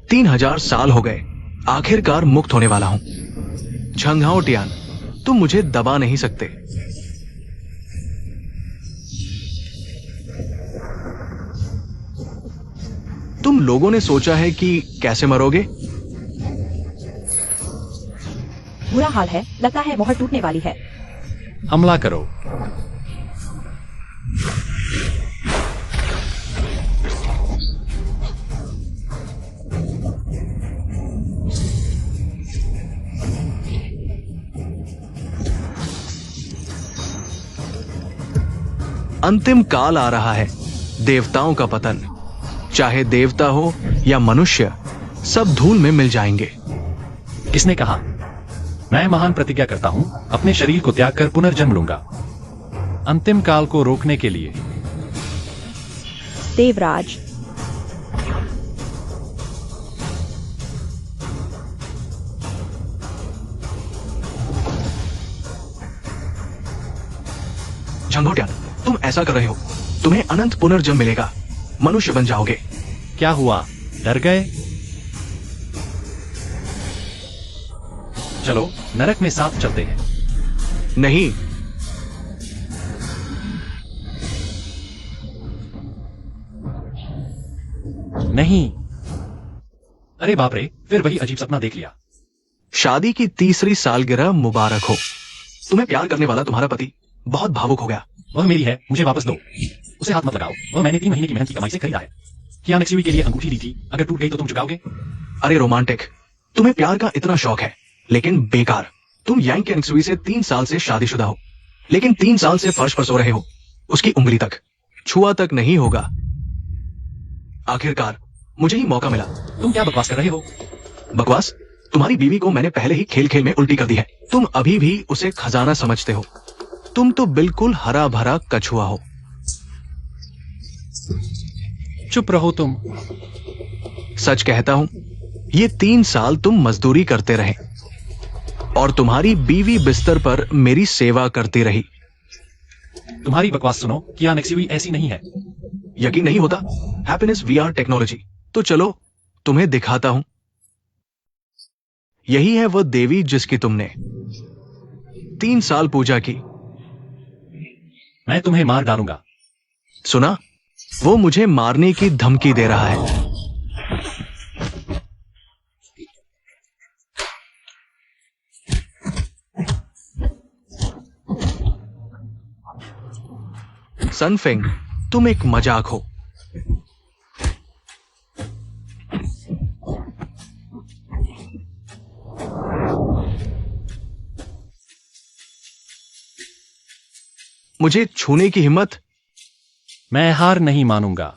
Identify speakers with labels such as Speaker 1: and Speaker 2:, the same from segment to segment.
Speaker 1: 3000 साल हो गए, आखिरकार मुक्त होने वाला हूं। झंघाओ टियान, तुम मुझे दबा नहीं सकते। तुम लोगों ने सोचा है कि कैसे मरोगे?
Speaker 2: बुरा हाल है, लगता है मोहर टूटने वाली है।
Speaker 3: हमला करो।
Speaker 1: अंतिम काल आ रहा है, देवताओं का पतन। चाहे देवता हो या मनुष्य, सब धूल में मिल जाएंगे।
Speaker 3: किसने कहा? मैं महान प्रतिज्ञा करता हूं, अपने शरीर को त्याग कर पुनर्जन्म लूंगा, अंतिम काल को रोकने के लिए।
Speaker 2: देवराज,
Speaker 1: झंघोटियान, तुम ऐसा कर रहे हो, तुम्हें अनंत पुनर्जन्म मिलेगा, मनुष्य बन जाओगे।
Speaker 3: क्या हुआ, डर गए? चलो नरक में साथ चलते हैं।
Speaker 1: नहीं,
Speaker 3: नहीं। अरे बाप रे, फिर वही अजीब सपना देख लिया।
Speaker 1: शादी की 3री सालगिरह मुबारक हो। तुम्हें प्यार करने वाला तुम्हारा पति बहुत भावुक हो गया।
Speaker 3: वह मेरी है, मुझे वापस दो। उसे हाथ मत लगाओ, वह मैंने 3 महीने की मेहनत की कमाई से खरीदा है। कियान एक्सयूवी के लिए अंगूठी दी थी, अगर टूट गई तो तुम चुकाओगे?
Speaker 1: अरे रोमांटिक, तुम्हें प्यार का इतना शौक है, लेकिन बेकार। तुम यांग के एक्सयूवी से 3 साल से शादीशुदा हो, लेकिन 3 साल से फर्श पर सो रहे हो, उसकी उंगली तक छुआ तक नहीं होगा। आखिरकार मुझे ही मौका मिला।
Speaker 3: तुम क्या बकवास कर रहे हो?
Speaker 1: बकवास? तुम्हारी बीवी को मैंने पहले ही खेल खेल में उल्टी कर दी है। तुम अभी भी उसे खजाना समझते हो। तुम तो बिल्कुल हरा भरा कछुआ हो।
Speaker 3: चुप रहो तुम।
Speaker 1: सच कहता हूं, ये 3 साल तुम मजदूरी करते रहे और तुम्हारी बीवी बिस्तर पर मेरी सेवा करती रही।
Speaker 3: तुम्हारी बकवास सुनो, कियान एक्सयूवी ऐसी नहीं है।
Speaker 1: यकीन नहीं होता? Happiness VR technology. तो चलो तुम्हें दिखाता हूं। यही है वह देवी जिसकी तुमने 3 साल पूजा की।
Speaker 3: मैं तुम्हें मार डालूंगा।
Speaker 1: सुना? वो मुझे मारने की धमकी दे रहा है। सन फेंग, तुम एक मजाक हो। मुझे छूने की हिम्मत?
Speaker 3: मैं हार नहीं मानूंगा।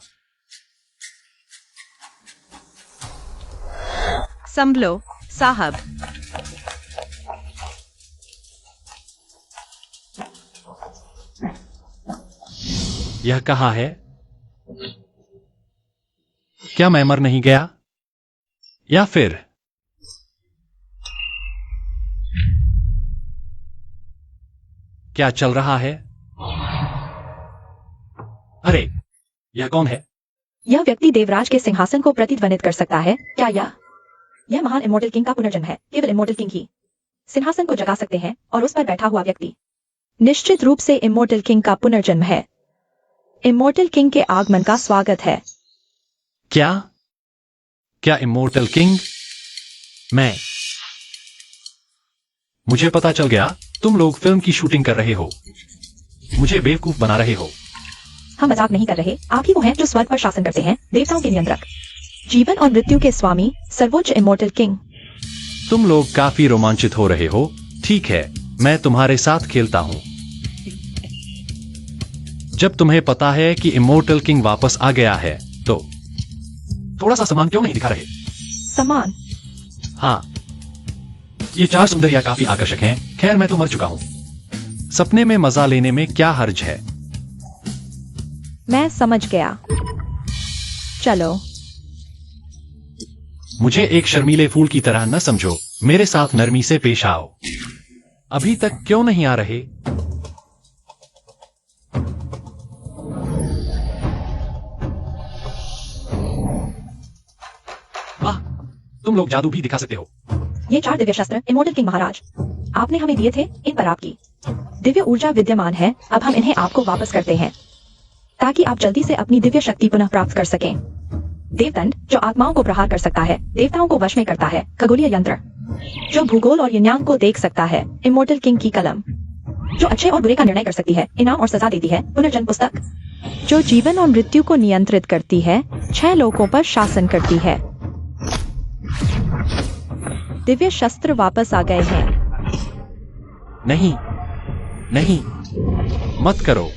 Speaker 4: संभलो साहब।
Speaker 3: यह कहाँ है? क्या मैं मर नहीं गया? या फिर क्या चल रहा है? अरे, यह कौन है?
Speaker 2: यह व्यक्ति देवराज के सिंहासन को प्रतिध्वनित कर सकता है क्या? यह महान इमोर्टल किंग का पुनर्जन्म है। केवल इमोर्टल किंग ही सिंहासन को जगा सकते हैं और उस पर बैठा हुआ व्यक्ति निश्चित रूप से इमोर्टल किंग का पुनर्जन्म है। इमोर्टल किंग के आगमन का स्वागत है।
Speaker 3: क्या इमोर्टल किंग? मुझे पता चल गया, तुम लोग फिल्म की शूटिंग कर रहे हो, मुझे बेवकूफ बना रहे हो।
Speaker 2: हम मजाक नहीं कर रहे, आप ही वो हैं जो स्वर्ग पर शासन करते हैं, देवताओं के नियंत्रक, जीवन और मृत्यु के स्वामी, सर्वोच्च इमोर्टल किंग।
Speaker 3: तुम लोग काफी रोमांचित हो रहे हो। ठीक है, मैं तुम्हारे साथ खेलता हूं। जब तुम्हें पता है कि इमोर्टल किंग वापस आ गया है, तो थोड़ा सा सामान क्यों नहीं दिखा रहे?
Speaker 2: सामान?
Speaker 3: हाँ, ये 4 सुंदरियां काफी आकर्षक हैं। खैर, मैं तो मर चुका हूं। सपने में मजा लेने में क्या हर्ज है?
Speaker 2: मैं समझ गया। चलो।
Speaker 3: मुझे एक शर्मीले फूल की तरह न समझो, मेरे साथ नरमी से पेश आओ। अभी तक क्यों नहीं आ रहे? तुम लोग जादू भी दिखा सकते हो।
Speaker 2: ये 4 दिव्य शस्त्र इमोर्टल किंग महाराज आपने हमें दिए थे, इन पर आपकी दिव्य ऊर्जा विद्यमान है। अब हम इन्हें आपको वापस करते हैं ताकि आप जल्दी से अपनी दिव्य शक्ति पुनः प्राप्त कर सकें। देवदंड जो आत्माओं को प्रहार कर सकता है, देवताओं को वश में करता है। खगोलीय यंत्र जो भूगोल और यन्यांग को देख सकता है। इमोर्टल किंग की कलम जो अच्छे और बुरे का निर्णय कर सकती है, इनाम और सजा देती है। पुनर्जन्म पुस्तक जो जीवन और मृत्यु को नियंत्रित करती है, 6 लोकों पर शासन करती है। दिव्य शस्त्र वापस आ गए हैं।
Speaker 3: नहीं, नहीं, मत करो।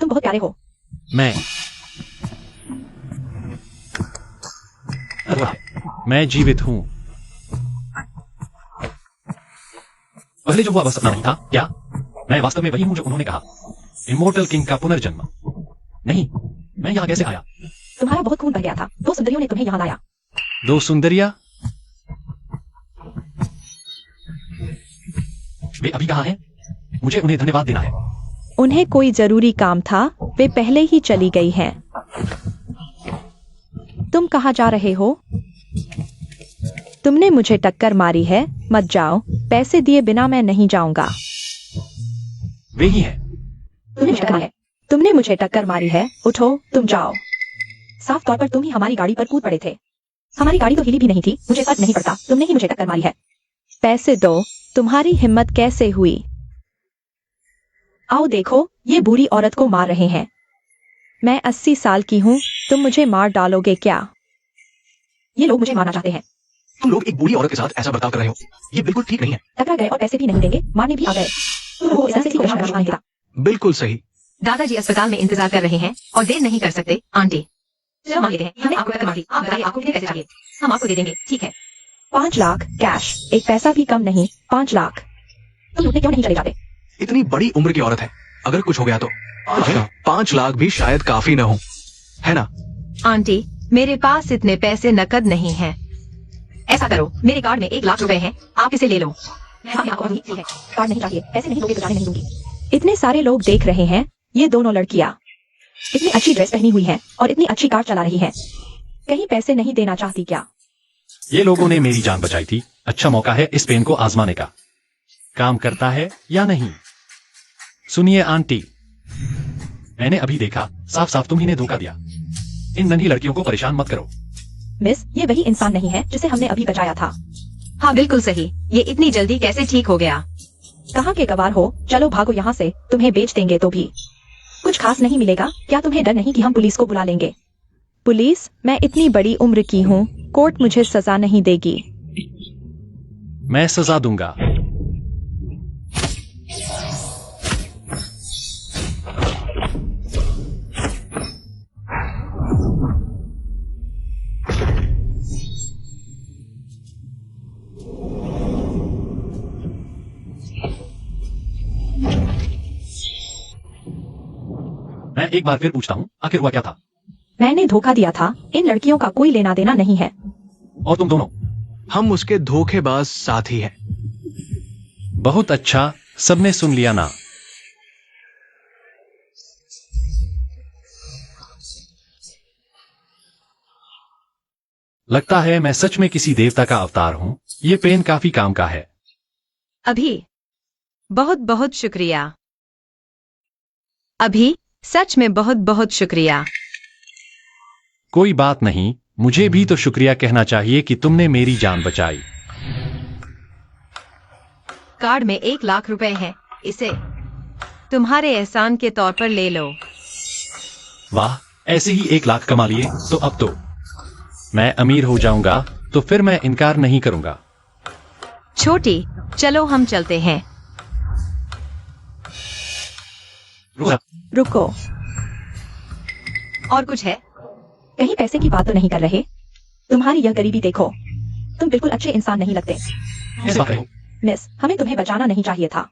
Speaker 2: तुम बहुत प्यारे हो।
Speaker 3: मैं जीवित हूं। पहले जो हुआ वह सपना नहीं था क्या? मैं वास्तव में वही हूं जो उन्होंने कहा, इमोर्टल किंग का पुनर्जन्म। नहीं, मैं यहां कैसे आया?
Speaker 2: तुम्हारा बहुत खून बह गया था, 2 सुंदरियों ने तुम्हें यहाँ लाया।
Speaker 3: 2 सुंदरियां? वे अभी कहाँ हैं? मुझे उन्हें धन्यवाद देना है।
Speaker 2: उन्हें कोई जरूरी काम था, वे पहले ही चली गई हैं। तुम कहाँ जा रहे हो? तुमने मुझे टक्कर मारी है, मत जाओ। पैसे दिए बिना मैं नहीं जाऊंगा।
Speaker 3: वे ही हैं।
Speaker 2: तुमने मुझे टक्कर मारी है, उठो, तुम जाओ। साफ तौर पर तुम ही हमारी गाड़ी पर कूद पड़े थे। हमारी गाड़ी तो हिली भी नहीं थी, मुझे फर्क नहीं पड़ता, तुमने ही मुझे टक्कर मारी है। पैसे दो। तुम्हारी हिम्मत कैसे हुई? आओ देखो, ये बुरी औरत को मार रहे हैं। मैं 80 साल की हूँ, तुम मुझे मार डालोगे क्या? ये लोग मुझे मारना चाहते हैं।
Speaker 1: तुम लोग एक बूढ़ी औरत के साथ ऐसा बर्ताव कर रहे हो, ये बिल्कुल ठीक नहीं है।
Speaker 2: टकरा गए और पैसे भी नहीं देंगे, मारने भी आ गए। तुमको इस तरह से भी परेशान करना नहीं था।
Speaker 1: बिल्कुल सही।
Speaker 5: दादाजी अस्पताल में इंतजार कर रहे हैं और देर नहीं कर सकते। आंटी चलो मान लेते हैं, हमने आपको टक्कर मारी। आप बताइए आपको कितने पैसे चाहिए? हम आपको दे देंगे, ठीक है।
Speaker 2: 5 लाख कैश, एक पैसा भी कम नहीं। 5 लाख। तुम लूटने क्यों नहीं चले जाते?
Speaker 1: इतनी बड़ी उम्र की औरत है, अगर कुछ हो गया तो 5 लाख भी शायद काफी न हो, है ना?
Speaker 5: आंटी मेरे पास इतने पैसे नकद नहीं हैं। ऐसा करो, मेरे कार्ड में 1 लाख रुपए हैं, आप इसे ले लो।
Speaker 2: मैं आपको अभी ठीक है, कार्ड नहीं चाहिए, पैसे नहीं दोगे तो जाने नहीं दूंगी। इतने सारे लोग देख रहे हैं, ये दोनों लड़कियां इतनी अच्छी ड्रेस पहनी हुई हैं और इतनी अच्छी कार चला रही हैं। कहीं पैसे नहीं देना चाहती क्या?
Speaker 3: ये लोगों ने मेरी जान बचाई थी, अच्छा मौका है इस पेन को आजमाने का। काम करता है या नहीं? सुनिए आंटी, मैंने अभी देखा, साफ साफ तुम ही ने धोखा दिया। इन नन्ही लड़कियों को परेशान मत करो।
Speaker 2: मिस, ये वही इंसान नहीं है जिसे हमने अभी बचाया था।
Speaker 5: हाँ बिल्कुल सही, ये इतनी जल्दी कैसे ठीक हो गया?
Speaker 2: कहाँ के गवार हो, चलो भागो यहाँ से, तुम्हें बेच देंगे तो भी कुछ खास नहीं मिलेगा। क्या तुम्हें डर नहीं कि हम पुलिस को बुला लेंगे? पुलिस? मैं इतनी बड़ी उम्र की हूँ, कोर्ट मुझे सजा नहीं देगी।
Speaker 3: मैं सजा दूंगा। मैं एक बार फिर पूछता हूँ, आखिर हुआ क्या था?
Speaker 2: मैंने धोखा दिया था, इन लड़कियों का कोई लेना देना नहीं है।
Speaker 3: और तुम दोनों?
Speaker 1: हम उसके धोखेबाज साथी हैं।
Speaker 3: बहुत अच्छा, सबने सुन लिया ना? लगता है मैं सच में किसी देवता का अवतार हूँ। ये पेन काफी काम का है।
Speaker 4: अभी बहुत बहुत शुक्रिया। अभी सच में बहुत बहुत शुक्रिया।
Speaker 3: कोई बात नहीं, मुझे भी तो शुक्रिया कहना चाहिए कि तुमने मेरी जान बचाई।
Speaker 4: कार्ड में 1 लाख रुपए हैं, इसे तुम्हारे एहसान के तौर पर ले लो।
Speaker 3: वाह, ऐसे ही 1 लाख कमा लिए तो अब तो मैं अमीर हो जाऊंगा, तो फिर मैं इनकार नहीं करूंगा।
Speaker 4: छोटी, चलो हम चलते हैं।
Speaker 2: रुको,
Speaker 4: और कुछ है?
Speaker 2: कहीं पैसे की बात तो नहीं कर रहे? तुम्हारी यह गरीबी देखो, तुम बिल्कुल अच्छे इंसान नहीं लगते।
Speaker 3: ऐसा बात है।
Speaker 2: मिस, हमें तुम्हें बचाना नहीं चाहिए था।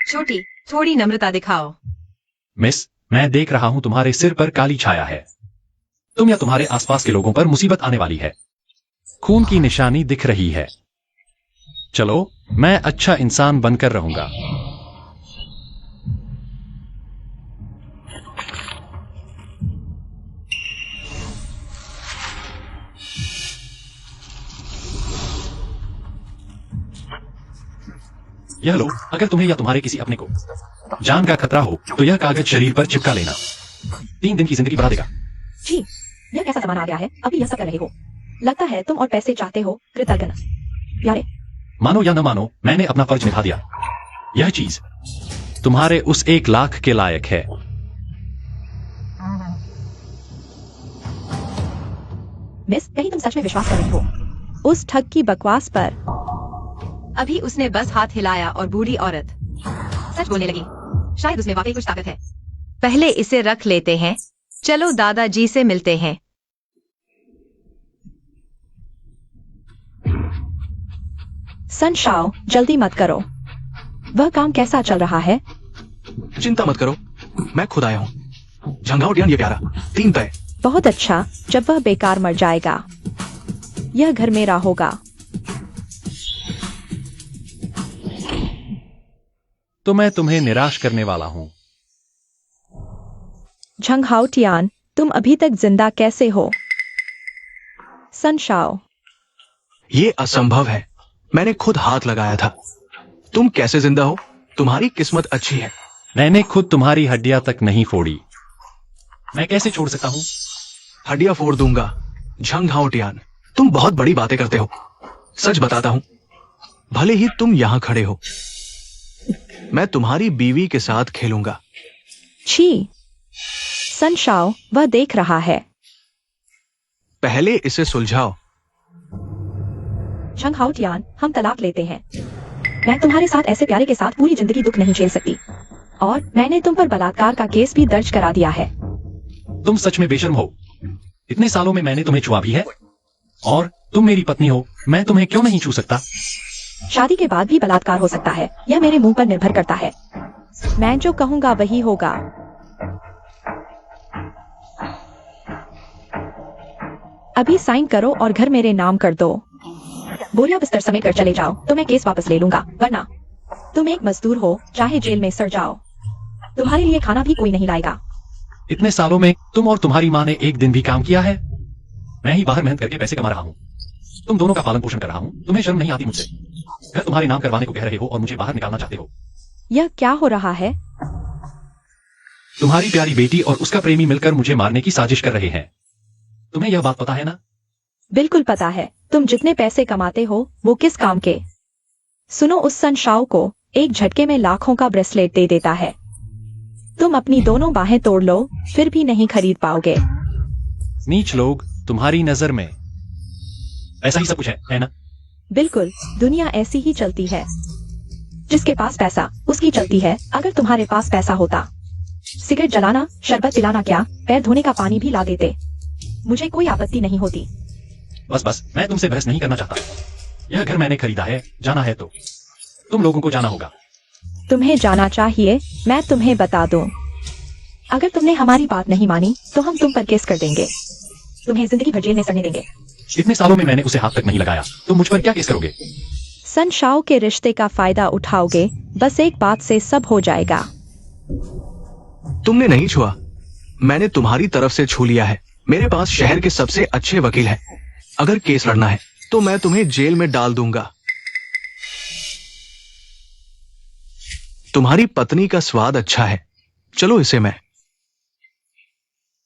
Speaker 4: छोटी, थोड़ी नम्रता दिखाओ।
Speaker 3: मिस, मैं देख रहा हूं तुम्हारे सिर पर काली छाया है। तुम या तुम्हारे आसपास के लोगों पर मुसीबत आने वाली है। खून की निशानी दिख रही है। चलो, मैं अच्छा इंसान बनकर रहूंगा। यह लो, अगर तुम्हें या तुम्हारे किसी अपने को जान का खतरा हो तो यह कागज शरीर पर चिपका लेना। 3 दिन की जिंदगी बढ़ा देगा।
Speaker 2: जी, यह कैसा सामान आ गया है? अभी यह सब कर रहे हो। लगता है तुम और पैसे चाहते हो। कृतज्ञ प्यारे।
Speaker 3: मानो या न मानो, मैंने अपना फर्ज निभा दिया। यह चीज तुम्हारे उस 1 लाख के लायक है।
Speaker 2: मिस, कहीं तुम सच में विश्वास कर रही हो उस ठग की बकवास पर?
Speaker 4: अभी उसने बस हाथ हिलाया और बूढ़ी औरत सच बोलने लगी। शायद उसमें वाकई कुछ ताकत है। पहले इसे रख लेते हैं। चलो दादाजी से मिलते हैं।
Speaker 2: सन शाओ, जल्दी मत करो। वह काम कैसा चल रहा है?
Speaker 1: चिंता मत करो, मैं खुद आया हूँ। झंगाओटियान ये प्यारा 3 तय।
Speaker 2: बहुत अच्छा, जब वह बेकार मर जाएगा। यह घर मेरा होगा।
Speaker 3: तो मैं तुम्हें निराश करने वाला हूं।
Speaker 2: झंगाओटियान, तुम अभी तक जिंदा कैसे हो? सन शाओ,
Speaker 1: ये असंभव है। मैंने खुद हाथ लगाया था। तुम कैसे जिंदा हो? तुम्हारी किस्मत अच्छी है।
Speaker 3: मैंने खुद तुम्हारी हड्डियां तक नहीं फोड़ी। मैं कैसे छोड़ सकता हूं?
Speaker 1: हड्डियां फोड़ दूंगा। झंगाओटियान, तुम बहुत बड़ी बातें करते हो। सच बताता हूं, भले ही तुम यहां खड़े हो, मैं तुम्हारी बीवी के साथ खेलूंगा।
Speaker 2: छी। सन शाओ, वह देख रहा है।
Speaker 1: पहले इसे सुलझाओ।
Speaker 2: झंगाओटियान, हम तलाक लेते हैं। मैं तुम्हारे साथ ऐसे प्यारे के साथ पूरी जिंदगी दुख नहीं झेल सकती। और मैंने तुम पर बलात्कार का केस भी दर्ज करा दिया है।
Speaker 3: तुम सच में बेशर्म हो। इतने सालों में मैंने तुम्हें छुआ भी है, और तुम मेरी पत्नी हो। मैं तुम्हें क्यों नहीं छू सकता?
Speaker 2: शादी के बाद भी बलात्कार हो सकता है, यह मेरे मुंह पर निर्भर करता है। मैं जो कहूंगा वही होगा। अभी साइन करो और घर मेरे नाम कर दो। बोरिया बिस्तर समेट कर चले जाओ तो मैं केस वापस ले लूंगा, वरना तुम एक मजदूर हो, चाहे जेल में सड़ जाओ। तुम्हारे लिए खाना भी कोई नहीं लाएगा।
Speaker 3: इतने सालों में तुम और तुम्हारी माँ ने एक दिन भी काम किया है? मैं ही बाहर मेहनत करके पैसे कमा रहा हूँ। तुम दोनों का पालन पोषण कर रहा हूँ। तुम्हें शर्म नहीं आती मुझसे? घर तुम्हारे नाम करवाने को कह रहे हो और मुझे बाहर निकालना चाहते हो।
Speaker 2: यह क्या हो रहा है?
Speaker 3: तुम्हारी प्यारी बेटी और उसका प्रेमी मिलकर मुझे मारने की साजिश कर रहे हैं। तुम्हें यह बात पता है ना?
Speaker 2: बिल्कुल पता है। तुम जितने पैसे कमाते हो वो किस काम के? सुनो, उस सन शाओ को एक झटके में लाखों का ब्रेसलेट दे देता है। तुम अपनी दोनों बाहें तोड़ लो, फिर भी नहीं खरीद पाओगे।
Speaker 3: नीच लोग, तुम्हारी नजर में ऐसा ही सब कुछ है ना?
Speaker 2: बिल्कुल, दुनिया ऐसी ही चलती है। जिसके पास पैसा उसकी चलती है। अगर तुम्हारे पास पैसा होता, सिगरेट जलाना, शरबत पिलाना, क्या पैर धोने का पानी भी ला देते। मुझे कोई आपत्ति नहीं होती।
Speaker 3: बस, मैं तुमसे बहस नहीं करना चाहता। यह घर मैंने खरीदा है। जाना है तो तुम लोगों को जाना होगा।
Speaker 2: तुम्हें जाना चाहिए, मैं तुम्हें बता दूं। अगर तुमने हमारी बात नहीं मानी तो हम तुम पर केस कर देंगे। तुम्हें जिंदगी भर जेल में सड़ने देंगे।
Speaker 3: इतने सालों में मैंने उसे हाथ तक नहीं लगाया, तो मुझ पर क्या केस करोगे?
Speaker 2: सन शाओ के रिश्ते का फायदा उठाओगे। बस एक बात से सब हो जाएगा।
Speaker 1: तुमने नहीं छुआ, मैंने तुम्हारी तरफ से छू लिया है। मेरे पास शहर के सबसे अच्छे वकील हैं। अगर केस लड़ना है तो मैं तुम्हें जेल में डाल दूंगा। तुम्हारी पत्नी का स्वाद अच्छा है। चलो, इसे मैं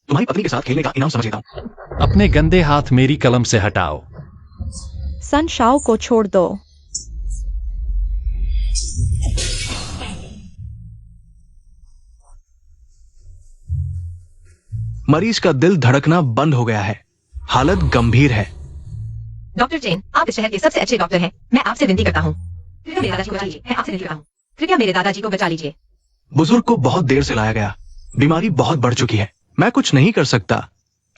Speaker 1: तुम्हारी पत्नी के साथ खेलने का इनाम समझ लेता हूं।
Speaker 3: अपने गंदे हाथ मेरी कलम से हटाओ।
Speaker 2: सन शाओ को छोड़ दो।
Speaker 1: मरीज का दिल धड़कना बंद हो गया है। हालत गंभीर है।
Speaker 5: डॉक्टर चेन, आप इस शहर के सबसे अच्छे डॉक्टर हैं। मैं आपसे विनती करता हूँ, कृपया मेरे दादाजी को बचा लीजिए। मैं आपसे विनती करता हूँ, कृपया मेरे दादाजी को बचा लीजिए।
Speaker 1: बुजुर्ग को बहुत देर से लाया गया। बीमारी बहुत बढ़ चुकी है। मैं कुछ नहीं कर सकता।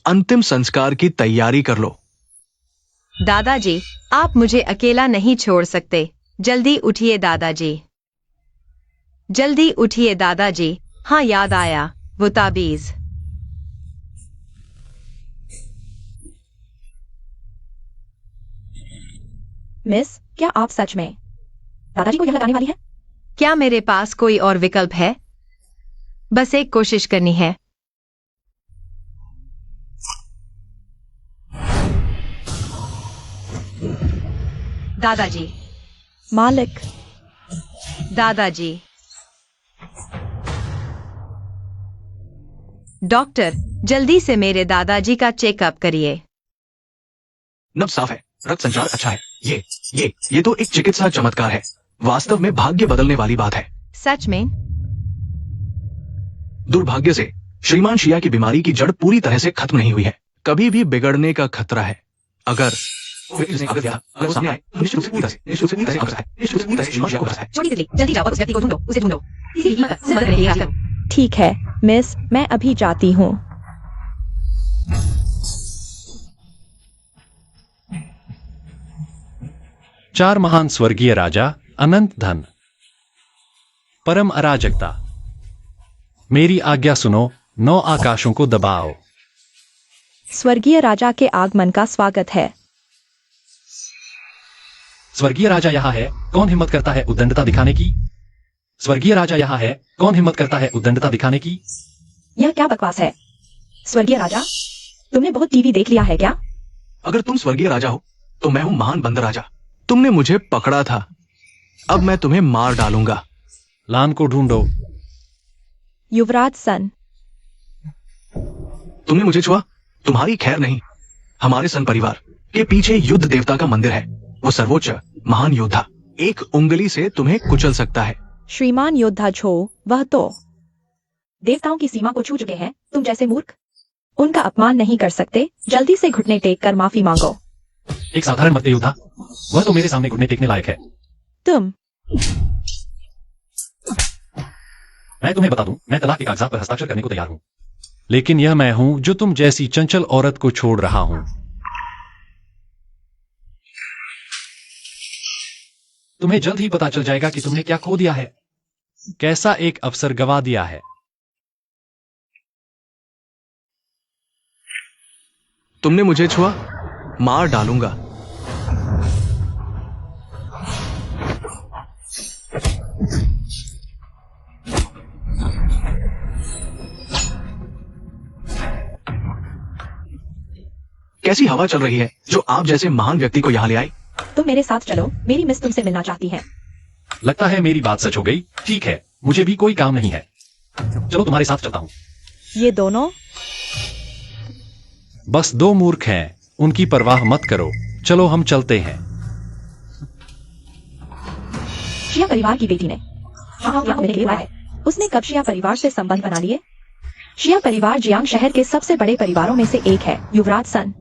Speaker 1: अंतिम संस्कार की तैयारी कर लो।
Speaker 4: दादाजी, आप मुझे अकेला नहीं छोड़ सकते। जल्दी उठिए दादाजी, जल्दी उठिए दादाजी। हाँ, याद आया, वो ताबीज।
Speaker 2: मिस, क्या आप सच में दादाजी को यह लगाने वाली हैं?
Speaker 4: क्या मेरे पास कोई और विकल्प है? बस एक कोशिश करनी है। दादाजी,
Speaker 2: मालिक,
Speaker 4: दादाजी। डॉक्टर, जल्दी से मेरे दादाजी का चेकअप करिए।
Speaker 1: नब्ज साफ है, रक्त संचार अच्छा है। ये तो एक चिकित्सा चमत्कार है। वास्तव में भाग्य बदलने वाली बात है।
Speaker 4: सच में?
Speaker 1: दुर्भाग्य से श्रीमान शिया की बीमारी की जड़ पूरी तरह से खत्म नहीं हुई है। कभी भी बिगड़ने का खतरा है। अगर वो सामने आए, तो निश्चित रूप से पूरी तरह से श्रीमान शिया को बचा है।
Speaker 5: छोटी तितली, जल्दी जाओ और उस व्यक्ति को ढूंढो, उसे ढूंढो। किसी भी कीमत पर उसे मदद करने की कोशिश करो।
Speaker 2: ठीक है मिस, मैं अभी जाती हूँ।
Speaker 3: चार महान स्वर्गीय राजा, अनंत धन, परम अराजकता। मेरी आज्ञा सुनो, 9 आकाशों को दबाओ।
Speaker 2: स्वर्गीय राजा के आगमन का स्वागत है।
Speaker 3: स्वर्गीय राजा यहाँ है, कौन हिम्मत करता है उद्दंडता दिखाने की? स्वर्गीय राजा यहाँ है, कौन हिम्मत करता है उद्दंडता दिखाने की?
Speaker 2: यह क्या बकवास है? स्वर्गीय राजा, तुमने बहुत टीवी देख लिया है क्या?
Speaker 1: अगर तुम स्वर्गीय राजा हो तो मैं हूं महान बंदर राजा। तुमने मुझे पकड़ा था, अब मैं तुम्हें मार डालूंगा।
Speaker 3: लान को ढूंढो।
Speaker 2: युवराज सन,
Speaker 1: तुमने मुझे छुआ, तुम्हारी खैर नहीं। हमारे सन परिवार के पीछे युद्ध देवता का मंदिर है। वो सर्वोच्च महान योद्धा एक उंगली से तुम्हें कुचल सकता है।
Speaker 2: श्रीमान योद्धा झो, वह तो देवताओं की सीमा को छू चुके हैं। तुम जैसे मूर्ख उनका अपमान नहीं कर सकते। जल्दी से घुटने टेक कर माफी मांगो।
Speaker 3: एक साधारण मध्य योद्धा, वह तो मेरे सामने घुटने टेकने लायक है।
Speaker 2: तुम
Speaker 3: मैं तुम्हें बता दूं, मैं तलाक के कागजात पर हस्ताक्षर करने को तैयार हूं। लेकिन यह मैं हूं जो तुम जैसी चंचल औरत को छोड़ रहा हूं। तुम्हें जल्द ही पता चल जाएगा कि तुमने क्या खो दिया है, कैसा एक अवसर गवा दिया है।
Speaker 1: तुमने मुझे छुआ, मार डालूंगा। कैसी हवा चल रही है जो आप जैसे महान व्यक्ति को यहां ले आई?
Speaker 2: तुम मेरे साथ चलो, मेरी मिस तुमसे मिलना चाहती है।
Speaker 3: लगता है मेरी बात सच हो गई। ठीक है, मुझे भी कोई काम नहीं है। चलो तुम्हारे साथ चलता हूं।
Speaker 2: ये दोनों
Speaker 3: बस 2 मूर्ख हैं, उनकी परवाह मत करो। चलो हम चलते हैं।
Speaker 2: शिया परिवार की बेटी ने यहाँ मेरे लिए बुलाया है। उसने कब शिया परिवार से संबंध बना लिए? शिया परिवार जियांग शहर के सबसे बड़े परिवारों में से एक है। युवराज सन,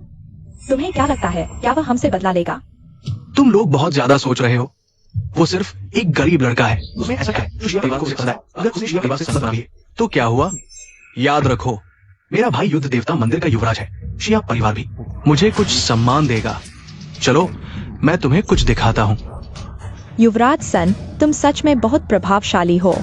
Speaker 2: तुम्हें क्या लगता है, क्या वह हमसे बदला लेगा?
Speaker 1: तुम लोग बहुत ज्यादा सोच रहे हो। वो सिर्फ एक गरीब लड़का है। उसमें ऐसा क्या है जो शिया परिवार को पसंद है? अगर उसने शिया परिवार से संबंध बना लिए तो क्या हुआ? याद रखो, मेरा भाई युद्ध देवता मंदिर का युवराज है। शिया परिवार भी मुझे कुछ सम्मान देगा। चलो मैं तुम्हें कुछ दिखाता हूँ।
Speaker 2: युवराज सन, तुम सच में बहुत प्रभावशाली हो।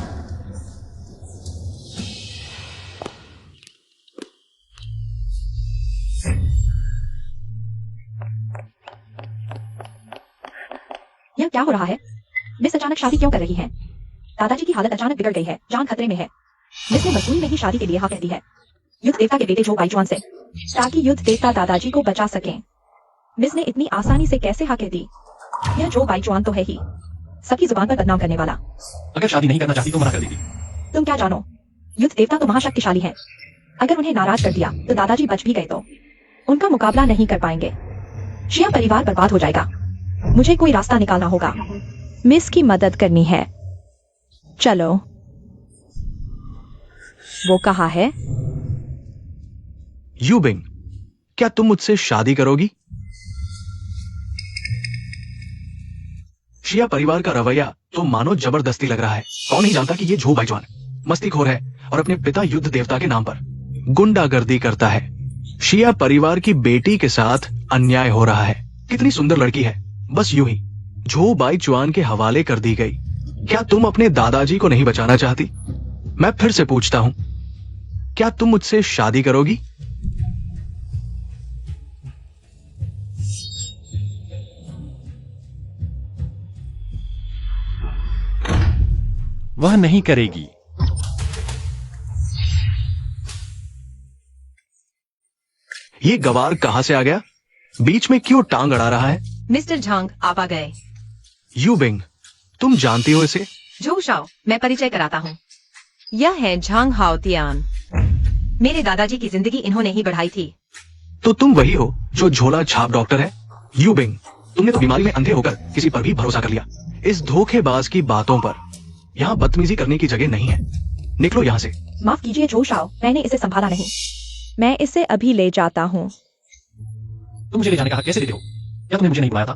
Speaker 2: यह क्या हो रहा है? मिस अचानक शादी क्यों कर रही है? दादाजी की हालत अचानक बिगड़ गई है, जान खतरे में है। मिस ने मजबूरी में ही शादी के लिए हाँ कह दी है, युद्ध देवता के बेटे जो बाईचुआन से, ताकि युद्ध देवता दादाजी को बचा सकें। मिस ने इतनी आसानी से कैसे हाँ कह दी? यह जो बाईचुआन तो है ही सबकी जुबान पर बदनाम करने वाला।
Speaker 3: अगर शादी नहीं करना चाहती तो मना कर देती।
Speaker 2: तुम क्या जानो, युद्ध देवता तो महाशक्तिशाली है। अगर उन्हें नाराज कर दिया तो दादाजी बच भी गए तो उनका मुकाबला नहीं कर पाएंगे। शिया परिवार बर्बाद हो जाएगा। मुझे कोई रास्ता निकालना होगा। मिस की मदद करनी है। चलो। वो कहा है?
Speaker 1: यूबिंग, क्या तुम मुझसे शादी करोगी? शिया परिवार का रवैया तो मानो जबरदस्ती लग रहा है। कौन नहीं जानता कि ये झो बाईचुआन मस्तीखोर है और अपने पिता युद्ध देवता के नाम पर गुंडागर्दी करता है। शिया परिवार की बेटी के साथ अन्याय हो रहा है। कितनी सुंदर लड़की है, बस यूं ही झो बाईचुआन के हवाले कर दी गई। क्या तुम अपने दादाजी को नहीं बचाना चाहती? मैं फिर से पूछता हूं, क्या तुम मुझसे शादी करोगी?
Speaker 3: वह नहीं करेगी।
Speaker 1: ये गवार कहां से आ गया? बीच में क्यों टांग अड़ा रहा है?
Speaker 4: मिस्टर झांग, आप आ गए।
Speaker 1: यूबिंग, तुम जानती हो इसे?
Speaker 5: जो शाओ, मैं परिचय कराता हूँ।
Speaker 4: यह है झांग हाओतियान।
Speaker 5: मेरे दादाजी की जिंदगी इन्होंने ही बढ़ाई थी।
Speaker 1: तो तुम वही हो जो झोला छाप डॉक्टर है? यू बिंग, तुमने तो बीमारी में अंधे होकर किसी पर भी भरोसा कर लिया। इस धोखेबाज की बातों पर यहाँ बदतमीजी करने की जगह नहीं है। निकलो यहाँ से।
Speaker 2: माफ कीजिए जो शाओ, मैंने इसे संभाला नहीं। मैं इसे अभी ले जाता हूँ।
Speaker 3: तुम मुझे ले जाने का हक कैसे देते हो? क्या तुमने मुझे नहीं बुलाया था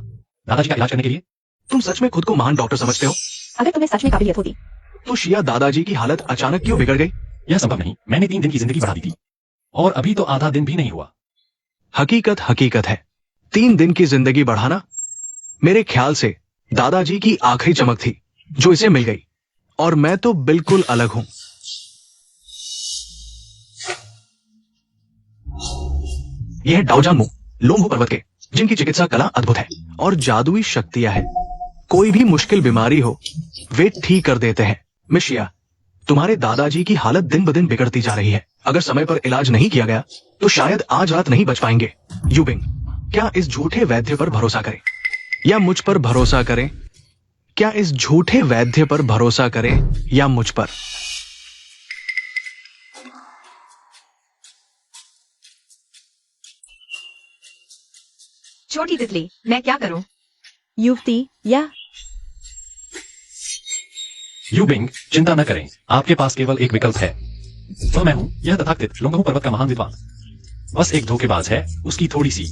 Speaker 3: दादाजी का इलाज करने के लिए?
Speaker 1: तुम सच में खुद को महान डॉक्टर समझते हो?
Speaker 2: अगर तुम्हें सच में काबिलियत होती
Speaker 1: तो शिया दादाजी की हालत अचानक क्यों बिगड़ गई?
Speaker 3: यह संभव नहीं। मैंने 3 दिन की जिंदगी बढ़ा दी थी और अभी तो आधा दिन भी नहीं हुआ।
Speaker 1: हकीकत हकीकत है। 3 दिन की जिंदगी बढ़ाना मेरे ख्याल से दादाजी की आखिरी चमक थी जो इसे मिल गई, और मैं तो बिल्कुल अलग हूं। यह है डाओजांग मो, लोंगहू पर्वत के, जिनकी चिकित्सा कला अद्भुत है और जादुई शक्तियां हैं। कोई भी मुश्किल बीमारी हो वे ठीक कर देते हैं। मिस शिया, तुम्हारे दादाजी की हालत दिन ब दिन बिगड़ती जा रही है। अगर समय पर इलाज नहीं किया गया तो शायद आज रात नहीं बच पाएंगे। यूबिंग, क्या इस झूठे वैद्य पर भरोसा करें या मुझ पर भरोसा करें? क्या इस झूठे वैद्य पर भरोसा करें या मुझ पर?
Speaker 5: छोटी तितली, मैं क्या करूं?
Speaker 2: युवती या
Speaker 3: यू बिंग, चिंता न करें, आपके पास केवल एक विकल्प है। तो मैं हूं, यह तथाकथित लोंगहू पर्वत का महान विद्वान। बस एक धोखेबाज है, उसकी थोड़ी सी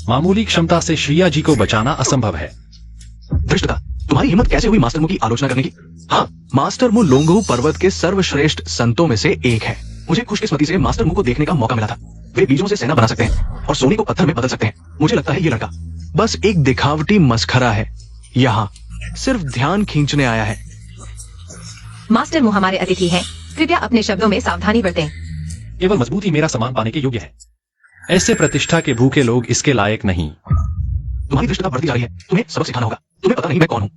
Speaker 3: मामूली क्षमता से श्रिया जी को बचाना असंभव है।
Speaker 1: धृष्टता, तुम्हारी हिम्मत कैसे हुई मास्टर मु की आलोचना करने की? हाँ, मास्टर मु लोंगहू पर्वत के सर्वश्रेष्ठ संतों में से एक है। मुझे खुशकिस्मती से मास्टर मु को देखने का मौका मिला था। वे बीजों से सेना बना सकते हैं और सोने को पत्थर में बदल सकते हैं। मुझे लगता है ये लड़का बस एक दिखावटी मस्खरा है, यहाँ सिर्फ ध्यान खींचने आया है।
Speaker 5: मास्टर मु हमारे अतिथि हैं। कृपया अपने शब्दों में सावधानी बरतें।
Speaker 3: केवल मजबूती मेरा सम्मान पाने के योग्य है। ऐसे प्रतिष्ठा के भूखे लोग इसके लायक नहीं।
Speaker 1: तुम्हारी दृष्टता बढ़ती जा रही है, तुम्हें सबक सिखाना होगा। तुम्हें पता नहीं मैं कौन हूँ।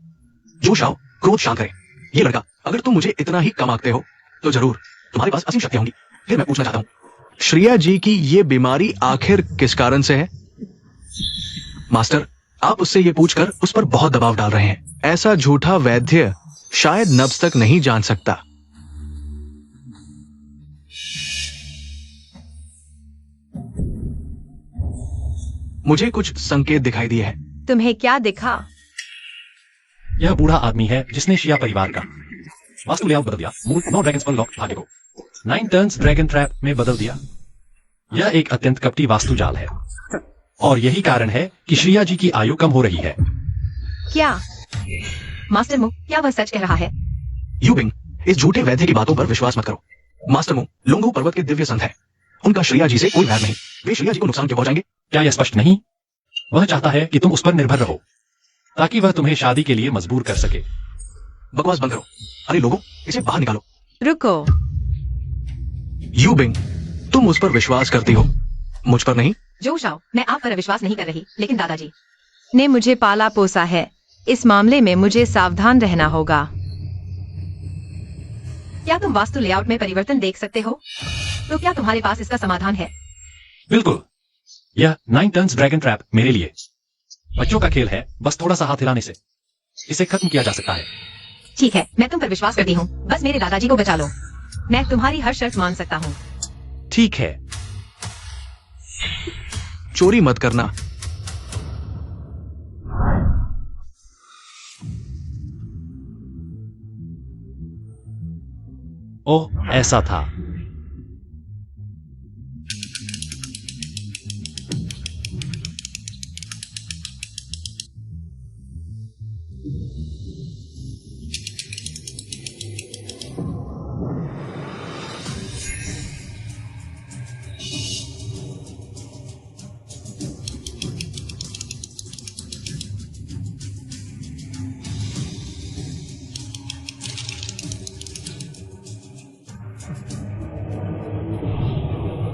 Speaker 1: जो शाओ, क्रोध शांत करे। ये लड़का, अगर तुम मुझे इतना ही कम आंकते हो तो जरूर तुम्हारे पास असीम शक्तियां होंगी। फिर मैं पूछना चाहता हूँ, श्रिया जी की ये बीमारी आखिर किस कारण से है? मास्टर, आप उससे ये पूछकर उस पर बहुत दबाव डाल रहे हैं। ऐसा झूठा वैद्य शायद नब्ज तक नहीं जान सकता। मुझे कुछ संकेत दिखाई दिए हैं।
Speaker 4: तुम्हें क्या दिखा?
Speaker 3: यह बूढ़ा आदमी है जिसने शिया परिवार का वास्तु लेआउट बदल दिया। मूल 9 ड्रैगन स्पल लॉक भाग्य को 9 टर्न्स ड्रैगन ट्रैप में बदल दिया। यह एक अत्यंत कपटी वास्तु जाल है और यही कारण है कि श्रिया जी की आयु कम हो रही है।
Speaker 5: क्या मास्टर मु, क्या वह सच कह रहा है?
Speaker 1: यूबिंग, इस झूठे वैद्य की बातों पर विश्वास मत करो। मास्टर मु लोंगहू पर्वत के दिव्य संत है। उनका श्रिया जी से कोई वैर नहीं। वे श्रिया जी को नुकसान क्यों पहुंचाएंगे?
Speaker 3: क्या यह स्पष्ट नहीं? वह चाहता है कि तुम उस पर निर्भर रहो ताकि वह तुम्हें शादी के लिए मजबूर कर सके।
Speaker 1: बकवास बंद करो। अरे लोगों, इसे बाहर निकालो।
Speaker 4: रुको।
Speaker 1: यूबिंग, तुम उस पर विश्वास करती हो, मुझ पर नहीं।
Speaker 5: जो शाओ, मैं आप पर विश्वास नहीं कर रही, लेकिन दादाजी
Speaker 4: ने मुझे पाला पोसा है। इस मामले में मुझे सावधान रहना होगा।
Speaker 5: क्या तुम वास्तु लेआउट में परिवर्तन देख सकते हो? तो क्या तुम्हारे पास इसका समाधान है?
Speaker 3: बिल्कुल। यह 9 टर्न्स ड्रैगन ट्रैप मेरे लिए बच्चों का खेल है। बस थोड़ा सा हाथ हिलाने से इसे खत्म किया जा सकता है।
Speaker 5: ठीक है, मैं तुम पर विश्वास करती हूँ। बस मेरे दादाजी को बचा लो। मैं तुम्हारी हर शर्त मान सकता हूँ।
Speaker 3: ठीक है।
Speaker 1: चोरी मत करना।
Speaker 3: ओह, ऐसा था।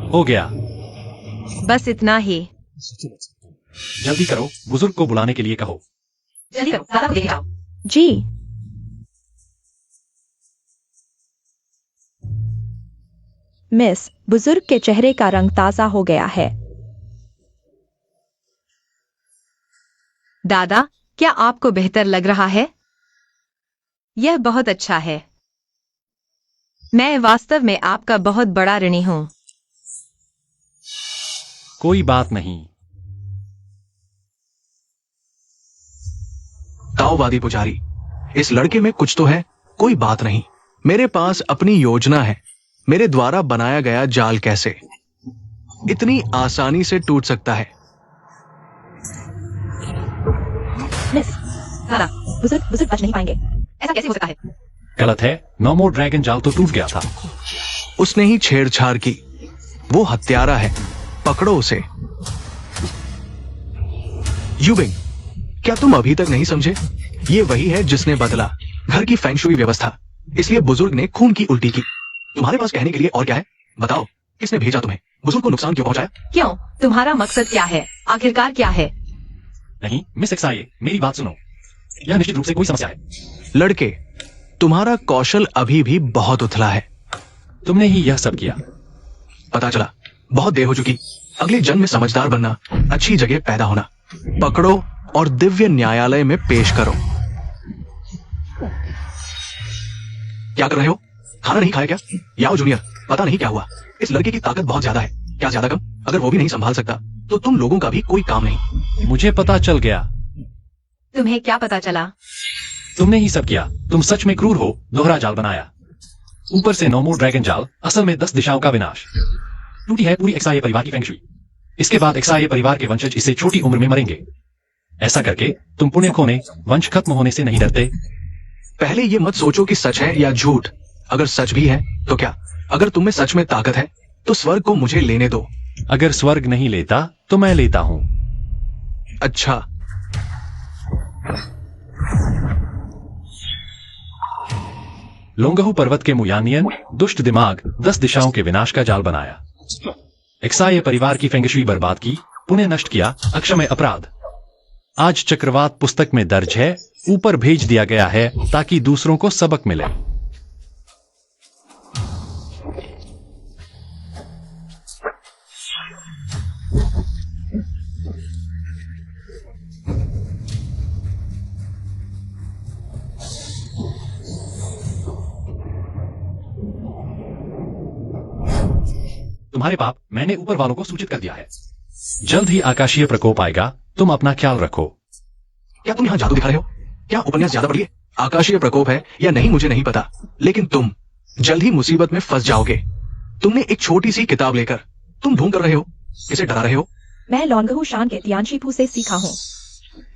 Speaker 3: हो गया।
Speaker 4: बस इतना ही।
Speaker 3: जल्दी करो, बुजुर्ग को बुलाने के लिए कहो।
Speaker 5: जल्दी करो, दादा को लेके आओ।
Speaker 2: जी। मिस, बुजुर्ग के चेहरे का रंग ताजा हो गया है।
Speaker 4: दादा, क्या आपको बेहतर लग रहा है? यह बहुत अच्छा है। मैं वास्तव में आपका बहुत बड़ा ऋणी हूँ।
Speaker 3: कोई बात नहीं।
Speaker 1: ताओवादी पुजारी, इस लड़के में कुछ तो है, कोई बात नहीं। मेरे पास अपनी योजना है। मेरे द्वारा बनाया गया जाल कैसे इतनी आसानी से टूट सकता है?
Speaker 2: मिस दादा, बुजुर्ग बुजुर्ग बच नहीं पाएंगे।
Speaker 5: ऐसा कैसे हो सकता है?
Speaker 3: गलत है। नो मोर ड्रैगन जाल तो टूट गया था।
Speaker 1: उसने ही छेड़छाड़ की। वो हत्यारा है, पकड़ो उसे। यूबिंग, क्या तुम अभी तक नहीं समझे? ये वही है जिसने बदला घर की फेंगशुई व्यवस्था। इसलिए बुजुर्ग ने खून की उल्टी की। तुम्हारे पास कहने के लिए और क्या है? बताओ, किसने भेजा तुम्हें? बुजुर्ग को नुकसान क्यों पहुंचाया?
Speaker 5: क्यों? तुम्हारा मकसद क्या है? आखिरकार क्या है?
Speaker 3: नहीं मिस एक्साये, मेरी बात सुनो। यह निश्चित रूप से कोई समस्या है।
Speaker 1: लड़के, तुम्हारा कौशल अभी भी बहुत उथला है।
Speaker 3: तुमने ही यह सब किया।
Speaker 1: पता चला, बहुत देर हो चुकी। अगले जन्म में समझदार बनना, अच्छी जगह पैदा होना। पकड़ो और दिव्य न्यायालय में पेश करो। क्या कर रहे हो? खाना नहीं खाया क्या? याओ जूनियर, पता नहीं क्या हुआ। इस लड़के की ताकत बहुत ज्यादा है। क्या ज्यादा कम? अगर वो भी नहीं संभाल सकता तो तुम लोगों का भी कोई काम नहीं।
Speaker 3: मुझे पता चल गया।
Speaker 5: तुम्हें क्या पता चला?
Speaker 3: तुमने ही सब किया। तुम सच में क्रूर हो। दोहरा जाल बनाया, ऊपर से नो मोर ड्रैगन जाल, असल में 10 दिशाओं का विनाश। टूटी है पूरी एक्साये परिवार की फेंगशुई। इसके बाद एक्साये परिवार के वंशज इससे छोटी उम्र में मरेंगे। ऐसा करके तुम पुण्य खोने, वंश खत्म होने से नहीं डरते।
Speaker 1: पहले ये मत सोचो कि सच है या झूठ। अगर सच भी है तो क्या? अगर तुम में सच में ताकत है तो स्वर्ग को मुझे लेने दो।
Speaker 3: अगर स्वर्ग नहीं लेता तो मैं लेता हूं।
Speaker 1: अच्छा,
Speaker 3: लोंगहू पर्वत के मुयानियन दुष्ट दिमाग 10 दिशाओं के विनाश का जाल बनाया। एक्साये परिवार की फेंगशुई बर्बाद की, पुण्य नष्ट किया, अक्षम्य अपराध। आज चक्रवात पुस्तक में दर्ज है, ऊपर भेज दिया गया है ताकि दूसरों को सबक मिले। तुम्हारे पाप मैंने ऊपर वालों को सूचित कर दिया है। जल्द ही आकाशीय प्रकोप आएगा। तुम अपना ख्याल रखो।
Speaker 1: क्या तुम यहाँ जादू दिखा रहे हो? क्या उपन्यास ज्यादा पढ़िए? आकाशीय प्रकोप है या नहीं मुझे नहीं पता, लेकिन तुम जल्द ही मुसीबत में फंस जाओगे। तुमने एक छोटी सी किताब लेकर तुम ढूंढ कर रहे हो। किसे डरा रहे हो?
Speaker 2: मैं लॉन्गहू शान के तियानशीपू से सीखा हूँ।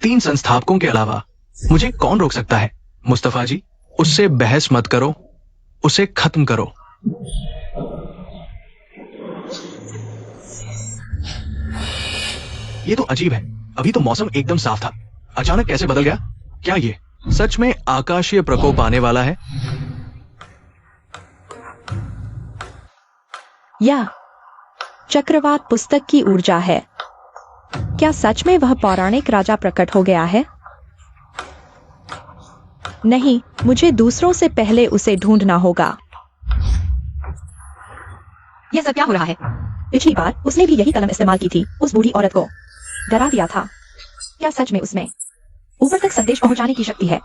Speaker 1: 3 संस्थापकों के अलावा मुझे कौन रोक सकता है? मुस्तफा जी, उससे बहस मत करो, उसे खत्म करो। ये तो अजीब है। अभी तो मौसम एकदम साफ था, अचानक कैसे बदल गया? क्या ये सच में आकाशीय प्रकोप आने वाला है?
Speaker 2: या चक्रवात पुस्तक की ऊर्जा है। क्या सच में वह पौराणिक राजा प्रकट हो गया है? नहीं, मुझे दूसरों से पहले उसे ढूंढना होगा।
Speaker 5: यह सब क्या हो रहा है?
Speaker 2: पिछली बार उसने भी यही कलम इस्तेमाल की थी। उस बूढ़ी औरत को डरा दिया था। क्या सच में उसमें ऊपर तक संदेश पहुंचाने की शक्ति है?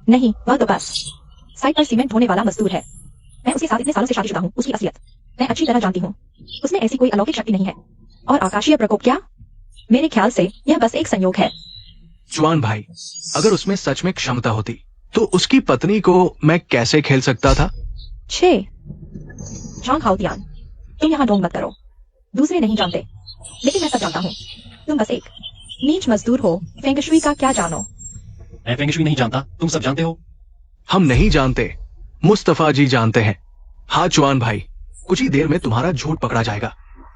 Speaker 2: नहीं, वह तो बस साइट पर सीमेंट ढोने वाला मजदूर है। मैं उसके साथ इतने सालों से शादीशुदा हूँ। उसकी असलियत मैं अच्छी तरह जानती हूँ। उसमें ऐसी कोई अलौकिक शक्ति नहीं है। और आकाशीय प्रकोप क्या? मेरे ख्याल से यह बस एक संयोग है।
Speaker 1: चुआन भाई, अगर उसमें सच में क्षमता होती तो उसकी पत्नी को मैं कैसे खेल सकता था?
Speaker 2: छे जॉन हाउतियान, तुम यहाँ ढोंग मत करो। दूसरे नहीं जानते, लेकिन मैं सब जानता हूँ। तुम बस एक नीच मजदूर हो। फेंगशुई का क्या जानो?
Speaker 3: मैं फेंगशुई नहीं जानता, तुम सब जानते हो।
Speaker 1: हम नहीं जानते, मुस्तफा जी जानते हैं। हाँ चुआन भाई, कुछ ही देर में तुम्हारा झूठ पकड़ा जाएगा।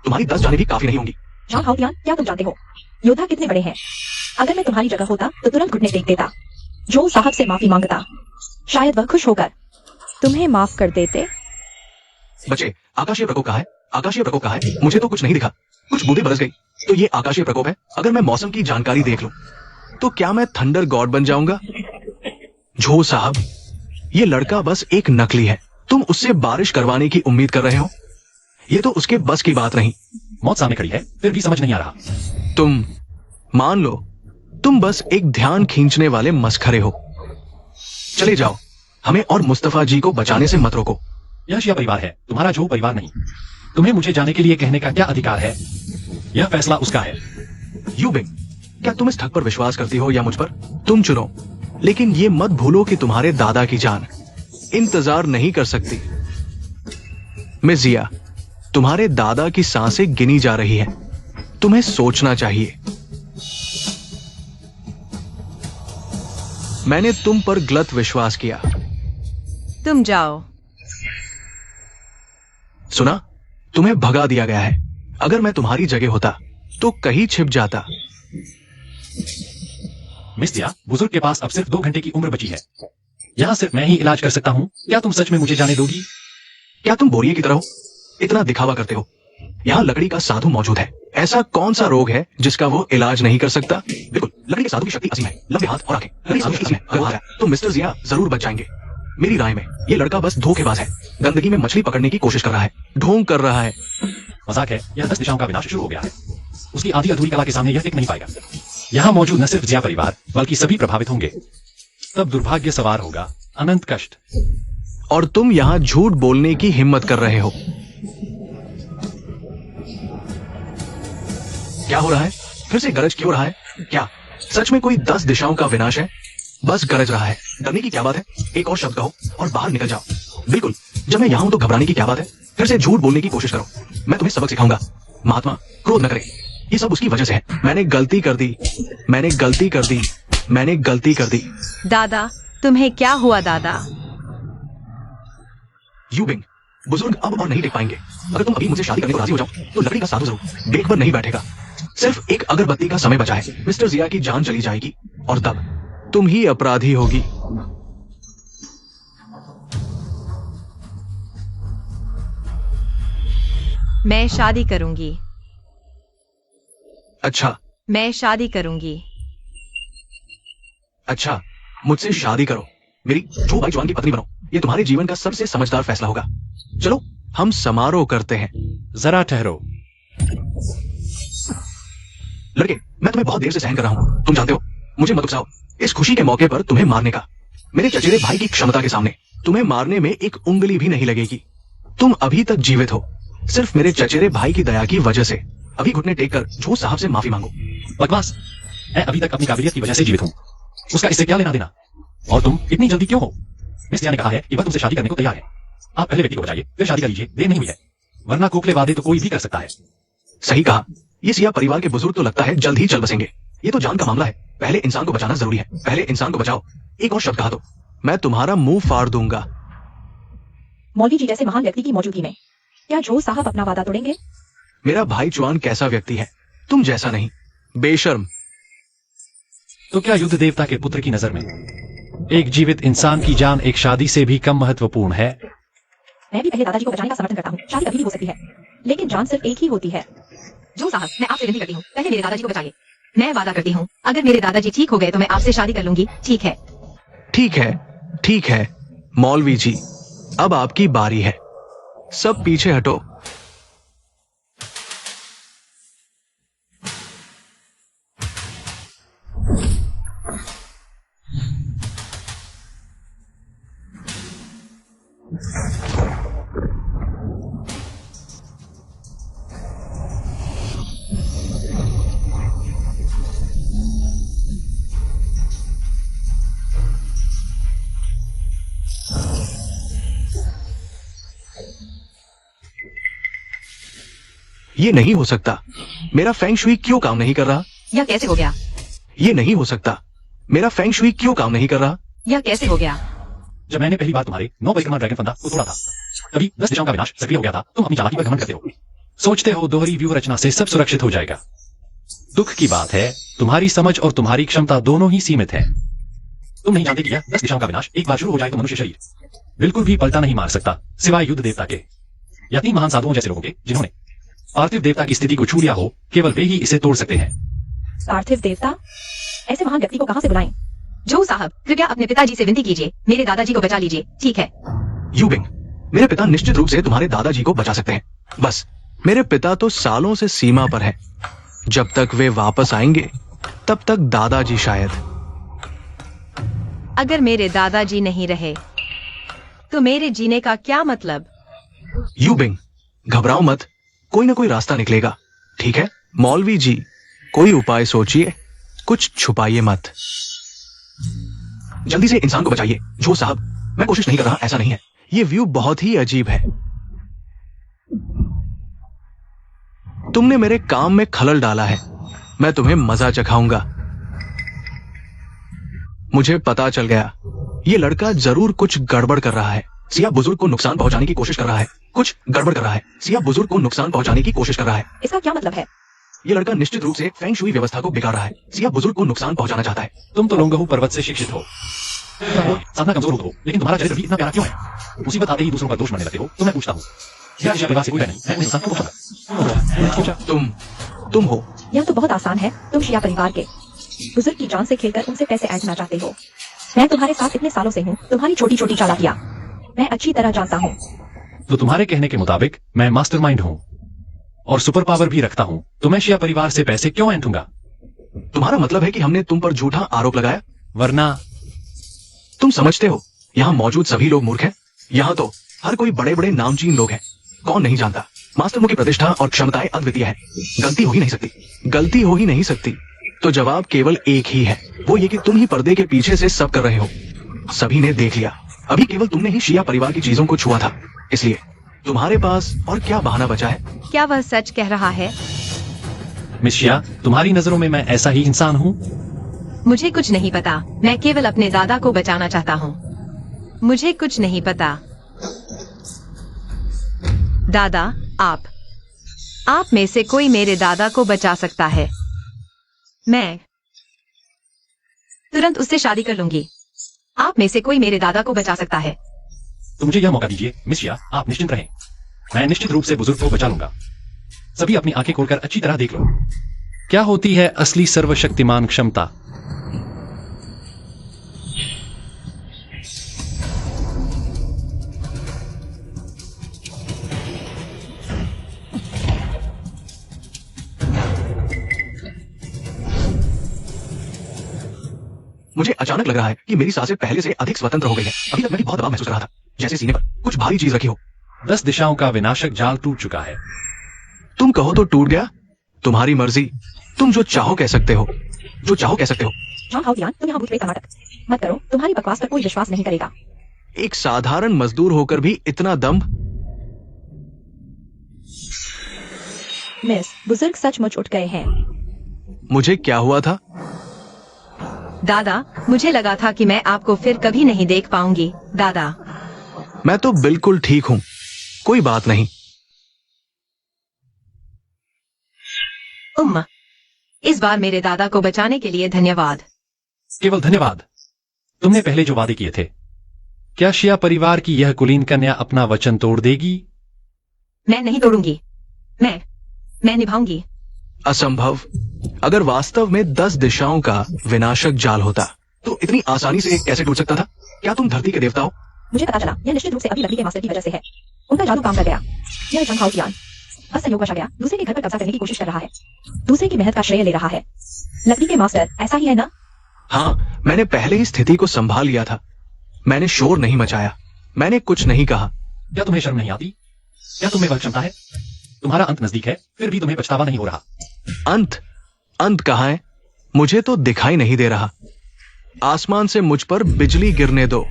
Speaker 1: तुम्हारी 10 जाने भी काफी नहीं होंगी।
Speaker 2: जॉन हाउतियान, क्या तुम जानते हो योद्धा कितने बड़े हैं? अगर मैं तुम्हारी जगह होता तो तुरंत घुटने टेक देता। जो साहब से माफी मांगता। शायद वह खुश होकर तुम्हें माफ कर देते।
Speaker 1: बच्चे, आकाशीय प्रकोप कहाँ है? आकाशीय प्रकोप कहाँ है? मुझे तो कुछ नहीं दिखा। कुछ बूंदें बरस गई तो ये आकाशीय प्रकोप है। अगर मैं मौसम की जानकारी देख लूं तो क्या मैं थंडर गॉड बन जाऊंगा? झो साहब, ये लड़का बस एक नकली है। तुम उससे बारिश करवाने की उम्मीद कर रहे हो? ये तो उसके बस की बात नहीं।
Speaker 3: मौत सामने खड़ी है, फिर भी समझ नहीं आ रहा।
Speaker 1: तुम मान लो, तुम बस एक ध्यान खींचने वाले मस्खरे हो। चले जाओ, हमें और मुस्तफा जी को बचाने से मत रोको।
Speaker 3: यह शिया परिवार है, तुम्हारा जो परिवार नहीं। तुम्हें मुझे जाने के लिए कहने का क्या अधिकार है? यह फैसला उसका है।
Speaker 1: यूबिंग, क्या तुम इस ठग पर विश्वास करती हो या मुझ पर? तुम चुनो, लेकिन ये मत भूलो कि तुम्हारे दादा की जान इंतजार नहीं कर सकती। मिस जिया, तुम्हारे दादा की सांसें गिनी जा रही हैं। तुम्हें सोचना चाहिए। मैंने तुम पर गलत विश्वास किया।
Speaker 4: तुम जाओ।
Speaker 1: सुना, तुम्हें भगा दिया गया है। अगर मैं तुम्हारी जगह होता तो कहीं छिप जाता।
Speaker 3: मिस जिया, बुजुर्ग के पास अब सिर्फ 2 घंटे की उम्र बची है। यहाँ सिर्फ मैं ही इलाज कर सकता हूँ। क्या तुम सच में मुझे जाने दोगी?
Speaker 1: क्या तुम बोरिए की तरह हो? इतना दिखावा करते हो। यहाँ लकड़ी का साधु मौजूद है। ऐसा कौन सा रोग है जिसका वो इलाज नहीं कर सकता? बिल्कुल, लकड़ी के साधु की शक्ति असीम है। लंबे हाथ और आंखें। लकड़ी साधु की शक्ति है। अगर वो आ गया तो मिस्टर जिया जरूर बच जाएंगे। मेरी राय में ये लड़का बस धोखेबाज है। गंदगी में मछली पकड़ने की कोशिश कर रहा है, ढोंग कर रहा है।
Speaker 3: मजाक है। यह 10 दिशाओं का विनाश शुरू हो गया है। उसकी आधी अधूरी कला के सामने यह टिक नहीं पाएगा। यहाँ मौजूद न सिर्फ जिया परिवार बल्कि सभी प्रभावित होंगे। तब दुर्भाग्य सवार होगा, अनंत कष्ट।
Speaker 1: और तुम यहाँ झूठ बोलने की हिम्मत कर रहे हो। क्या हो रहा है? फिर से गरज क्यों रहा है? क्या सच में कोई 10 दिशाओं का विनाश है? बस गरज रहा है। डरने की क्या बात है? एक और शब्द कहो और बाहर निकल जाओ। बिल्कुल, जब मैं यहाँ हूं तो घबराने की क्या बात है? फिर से झूठ बोलने की कोशिश करो। मैं तुम्हें सबक सिखाऊंगा। महात्मा, क्रोध न करे। ये सब उसकी वजह से है। मैंने गलती कर दी। मैंने गलती कर दी। मैंने गलती कर दी।
Speaker 4: दादा, तुम्हें क्या हुआ दादा?
Speaker 1: यूबिंग, बुजुर्ग अब और नहीं टिक पाएंगे। अगर तुम अभी मुझसे शादी करने को राजी हो जाओ तो लकड़ी का साधु जरूर बेड पर नहीं बैठेगा। सिर्फ एक अगरबत्ती का समय बचा है। मिस्टर जिया की जान चली जाएगी और तब तुम ही अपराधी होगी।
Speaker 4: मैं शादी करूंगी।
Speaker 1: अच्छा,
Speaker 4: मैं शादी करूंगी।
Speaker 1: अच्छा, मुझसे शादी करो। मेरी जो भाई जवान की पत्नी बनो। ये तुम्हारे जीवन का सबसे समझदार फैसला होगा। चलो, हम समारोह करते हैं।
Speaker 3: जरा ठहरो।
Speaker 1: लड़के, मैं तुम्हें बहुत देर से सहन कर रहा हूं। तुम जानते हो, मुझे मत उकसाओ। इस खुशी के मौके पर तुम्हें मारने का। मेरे चचेरे भाई की क्षमता के सामने तुम्हें मारने में एक उंगली भी नहीं लगेगी। तुम अभी तक जीवित हो सिर्फ मेरे चचेरे भाई की दया की वजह से। अभी घुटने टेक कर झूठ साहब से माफी मांगो।
Speaker 3: बकवास। मैं अभी तक अपनी काबिलियत की वजह से जीवित हूँ। उसका इससे क्या लेना देना? और तुम इतनी जल्दी क्यों हो? मिस जिया ने कहा है कि वह तुमसे शादी करने को तैयार है। आप पहले व्यक्ति को बचाइए, फिर शादी कर लीजिए। देर नहीं हुई है, वरना खोखले वादे तो कोई भी कर सकता है।
Speaker 1: सही कहा। ये सिया परिवार के बुजुर्ग तो लगता है जल्द ही चल बसेंगे। ये तो जान का मामला है। पहले इंसान को बचाना जरूरी है। पहले इंसान को बचाओ। एक और शब्द कहा तो मैं तुम्हारा मुंह फाड़ दूंगा।
Speaker 2: मौलवी जी जैसे महान व्यक्ति की मौजूदगी में क्या जो साहब अपना वादा तोड़ेंगे?
Speaker 1: मेरा भाई चुआन कैसा व्यक्ति है? तुम जैसा नहीं। बेशर्म।
Speaker 3: तो क्या युद्ध देवता के पुत्र की नजर में एक जीवित इंसान की जान एक शादी से भी कम महत्वपूर्ण है?
Speaker 2: मैं भी पहले दादाजी को बचाने का समर्थन करता हूँ। शादी कभी भी हो सकती है, लेकिन जान सिर्फ एक ही होती है।
Speaker 5: जो साहब, मैं आपसे विनती करती हूँ, पहले मेरे दादाजी को बचाइए। मैं वादा करती हूँ, अगर मेरे दादाजी ठीक हो गए तो मैं आपसे शादी कर लूंगी। ठीक है?
Speaker 1: ठीक है, ठीक है। मौलवी जी, अब आपकी बारी है। सब पीछे हटो। ये नहीं हो सकता। मेरा फेंग शुई क्यों काम नहीं कर रहा?
Speaker 5: यह कैसे हो गया?
Speaker 1: ये नहीं हो सकता। मेरा फेंग शुई क्यों काम नहीं कर रहा?
Speaker 5: यह कैसे हो गया?
Speaker 3: जब मैंने पहली बार तुम्हारे 9 परिक्रमा ड्रैगन फंदा को तोड़ा था, तभी 10 दिशाओं का विनाश सक्रिय हो गया था। तुम अपनी चालाकी पर घमंड करते हो। सोचते हो दोहरी व्यूह रचना से सब सुरक्षित हो जाएगा। दुख की बात है, तुम्हारी समझ और तुम्हारी क्षमता दोनों ही सीमित है। तुम नहीं जानते कि यह 10 दिशाओं का विनाश एक बार शुरू हो जाए तो मनुष्य शरीर बिल्कुल भी पलटा नहीं मार सकता, सिवाय युद्ध देवता के या 3 महान साधुओं जैसे लोगों के जिन्होंने पार्थिव देवता की स्थिति को छू लिया हो। केवल वे ही इसे तोड़ सकते हैं।
Speaker 2: पार्थिव देवता? ऐसे महान व्यक्ति को कहां से बुलाएं?
Speaker 5: जो साहब, कृपया अपने पिताजी से विनती कीजिए, मेरे दादाजी को बचा लीजिए। ठीक है?
Speaker 1: यूबिंग, मेरे पिता निश्चित रूप से तुम्हारे दादाजी को बचा सकते हैं। बस मेरे पिता तो सालों से सीमा पर है। जब तक वे वापस आएंगे तब तक दादाजी शायद।
Speaker 4: अगर मेरे दादाजी नहीं रहे तो मेरे जीने का क्या मतलब?
Speaker 1: यू बिंग, घबराओ मत, कोई ना कोई रास्ता निकलेगा, ठीक है? मौलवी जी, कोई उपाय सोचिए, कुछ छुपाइए मत। जल्दी से इंसान को बचाइए। जो साहब, मैं कोशिश नहीं कर रहा, ऐसा नहीं है। ये व्यू बहुत ही अजीब है। तुमने मेरे काम में खलल डाला है। मैं तुम्हें मजा चखाऊंगा। मुझे पता चल गया, ये लड़का जरूर कुछ गड़बड़ कर रहा है। सिया बुजुर्ग को नुकसान पहुंचाने की कोशिश कर रहा है। कुछ गड़बड़ कर रहा है। सिया बुजुर्ग को नुकसान पहुंचाने की कोशिश कर रहा है।
Speaker 2: इसका क्या मतलब है?
Speaker 1: ये लड़का निश्चित रूप से फेंग शुई व्यवस्था को बिगाड़ रहा है। सिया बुजुर्ग को नुकसान पहुंचाना चाहता है।
Speaker 3: तुम तो लोंगहू पर्वत से शिक्षित हो, साधना कमजोर हो, लेकिन तुम्हारा चरित्र भी इतना प्यारा क्यों है? मुसीबत आते ही दूसरों का दोष मानने लगते हो। तो मैं पूछता हूँ, क्या शिक्षा परिवार से कोई नहीं? मैं उन्हें इंसान क्यों पहुंचाऊंगा?
Speaker 1: तुम हो।
Speaker 2: यह तो बहुत आसान है। तुम शिया परिवार के बुजुर्ग की जान से खेलकर उनसे पैसे ऐंठना चाहते हो। मैं तुम्हारे साथ इतने सालों से हूँ। तुम्हारी छोटी छोटी चालाकियां मैं अच्छी तरह जानता हूँ।
Speaker 3: तो तुम्हारे कहने के मुताबिक मैं मास्टरमाइंड हूँ और सुपर पावर भी रखता हूँ, तो मैं शिया परिवार से पैसे क्यों ऐंठूंगा?
Speaker 1: तुम्हारा मतलब है कि हमने तुम पर झूठा आरोप लगाया?
Speaker 3: वरना
Speaker 1: तुम समझते हो यहाँ मौजूद सभी लोग मूर्ख हैं। यहाँ तो हर कोई बड़े बड़े नामचीन लोग हैं। कौन नहीं जानता, मास्टर मुंह की प्रतिष्ठा और क्षमताएं अद्वितीय है। गलती हो ही नहीं सकती, गलती हो ही नहीं सकती। तो जवाब केवल एक ही है, वो ये कि तुम ही पर्दे के पीछे से सब कर रहे हो। सभी ने देख लिया। अभी केवल तुमने ही शिया परिवार की चीजों को छुआ था, इसलिए तुम्हारे पास और क्या बहाना बचा है?
Speaker 4: क्या वह सच कह रहा है?
Speaker 3: मिस शिया, तुम्हारी नजरों में मैं ऐसा ही इंसान हूँ?
Speaker 4: मुझे कुछ नहीं पता। मैं केवल अपने दादा को बचाना चाहता हूँ। मुझे कुछ नहीं पता। दादा, आप में से कोई मेरे दादा को बचा सकता है। मैं तुरंत उससे शादी कर लूंगी। आप में से कोई मेरे दादा को बचा सकता है।
Speaker 3: तो मुझे यह मौका दीजिए मिस शिया, आप निश्चिंत रहें। मैं निश्चित रूप से बुजुर्ग को बचा लूंगा। सभी अपनी आंखें खोलकर अच्छी तरह देख लो। क्या होती है असली सर्वशक्तिमान क्षमता?
Speaker 1: मुझे अचानक लग रहा है कि मेरी सांसें पहले से अधिक स्वतंत्र हो गई हैं। अभी तक मैं भी बहुत दबाव महसूस कर रहा था, जैसे सीने पर कुछ भारी चीज रखी हो।
Speaker 3: 10 दिशाओं का विनाशक जाल टूट चुका है।
Speaker 1: तुम कहो तो टूट गया, तुम्हारी मर्जी। तुम जो चाहो कह सकते हो, जो चाहो कह सकते हो।
Speaker 2: जॉन हाउटियान, तुम यहाँ भूत प्रेत का नाटक मत करो। तुम्हारी बकवास पर कोई विश्वास नहीं करेगा।
Speaker 1: एक साधारण मजदूर होकर भी इतना दम्भ।
Speaker 2: मिस, बुजुर्ग सचमुच उठ गए हैं।
Speaker 1: मुझे क्या हुआ था?
Speaker 4: दादा, मुझे लगा था कि मैं आपको फिर कभी नहीं देख पाऊंगी। दादा,
Speaker 1: मैं तो बिल्कुल ठीक हूं, कोई बात नहीं।
Speaker 4: इस बार मेरे दादा को बचाने के लिए धन्यवाद।
Speaker 3: केवल धन्यवाद। तुमने पहले जो वादे किए थे, क्या शिया परिवार की यह कुलीन कन्या अपना वचन तोड़ देगी?
Speaker 4: मैं नहीं तोड़ूंगी। मैं निभाऊंगी।
Speaker 1: असंभव। अगर वास्तव में 10 दिशाओं का विनाशक जाल होता तो इतनी आसानी से कैसे टूट सकता था? क्या तुम धरती के देवता हो?
Speaker 2: मुझे पता चला, यह निश्चित रूप से अभी लकड़ी के मास्टर की वजह से है। उनका जादू काम कर गया। यह जॉन हाउटियान असंयोगवश आ गया, दूसरे के घर पर कब्जा करने की कोशिश कर रहा है, दूसरे की मेहनत का श्रेय ले रहा है। लकड़ी के मास्टर, ऐसा ही है ना?
Speaker 1: हाँ, मैंने पहले ही स्थिति को संभाल लिया था। मैंने शोर नहीं मचाया, मैंने कुछ नहीं कहा।
Speaker 3: क्या तुम्हें शर्म नहीं आती? क्या तुम्हें वह क्षमता है? तुम्हारा अंत नजदीक है, फिर भी तुम्हें पछतावा नहीं हो रहा।
Speaker 1: अंत कहाँ है? मुझे तो दिखाई नहीं दे रहा। आसमान से मुझ पर बिजली गिरने दो।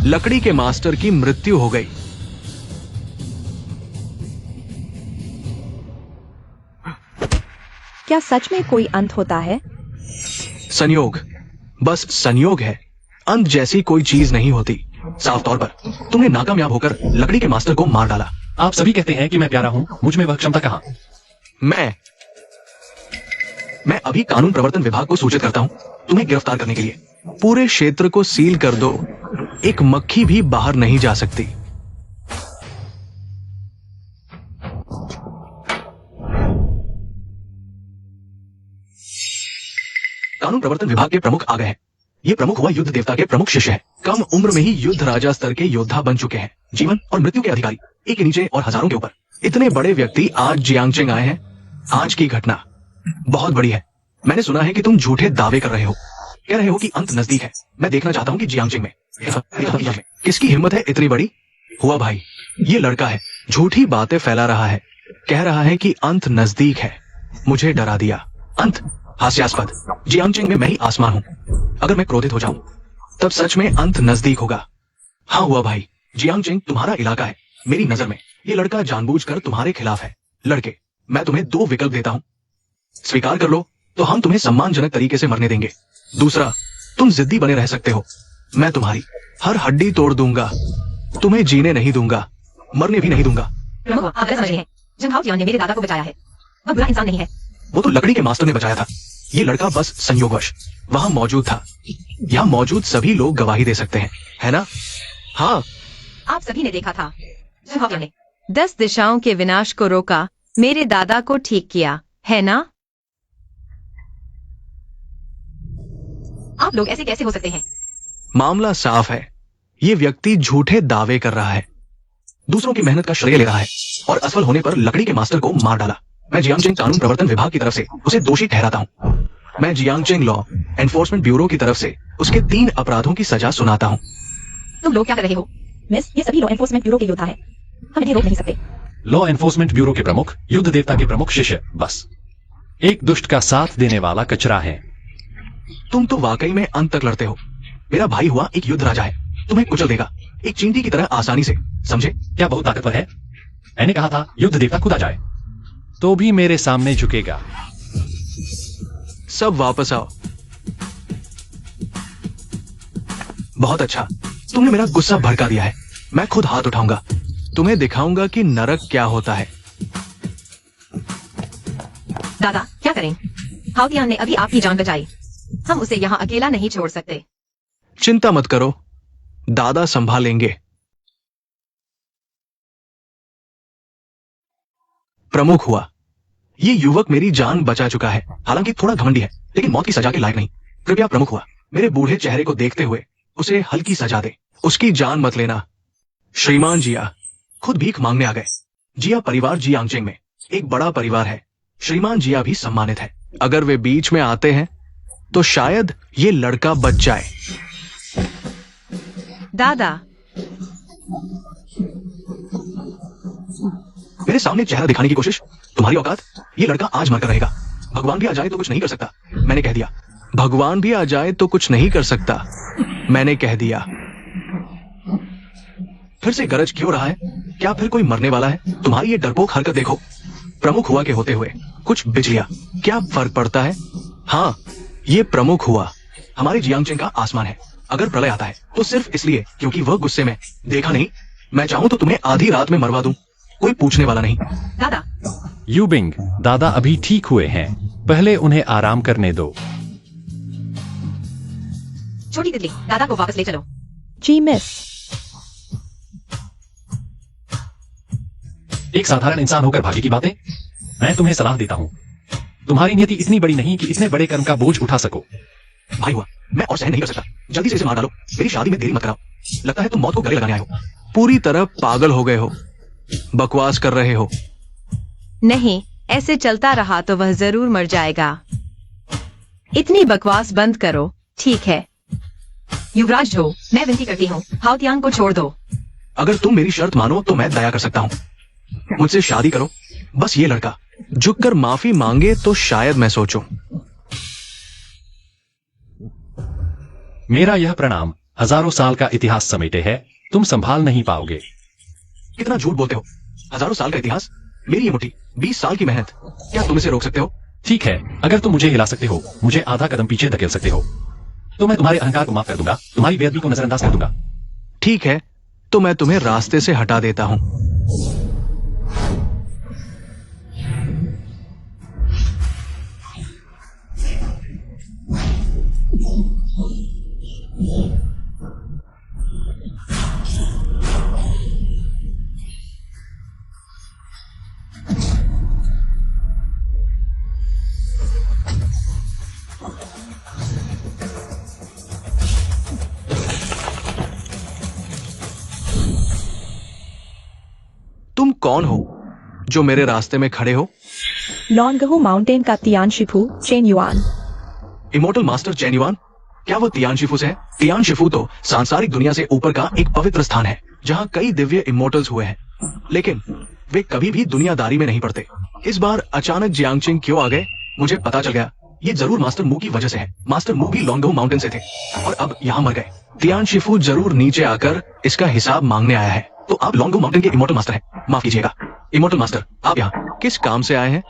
Speaker 1: लकड़ी के मास्टर की मृत्यु हो गई।
Speaker 2: क्या सच में कोई अंत होता है?
Speaker 1: संयोग, बस संयोग है। अंत जैसी कोई चीज नहीं होती। साफ तौर पर तुमने नाकामयाब होकर लकड़ी के मास्टर को मार डाला।
Speaker 3: आप सभी कहते हैं कि मैं प्यारा हूं, मुझ में वह क्षमता कहां?
Speaker 1: मैं अभी कानून प्रवर्तन विभाग को सूचित करता हूं तुम्हें गिरफ्तार करने के लिए। पूरे क्षेत्र को सील कर दो, एक मक्खी भी बाहर नहीं जा सकती। कानून प्रवर्तन विभाग के प्रमुख आ गए हैं। ये प्रमुख हुआ युद्ध देवता के प्रमुख शिष्य है। कम उम्र में ही युद्ध राजा स्तर के योद्धा बन चुके हैं, जीवन और मृत्यु के अधिकारी, एक के नीचे और हजारों के ऊपर। इतने बड़े व्यक्ति आज जियांगचेंग आए हैं। आज की घटना बहुत बड़ी है। मैंने सुना है कि तुम झूठे दावे कर रहे हो, कह रहे हो कि अंत नजदीक है। मैं देखना चाहता हूँ कि जियांगचेंग में किसकी हिम्मत है इतनी बड़ी। हुआ भाई, ये लड़का है, झूठी बातें फैला रहा है, कह रहा है कि अंत नजदीक है। मुझे डरा दिया। अंत? हास्यास्पद। जियांगचेंग में मैं ही आसमान हूँ। अगर मैं क्रोधित हो जाऊं तब सच में अंत नजदीक होगा। हाँ हुआ भाई, जियांगचेंग तुम्हारा इलाका है। मेरी नजर में ये लड़का जानबूझकर तुम्हारे खिलाफ है। लड़के, मैं तुम्हें दो विकल्प देता हूँ। स्वीकार कर लो तो हम तुम्हें सम्मानजनक तरीके से मरने देंगे। दूसरा, तुम जिद्दी बने रह सकते हो। मैं तुम्हारी हर हड्डी तोड़ दूंगा, तुम्हें जीने नहीं दूंगा, मरने भी नहीं दूंगा।
Speaker 5: प्रमुख, आप गलत समझ रहे हैं। जंग हाओ जियान ने मेरे दादा को बचाया है। वह बुरा इंसान नहीं है।
Speaker 1: वो तो लकड़ी के मास्टर ने बचाया था। ये लड़का बस संयोगवश वहां मौजूद था। यहाँ मौजूद सभी लोग गवाही दे सकते हैं, है ना? हाँ।
Speaker 5: आप सभी ने देखा था। जंग हाओ जियान ने
Speaker 4: 10 दिशाओं के विनाश को रोका, मेरे दादा को ठीक किया, है ना?
Speaker 5: आप लोग ऐसे कैसे हो सकते हैं?
Speaker 1: मामला साफ है। ये व्यक्ति झूठे दावे कर रहा है, दूसरों की मेहनत का श्रेय ले रहा है और असफल होने पर लकड़ी के मास्टर को मार डाला। मैं जियांगचेंग कानून प्रवर्तन विभाग की तरफ से उसे दोषी ठहराता हूँ। मैं जियांगचेंग लॉ एनफोर्समेंट ब्यूरो की तरफ से उसके 3 अपराधों की सजा सुनाता हूँ।
Speaker 5: तुम लोग क्या कर रहे हो?
Speaker 2: मिस, ये सभी लॉ एनफोर्समेंट ब्यूरो के योद्धा है, हम इन्हें रोक नहीं सकते।
Speaker 3: लॉ एनफोर्समेंट ब्यूरो के प्रमुख युद्ध देवता के प्रमुख शिष्य बस एक दुष्ट का साथ देने वाला कचरा है।
Speaker 1: तुम तो वाकई में अंत तक लड़ते हो। मेरा भाई हुआ एक युद्ध राजा है, तुम्हें कुचल देगा एक चींटी की तरह आसानी से, समझे?
Speaker 3: क्या बहुत ताकतवर है? मैंने कहा था युद्ध देवता खुद आ जाए तो भी मेरे सामने झुकेगा।
Speaker 1: सब वापस आओ। बहुत अच्छा, तुमने मेरा गुस्सा भड़का दिया है। मैं खुद हाथ उठाऊंगा, तुम्हें दिखाऊंगा कि नरक क्या होता है।
Speaker 5: दादा, क्या करें? हाओ जियान ने अभी आपकी जान बचाई। हम उसे यहाँ अकेला नहीं छोड़ सकते।
Speaker 1: चिंता मत करो, दादा संभालेंगे। प्रमुख हुआ, ये युवक मेरी जान बचा चुका है। हालांकि थोड़ा घमंडी है, लेकिन मौत की सजा के लायक नहीं। कृपया प्रमुख हुआ, मेरे बूढ़े चेहरे को देखते हुए उसे हल्की सजा दे। उसकी जान मत लेना। श्रीमान जिया खुद भीख मांगने आ गए। जिया परिवार जियांगचेंग में एक बड़ा परिवार है। श्रीमान जिया भी सम्मानित है। अगर वे बीच में आते हैं तो शायद ये लड़का बच जाए।
Speaker 4: दादा,
Speaker 1: मेरे सामने चेहरा दिखाने की कोशिश, तुम्हारी औकात? ये लड़का आज मरकर रहेगा। भगवान भी आ जाए तो कुछ नहीं कर सकता, मैंने कह दिया। भगवान भी आ जाए तो कुछ नहीं कर सकता, मैंने कह दिया। फिर से गरज क्यों रहा है? क्या फिर कोई मरने वाला है? तुम्हारी ये डरपोक हरकत देखो। प्रमुख हुआ के होते हुए कुछ बिजलियां, क्या फर्क पड़ता है? हाँ, ये प्रमुख हुआ हमारे जियांगचेंग का आसमान है। अगर प्रलय आता है तो सिर्फ इसलिए क्योंकि वह गुस्से में। देखा नहीं, मैं चाहूं तो तुम्हें आधी रात में मरवा दूं, कोई पूछने वाला नहीं।
Speaker 5: दादा,
Speaker 3: यूबिंग, दादा अभी ठीक हुए हैं, पहले उन्हें आराम करने दो।
Speaker 5: छोटी तितली, दादा को वापस ले चलो।
Speaker 2: जी मिस।
Speaker 3: एक साधारण इंसान होकर भाग्य की बातें। मैं तुम्हें सलाह देता हूँ, तुम्हारी नियति इतनी बड़ी नहीं कि इतने बड़े कर्म का बोझ उठा सको।
Speaker 1: भाई हुआ, मैं और सहन नहीं कर सकता। जल्दी से इसे मार डालो। मेरी शादी में देरी मत कराओ। लगता है तुम मौत को गले लगाने आए हो। पूरी तरह पागल हो गए हो, बकवास कर रहे हो।
Speaker 4: नहीं, ऐसे चलता रहा तो वह जरूर मर जाएगा। इतनी बकवास बंद करो, ठीक है?
Speaker 5: युवराज जो, मैं विनती करती हूँ, हाओ जियान को छोड़ दो।
Speaker 1: अगर तुम मेरी शर्त मानो तो मैं दया कर सकता हूँ। मुझसे शादी करो। बस ये लड़का झुककर माफी मांगे तो शायद मैं सोचूं।
Speaker 3: मेरा यह प्रणाम हजारों साल का इतिहास समेटे है, तुम संभाल नहीं पाओगे।
Speaker 1: कितना झूठ बोलते हो। हजारों साल का इतिहास, मेरी ये मुट्ठी, 20 साल की मेहनत, क्या तुम इसे रोक सकते हो?
Speaker 3: ठीक है, अगर तुम मुझे हिला सकते हो, मुझे आधा कदम पीछे धकेल सकते हो, तो मैं तुम्हारे अहंकार को माफ कर दूंगा, तुम्हारी बेअदबी को नजरअंदाज कर दूंगा।
Speaker 1: ठीक है, तो मैं तुम्हें रास्ते से हटा देता हूं। कौन हो जो मेरे रास्ते में खड़े हो?
Speaker 2: लॉन्गहू माउंटेन का Tian Shifu chain yuan.
Speaker 1: Immortal master chain yuan? क्या वो तियान शिफू से है? तियान शिफू तो सांसारिक दुनिया से ऊपर का एक पवित्र स्थान है जहाँ कई दिव्य इमोर्टल्स हुए हैं, लेकिन वे कभी भी दुनियादारी में नहीं पड़ते। इस बार अचानक जियांगचिंग क्यों आ गए मुझे पता चल गया। ये जरूर मास्टर मू की वजह से है। मास्टर मू भी लॉन्गहू माउंटेन से थे और अब यहाँ मर गए। तियान शिफू जरूर नीचे आकर इसका हिसाब मांगने आया है। तो आप लॉन्गहू माउंटेन के इमोर्टल मास्टर हैं। माफ कीजिएगा इमोर्टल मास्टर, आप यहाँ किस काम से आए हैं?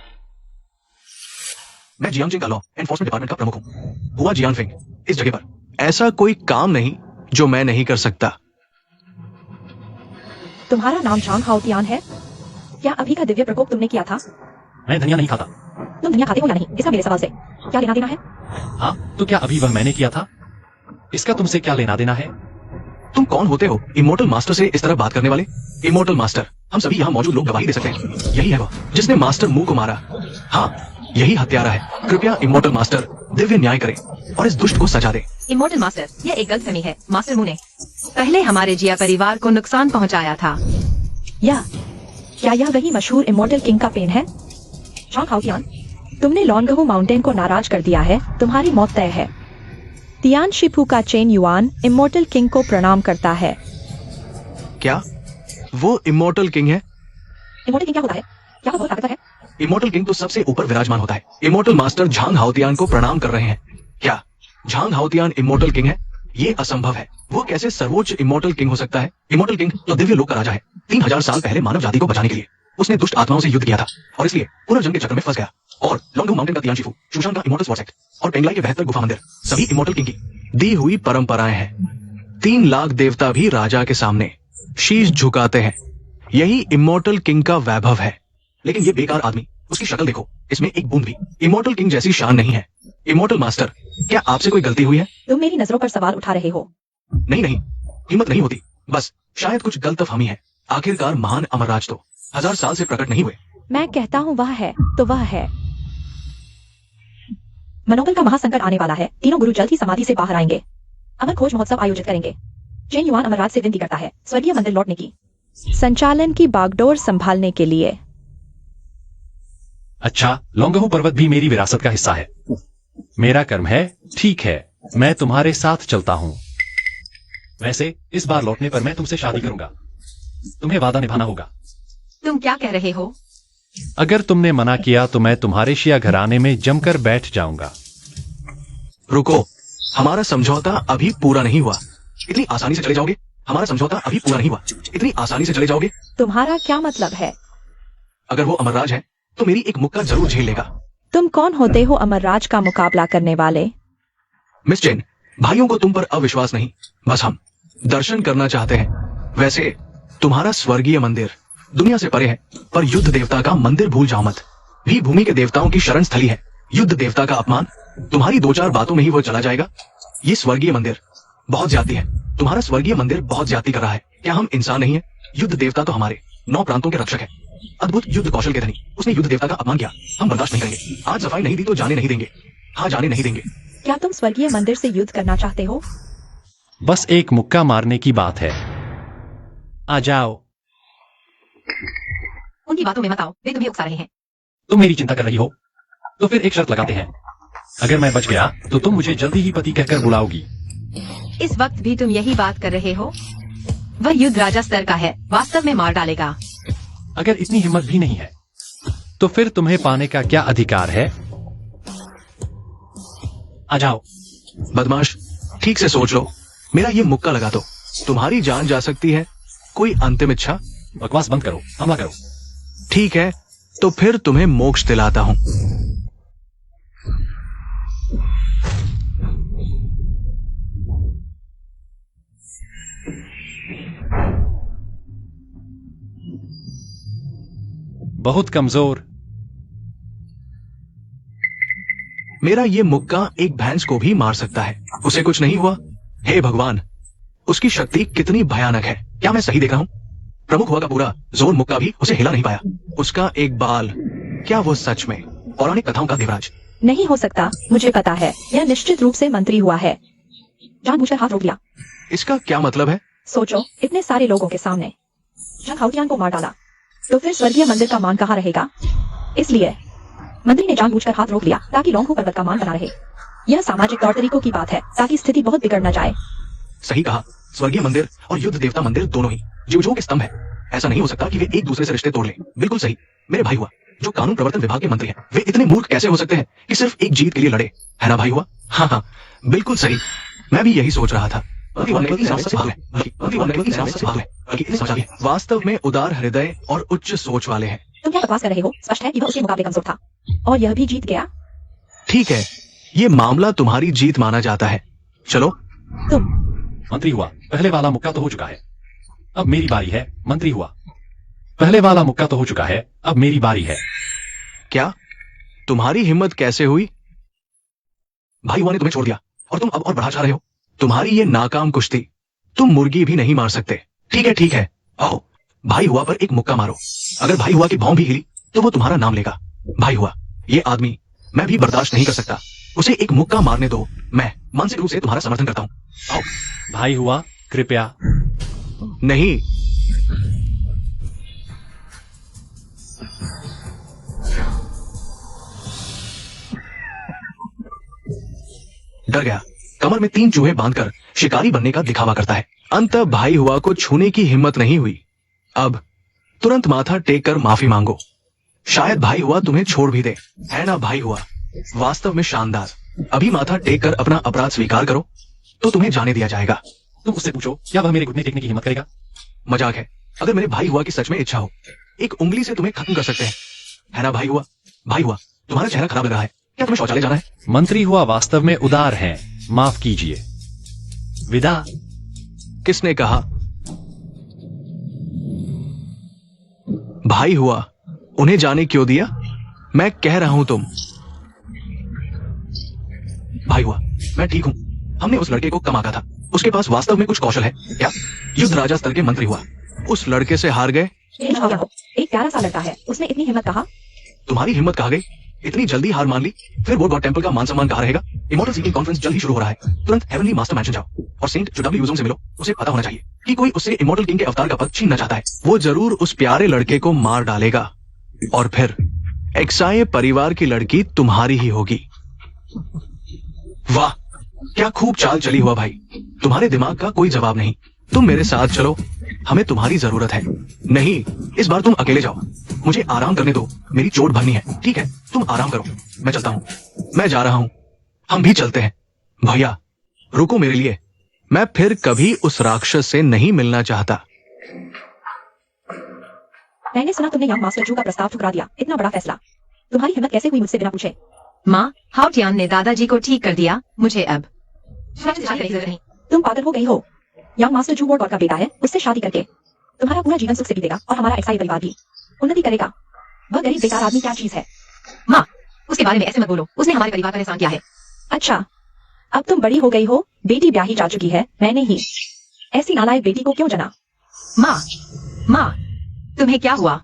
Speaker 1: मैं जियांगचिंग का लॉ एनफोर्समेंट डिपार्टमेंट का प्रमुख हूँ। हुआ जियानफिंग इस जगह पर ऐसा कोई काम नहीं जो मैं नहीं कर सकता।
Speaker 2: तुम्हारा नाम झांग हाओतियान है? क्या अभी का दिव्य प्रकोप तुमने किया था?
Speaker 3: मैं धनिया नहीं खाता।
Speaker 2: तुम धनिया खाते हो या नहीं, इसका मेरे सवाल से क्या लेना देना है?
Speaker 3: हाँ, तो क्या अभी वह मैंने किया था? इसका तुमसे क्या लेना देना है?
Speaker 1: तुम कौन होते हो इमोर्टल मास्टर से इस तरह बात करने वाले? इमोर्टल मास्टर, हम सभी यहाँ मौजूद लोग गवाही दे सकते हैं। यही है वह जिसने मास्टर मू को मारा। हाँ, यही हत्यारा है। कृपया इमोर्टल मास्टर दिव्य न्याय करें और इस दुष्ट को सजा दे।
Speaker 5: इमोर्टल मास्टर, यह एक गलतफहमी है। मास्टर मू ने पहले हमारे जिया परिवार को नुकसान पहुंचाया था।
Speaker 2: या क्या यह वही मशहूर इमोर्टल किंग का पेन है? झांग हाओतियान, तुमने लॉन्गहू माउंटेन को नाराज कर दिया है। तुम्हारी मौत तय है। तियान शिफू का चेन युआन इमोर्टल किंग को प्रणाम करता है।
Speaker 1: क्या वो इमोर्टल किंग है?
Speaker 2: इमोर्टल किंग क्या होता है? क्या वो बहुत ताकतवर है?
Speaker 1: इमोर्टल किंग तो सबसे ऊपर विराजमान होता है। इमोर्टल मास्टर झांग हाओतियान को प्रणाम कर रहे हैं। क्या झांग हाओतियान इमोर्टल किंग है? ये असंभव है। वो कैसे सर्वोच्च इमोर्टल किंग हो सकता है? इमोर्टल किंग तो दिव्य लोक का राजा है। 3000 साल पहले मानव जाति को बचाने के लिए उसने दुष्ट आत्माओं से युद्ध किया था और इसलिए पुनर्जन्म के चक्र में फंस गया। और लॉन्गहू माउंटेन का तियान शिफू, शूशान का इमोर्टल स्वॉर्ड सेक्ट और पेंगलाई के 72 गुफा मंदिर सभी इमोर्टल किंग की दी हुई परंपराएं हैं। 3 लाख देवता भी राजा के सामने शीश झुकाते हैं। यही इमोर्टल किंग का वैभव है। लेकिन ये बेकार आदमी, उसकी शक्ल देखो, इसमें एक बूंद भी इमोर्टल किंग जैसी शान नहीं है। इमोर्टल मास्टर, क्या आपसे कोई गलती हुई है?
Speaker 2: तुम मेरी नजरों पर सवाल उठा रहे हो।
Speaker 1: नहीं नहीं, हिम्मत नहीं होती। बस शायद कुछ गलतफहमी है। आखिरकार महान अमरराज तो 1000 साल से प्रकट नहीं हुए।
Speaker 2: मैं कहता हूँ वह है तो वह है। मनोबल का महासंकट आने वाला है। तीनों गुरु जल्द ही समाधि से बाहर आएंगे। अमर खोज महोत्सव आयोजित करेंगे। चेन युआन अमरराज से विनती करता है स्वर्गीय मंदिर लौटने की। संचालन की बागडोर संभालने के लिए।
Speaker 3: अच्छा, लॉन्गहू पर्वत भी मेरी विरासत का हिस्सा है। मेरा कर्म है। ठीक है, मैं तुम्हारे साथ चलता हूँ। वैसे इस बार लौटने पर मैं तुमसे शादी करूंगा। तुम्हें वादा निभाना होगा।
Speaker 5: तुम क्या कह रहे हो?
Speaker 3: अगर तुमने मना किया तो मैं तुम्हारे शिया घराने में जमकर बैठ जाऊंगा।
Speaker 1: रुको, हमारा समझौता अभी पूरा नहीं हुआ। इतनी आसानी से चले जाओगे? हमारा समझौता अभी पूरा नहीं हुआ। इतनी आसानी से चले जाओगे?
Speaker 2: तुम्हारा क्या मतलब है?
Speaker 1: अगर वो अमरराज है तो मेरी एक मुक्का जरूर झेल लेगा।
Speaker 2: तुम कौन होते हो अमरराज का मुकाबला करने वाले?
Speaker 1: मिस चेन, भाइयों को तुम पर अविश्वास नहीं, बस हम दर्शन करना चाहते हैं। वैसे तुम्हारा स्वर्गीय मंदिर दुनिया से परे है, पर युद्ध देवता का मंदिर भूल जाओ मत। भी भूमि के देवताओं की शरण स्थली है। युद्ध देवता का अपमान तुम्हारी 2-4 बातों में ही वो चला जाएगा। ये स्वर्गीय मंदिर बहुत ज्यादा है। तुम्हारा स्वर्गीय मंदिर बहुत ज्यादा कर रहा है। क्या हम इंसान नहीं है? युद्ध देवता तो हमारे 9 प्रांतों के रक्षक है। अद्भुत युद्ध कौशल के धनी उसने युद्ध देवता का अपमान किया। हम बर्दाश्त नहीं करेंगे। आज सफाई नहीं दी तो जाने नहीं देंगे। हाँ, जाने नहीं देंगे।
Speaker 2: क्या तुम स्वर्गीय मंदिर से युद्ध करना चाहते हो?
Speaker 3: बस एक मुक्का मारने की बात है। आ जाओ।
Speaker 5: उनकी बातों में मत आओ, वे तुम्हें उकसा रहे हैं।
Speaker 3: तुम मेरी चिंता कर रही हो तो फिर एक शर्त लगाते हैं। अगर मैं बच गया तो तुम मुझे जल्दी ही पति कहकर बुलाओगी।
Speaker 5: इस वक्त भी तुम यही बात कर रहे हो? वह युद्ध राजा स्तर का है, वास्तव में मार डालेगा।
Speaker 3: अगर इतनी हिम्मत भी नहीं है तो फिर तुम्हें पाने का क्या अधिकार है? आ जाओ।
Speaker 1: बदमाश, ठीक से सोच लो। मेरा ये मुक्का लगा दो, तुम्हारी जान जा सकती है। कोई अंतिम इच्छा?
Speaker 3: बकवास बंद करो, हमला करो।
Speaker 1: ठीक है, तो फिर तुम्हें मोक्ष दिलाता हूं।
Speaker 3: बहुत कमजोर।
Speaker 1: मेरा ये मुक्का एक भैंस को भी मार सकता है। उसे कुछ नहीं हुआ। हे भगवान, उसकी शक्ति कितनी भयानक है। क्या मैं सही देख रहा हूं? प्रमुख हुआ का पूरा जोर मुक्का भी उसे हिला नहीं पाया। उसका एक बाल, क्या वो सच में पौराणिक कथाओं का देवराज?
Speaker 2: नहीं हो सकता, मुझे पता है। यह निश्चित रूप से मंत्री हुआ है। जानबूझकर हाथ रोक लिया।
Speaker 1: इसका क्या मतलब है?
Speaker 2: सोचो, इतने सारे लोगों के सामने झांग हाओतियान को मार डाला। तो फिर स्वर्गीय मंदिर का मान कहाँ रहेगा? इसलिए मंत्री ने जानबूझकर हाथ रोक लिया ताकि लोंगहू पर्वत का मान बना रहे। यह सामाजिक तौर तरीकों की बात है ताकि स्थिति बहुत बिगड़ न जाए।
Speaker 1: सही कहा, स्वर्गीय मंदिर और युद्ध देवता मंदिर दोनों ही जीवजों के स्तंभ है। ऐसा नहीं हो सकता कि वे एक दूसरे से रिश्ते तोड़ लें। बिल्कुल सही। मेरे भाई हुआ, जो कानून प्रवर्तन विभाग के मंत्री हैं, वे इतने मूर्ख कैसे हो सकते हैं कि सिर्फ एक जीत के लिए लड़े? है ना भाई हुआ? हाँ हाँ, बिल्कुल सही। मैं भी यही सोच रहा था। वास्तव में उदार हृदय और उच्च सोच वाले हैं।
Speaker 2: तुम क्या बकवास कर रहे हो? स्पष्ट है कि वह उसके मुकाबले कमजोर था और यह भी जीत गया।
Speaker 1: ठीक है, ये मामला तुम्हारी जीत माना जाता है। चलो।
Speaker 2: तुम
Speaker 3: मंत्री हुआ, पहले वाला मुक्का तो हो चुका है, अब मेरी बारी है। मंत्री हुआ, पहले वाला मुक्का तो हो चुका है, अब मेरी बारी है।
Speaker 1: क्या तुम्हारी हिम्मत कैसे हुई? भाई हुआ ने तुम्हें छोड़ दिया और तुम अब और बढ़ा जा रहे हो। तुम्हारी ये नाकाम कुश्ती, तुम मुर्गी भी नहीं मार सकते। ठीक है, आओ भाई हुआ पर एक मुक्का मारो। अगर भाई हुआ की भौं भी हिली तो वो तुम्हारा नाम लेगा। भाई हुआ, ये आदमी मैं भी बर्दाश्त नहीं कर सकता। उसे एक मुक्का मारने दो। मैं मानसिक रूप से तुम्हारा समर्थन करता हूँ। आओ।
Speaker 3: भाई हुआ, कृपया।
Speaker 1: नहीं, डर गया। कमर में 3 चूहे बांधकर शिकारी बनने का दिखावा करता है। अंत भाई हुआ को छूने की हिम्मत नहीं हुई। अब तुरंत माथा टेक कर माफी मांगो। शायद भाई हुआ तुम्हें छोड़ भी दे। है ना भाई हुआ? वास्तव में शानदार। अभी माथा टेक कर अपना अपराध स्वीकार करो तो तुम्हें जाने दिया जाएगा।
Speaker 3: तुम उससे पूछो क्या वह मेरे घुटने टेकने की हिम्मत करेगा।
Speaker 1: मजाक है। अगर मेरे भाई हुआ की सच में इच्छा हो, एक उंगली से तुम्हें खत्म कर सकते हैं। है ना भाई हुआ? भाई हुआ, तुम्हारा चेहरा खराब लग रहा है। क्या तुम्हें शौचालय जाना है?
Speaker 3: मंत्री हुआ वास्तव में उदार हैं, माफ कीजिए। विदा।
Speaker 1: किसने कहा? भाई हुआ, उन्हें जाने क्यों दिया? मैं कह रहा हूं तुम। भाई हुआ, मैं ठीक हूं। हमने उस लड़के को कम आंका था। उसके पास वास्तव में कुछ कौशल है। क्या? युद्ध राजा स्तर के मंत्री हुआ, उस लड़के से हार गए।
Speaker 2: एक प्यारा सा लड़का है, उसने इतनी हिम्मत कहा।
Speaker 1: तुम्हारी हिम्मत कहाँ गई? इतनी जल्दी हार मान ली? फिर वो गॉड टेंपल का मान सम्मान कहाँ रहेगा? इमॉर्टल सीकिंग कॉन्फ्रेंस जल्द ही शुरू हो रहा है। तुरंत हेवनली मास्टर मैंशन जाओ और सेंट जुडाबली यूजोंग से मिलो। उसे पता होना चाहिए कि कोई उससे इमॉर्टल किंग के अवतार का पद छीनना चाहता है। वो जरूर उस प्यारे लड़के को मार डालेगा और फिर एक्साई परिवार की लड़की तुम्हारी ही होगी। वाह, क्या खूब चाल चली हुआ भाई। तुम्हारे दिमाग का कोई जवाब नहीं। तुम मेरे साथ चलो, हमें तुम्हारी जरूरत है। नहीं, इस बार तुम अकेले जाओ। मुझे आराम करने दो, मेरी चोट भरनी है। ठीक है, तुम आराम करो, मैं चलता हूं। मैं जा रहा हूं। हम भी चलते हैं। भैया रुको मेरे लिए। मैं फिर कभी उस राक्षस से नहीं मिलना चाहता।
Speaker 2: मैंने सुना तुमने यंग मास्टर जू का प्रस्ताव ठुकरा दिया। इतना बड़ा फैसला, तुम्हारी हिम्मत कैसे हुई मुझसे बिना पूछे?
Speaker 4: माँ, हाउटियान ने दादाजी को ठीक कर दिया। मुझे अब शादी करने की जरूरत नहीं।
Speaker 2: तुम पागल हो गई हो। यंग मास्टर जू वॉर्ड का बेटा है, उससे शादी करके तुम्हारा पूरा जीवन सुख से बीतेगा और हमारा एक्साई परिवार भी उन्नति करेगा। वह गरीब बेकार आदमी क्या चीज है?
Speaker 4: माँ, उसके बारे में ऐसे मत बोलो। उसने हमारे परिवार का एहसान किया है।
Speaker 2: अच्छा, अब तुम बड़ी हो गई हो, बेटी ब्याही जा चुकी है, मैंने ही ऐसी नालायक बेटी को क्यों जना?
Speaker 4: माँ, तुम्हें क्या हुआ?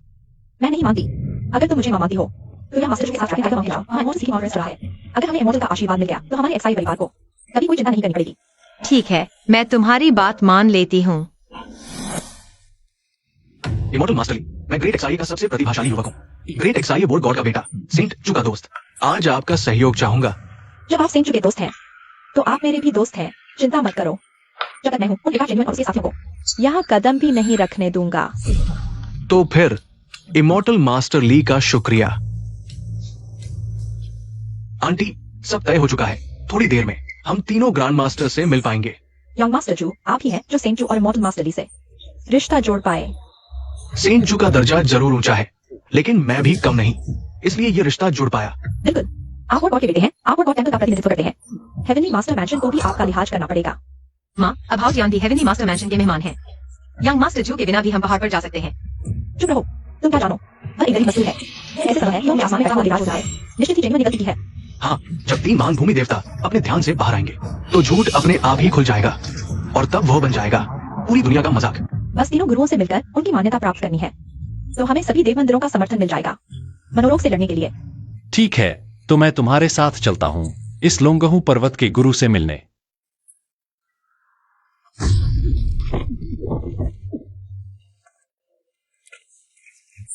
Speaker 2: मैं नहीं मानती। अगर तुम मुझे माँ मानती हो तो यह मास्टर जू के साथ जाकर मांगे जाओ। हाँ, इमॉर्टल सीकिंग कॉन्फ्रेंस रहा है। अगर हमें इमॉर्टल का आशीर्वाद मिल गया तो हमारे एक्साई परिवार को कभी कोई चिंता नहीं करनी पड़ेगी।
Speaker 4: ठीक है, मैं तुम्हारी बात मान लेती हूँ।
Speaker 1: इमॉर्टल मास्टर ली, मैं ग्रेट एक्साई का सबसे प्रतिभाशाली युवक हूँ। ग्रेट एक्साई बोर्ड गॉड का बेटा, सेंट जू का दोस्त। आज आपका सहयोग चाहूंगा।
Speaker 2: जब आप सेंट जू के दोस्त हैं तो आप मेरे भी दोस्त हैं। चिंता मत करो। जब तक मैं हूँ उन बेटा जेन्युइन और उसके साथियों को यहाँ कदम भी नहीं रखने दूंगा।
Speaker 1: तो फिर इमॉर्टल मास्टर ली का शुक्रिया। आंटी, सब तय हो चुका है। थोड़ी देर में हम तीनों ग्रैंड मास्टर से मिल पाएंगे।
Speaker 2: यंग मास्टर जू, आप ही हैं जो सेंट जू और इमॉर्टल मास्टर ली से रिश्ता जोड़ पाए।
Speaker 1: सेंट जू का दर्जा जरूर ऊंचा है, लेकिन मैं भी कम नहीं, इसलिए ये रिश्ता जुड़ पाया।
Speaker 2: बिल्कुल, आप वॉर्ड गॉड के बेटे हैं। आप वॉर्ड गॉड टेंपल का प्रतिनिधित्व करते हैं। हेवनली मास्टर मैंशन को भी आपका लिहाज करना पड़ेगा।
Speaker 4: माँ, अब हाउटियान दी हेवनली मास्टर मैंशन के मेहमान हैं। यंग मास्टर जू के बिना भी हम पहाड़ पर जा सकते हैं।
Speaker 2: चुप रहो, तुम क्या जानो? वह एक गरीब मजदूर है। कैसे संभव है कि आसमान में पैदा हुआ हो जाए? निश्चित ही जेन्युइन गलती की है।
Speaker 1: हाँ, जब 3 महान भूमि देवता अपने ध्यान से बाहर आएंगे तो झूठ अपने आप ही खुल जाएगा और तब वो बन जाएगा पूरी दुनिया का मजाक।
Speaker 2: बस तीनों गुरुओं से मिलकर उनकी मान्यता प्राप्त करनी है तो हमें सभी देव मंदिरों का समर्थन मिल जाएगा मनोरोग से लड़ने के लिए।
Speaker 3: ठीक है, तो मैं तुम्हारे साथ चलता हूँ इस लोंगहू पर्वत के गुरु से मिलने।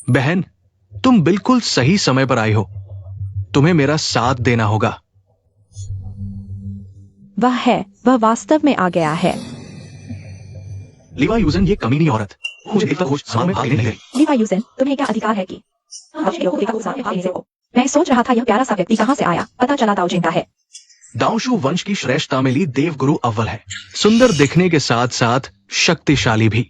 Speaker 1: बहन, तुम बिल्कुल सही समय पर आई हो। तुम्हें मेरा साथ देना होगा।
Speaker 2: वह वास्तव में आ गया है।
Speaker 1: लीवा यूजन, ये कमीनी औरत मुझे देखकर खुश सामान में भाग लेने लगी।
Speaker 2: लीवा यूजन, तुम्हें क्या अधिकार है कि लोगों को देखकर उस सामने भाग लेने को? मैं सोच रहा था यह प्यारा सा व्यक्ति कहाँ से आया। पता चला दाऊजिन का है।
Speaker 1: दाऊशू वंश की श्रेष्ठ तामिली देवगुरु अव्वल है। सुंदर दिखने के साथ साथ शक्तिशाली भी।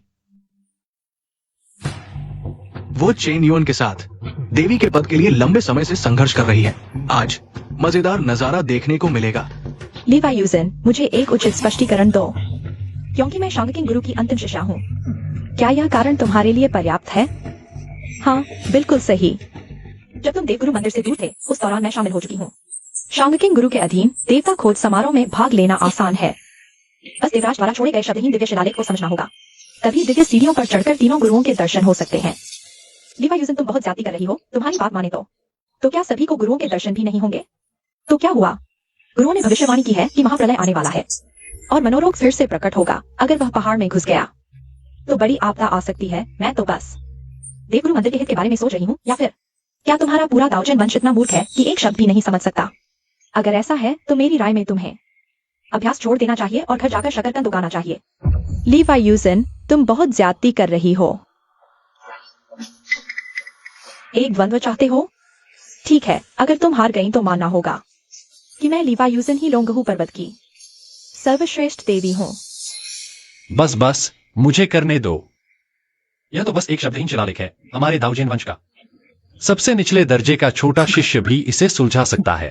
Speaker 1: वो चेन युन के साथ देवी के पद के लिए लंबे समय से संघर्ष कर रही है। आज मजेदार नजारा देखने को मिलेगा।
Speaker 2: लीवा यूजन, मुझे एक उचित स्पष्टीकरण दो, क्योंकि मैं शांगकिंग गुरु की अंतिम शिष्या हूँ। क्या यह कारण तुम्हारे लिए पर्याप्त है? हाँ, बिल्कुल सही। जब तुम देवगुरु मंदिर से दूर थे, उस दौरान मैं शामिल हो चुकी हूँ। शांगकिंग गुरु के अधीन देवता खोज समारोह में भाग लेना आसान है। बस देवराज द्वारा छोड़े गए शब्दहीन दिव्य शिलालेख को समझना होगा। तभी दिव्य सीढ़ियों पर चढ़कर तीनों गुरुओं के दर्शन हो सकते हैं। लीवा यूजन, तुम बहुत ज्यादा कर रही हो। तुम्हारी बात माने तो क्या सभी को गुरुओं के दर्शन भी नहीं होंगे? तो क्या हुआ? गुरुओं ने भविष्यवाणी की है कि महाप्रलय आने वाला है और मनोरोग फिर से प्रकट होगा। अगर वह पहाड़ में घुस गया तो बड़ी आपदा आ सकती है। मैं तो बस देवगुरु मंदिर के हित के बारे में सोच रही हूँ, या फिर क्या तुम्हारा पूरा दाऊजिन वंश इतना मूर्ख है कि एक शब्द भी नहीं समझ सकता? अगर ऐसा है तो मेरी राय में तुम्हें अभ्यास छोड़ देना चाहिए और घर जाकर शकरकंद उगाना चाहिए। लीवा यूजन, तुम बहुत ज्यादती कर रही हो। एक द्वंद्व चाहते हो? ठीक है, अगर तुम हार गई तो मानना होगा कि मैं लीवा यूजन ही लोंगहू पर्वत की सर्वश्रेष्ठ देवी हूँ।
Speaker 3: बस बस, मुझे करने दो। यह तो बस एक शब्दहीन शिलालेख है। हमारे दाऊजिन वंश का सबसे निचले दर्जे का छोटा शिष्य भी इसे सुलझा सकता है।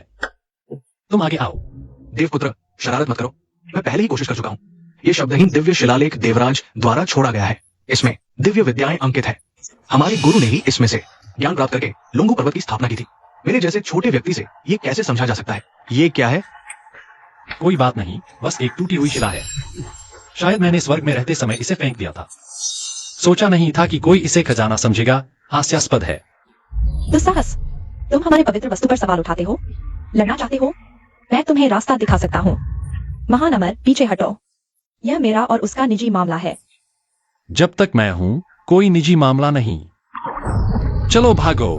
Speaker 3: तुम आगे आओ।
Speaker 1: देवपुत्र, शरारत मत करो। मैं पहले ही कोशिश कर चुका हूँ। ये शब्दहीन दिव्य शिलालेख देवराज द्वारा छोड़ा गया है। इसमें दिव्य विद्याएं अंकित है। हमारे गुरु ने ही इसमें से ज्ञान प्राप्त करके लोंगू पर्वत की स्थापना की थी। मेरे जैसे छोटे व्यक्ति से ये कैसे समझा जा सकता है? ये क्या है?
Speaker 3: कोई बात नहीं, बस एक टूटी हुई शिला है। शायद मैंने स्वर्ग में रहते समय इसे फेंक दिया था। सोचा नहीं था कि कोई इसे खजाना समझेगा। हास्यास्पद है।
Speaker 2: दुस्साहस! तुम हमारे पवित्र वस्तु पर सवाल उठाते हो, लड़ना चाहते हो? मैं तुम्हें रास्ता दिखा सकता हूँ। महान अमर, पीछे हटो। यह मेरा और उसका निजी मामला है।
Speaker 3: जब तक मैं हूं, कोई निजी मामला नहीं। चलो भागो।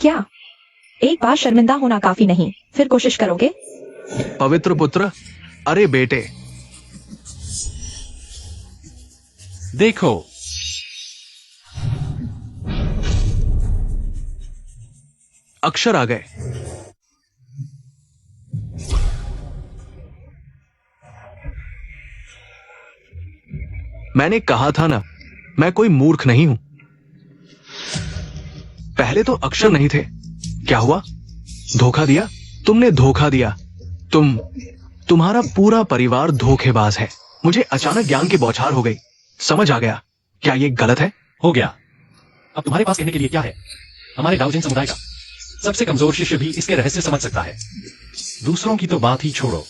Speaker 2: क्या एक बार शर्मिंदा होना काफी नहीं, फिर कोशिश करोगे?
Speaker 1: पवित्र पुत्र, अरे बेटे,
Speaker 3: देखो।
Speaker 1: अक्षर आ गए। मैंने कहा था ना, मैं कोई मूर्ख नहीं हूं। पहले तो अक्षर नहीं थे। क्या हुआ? धोखा दिया? तुमने धोखा दिया। तुम्हारा पूरा परिवार धोखेबाज है। मुझे अचानक ज्ञान की बौछार हो गई। समझ आ गया। क्या ये गलत है?
Speaker 3: हो गया। अब तुम्हारे पास कहने के लिए क्या है? हमारे दाऊजिन समुदाय का सबसे कमजोर शिष्य भी इसके रहस्य समझ सकता है। दूसरों की तो बात ही छोड़ो।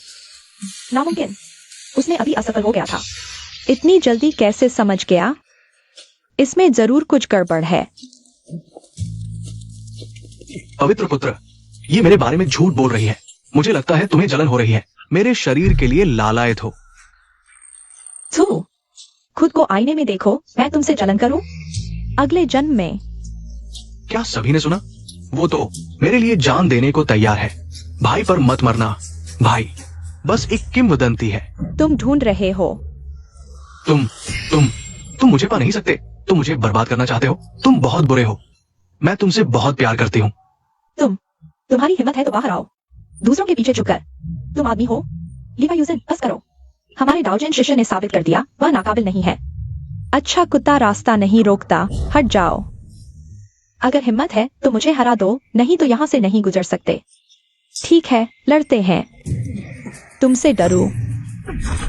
Speaker 2: नामुमकिन। उसने अभी असफल हो गया था। इतनी जल्दी कैसे समझ गया? इसमें जरूर कुछ गड़बड़ है।
Speaker 1: पवित्र पुत्र, ये मेरे बारे में झूठ बोल रही है। मुझे लगता है तुम्हें जलन हो रही है। मेरे शरीर के लिए लालायत हो।
Speaker 2: थू, खुद को आईने में देखो। मैं तुमसे जलन करूं? अगले जन्म में।
Speaker 1: क्या सभी ने सुना? वो तो मेरे लिए जान देने को तैयार है। भाई पर मत मरना। भाई बस एक किंवदंती है।
Speaker 2: तुम ढूंढ रहे हो।
Speaker 1: तुम मुझे पा नहीं सकते। तुम मुझे बर्बाद करना चाहते हो। तुम बहुत बुरे हो। मैं तुमसे बहुत प्यार करती हूँ।
Speaker 2: तुम्हारी हिम्मत है तो बाहर आओ। दूसरों के पीछे छुपकर तुम आदमी हो। लीवा यूजन, बस करो। हमारे दाऊजिन शिष्य ने साबित कर दिया वह नाकाबिल नहीं है। अच्छा कुत्ता रास्ता नहीं रोकता, हट जाओ। अगर हिम्मत है तो मुझे हरा दो, नहीं तो यहाँ से नहीं गुजर सकते। ठीक है, लड़ते हैं। तुमसे डरूं।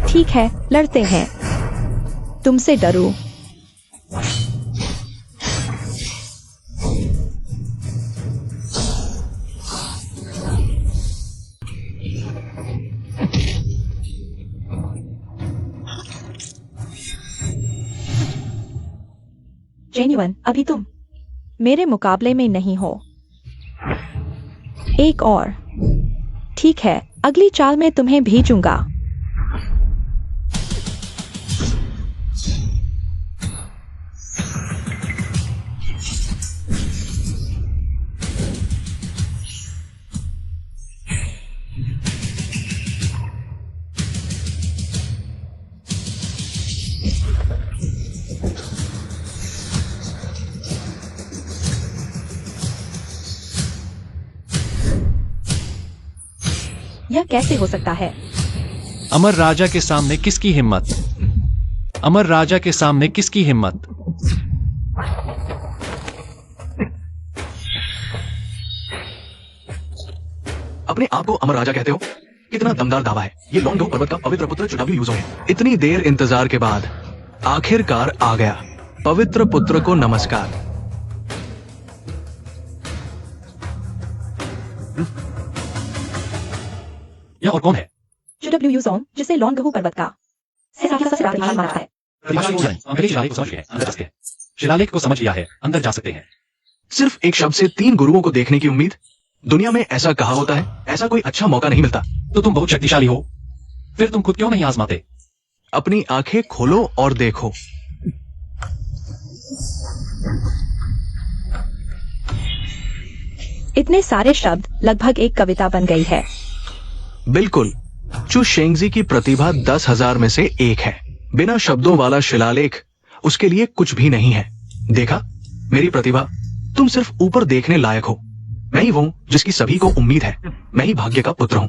Speaker 2: ठीक है, लड़ते हैं। तुमसे डरूं। जेन्युइन, अभी तुम मेरे मुकाबले में नहीं हो। एक और। ठीक है, अगली चाल में तुम्हें भेजूंगा। यह कैसे हो सकता है?
Speaker 3: अमर राजा के सामने किसकी हिम्मत? अमर राजा के सामने किसकी हिम्मत?
Speaker 1: अपने आप को अमर राजा कहते हो? कितना दमदार दावा है। ये लॉन्ग पर्वत का पवित्र पुत्र चुनावी यूजो है। इतनी देर इंतजार के बाद आखिरकार आ गया। पवित्र पुत्र को नमस्कार।
Speaker 3: यह और कौन है?
Speaker 2: चुडब्ल्यू यूजोंग, जिसे लॉन्गहू पर्वत का सबसे प्रतिभाशाली माना है।
Speaker 3: प्रतिभाशाली को जानें। अंग्रेज शिलालेख को समझ गए हैं, अंदर जा सकते हैं। शिलालेख को समझ लिया है, अंदर जा सकते हैं।
Speaker 1: सिर्फ एक शब्द से 3 गुरुओं को देखने की उम्मीद। दुनिया में ऐसा कहा होता है, ऐसा कोई अच्छा मौका नहीं मिलता।
Speaker 3: तो तुम बहुत शक्तिशाली हो, फिर तुम खुद क्यों नहीं आजमाते?
Speaker 1: अपनी आंखें खोलो और देखो।
Speaker 2: इतने सारे शब्द, लगभग एक कविता बन गई है।
Speaker 1: बिल्कुल, चू शेंगजी की प्रतिभा 10,000 में से एक है। बिना शब्दों वाला शिलालेख उसके लिए कुछ भी नहीं है। देखा मेरी प्रतिभा, तुम सिर्फ ऊपर देखने लायक हो। मैं ही वो हूं जिसकी सभी को उम्मीद है। मैं ही भाग्य का पुत्र हूं।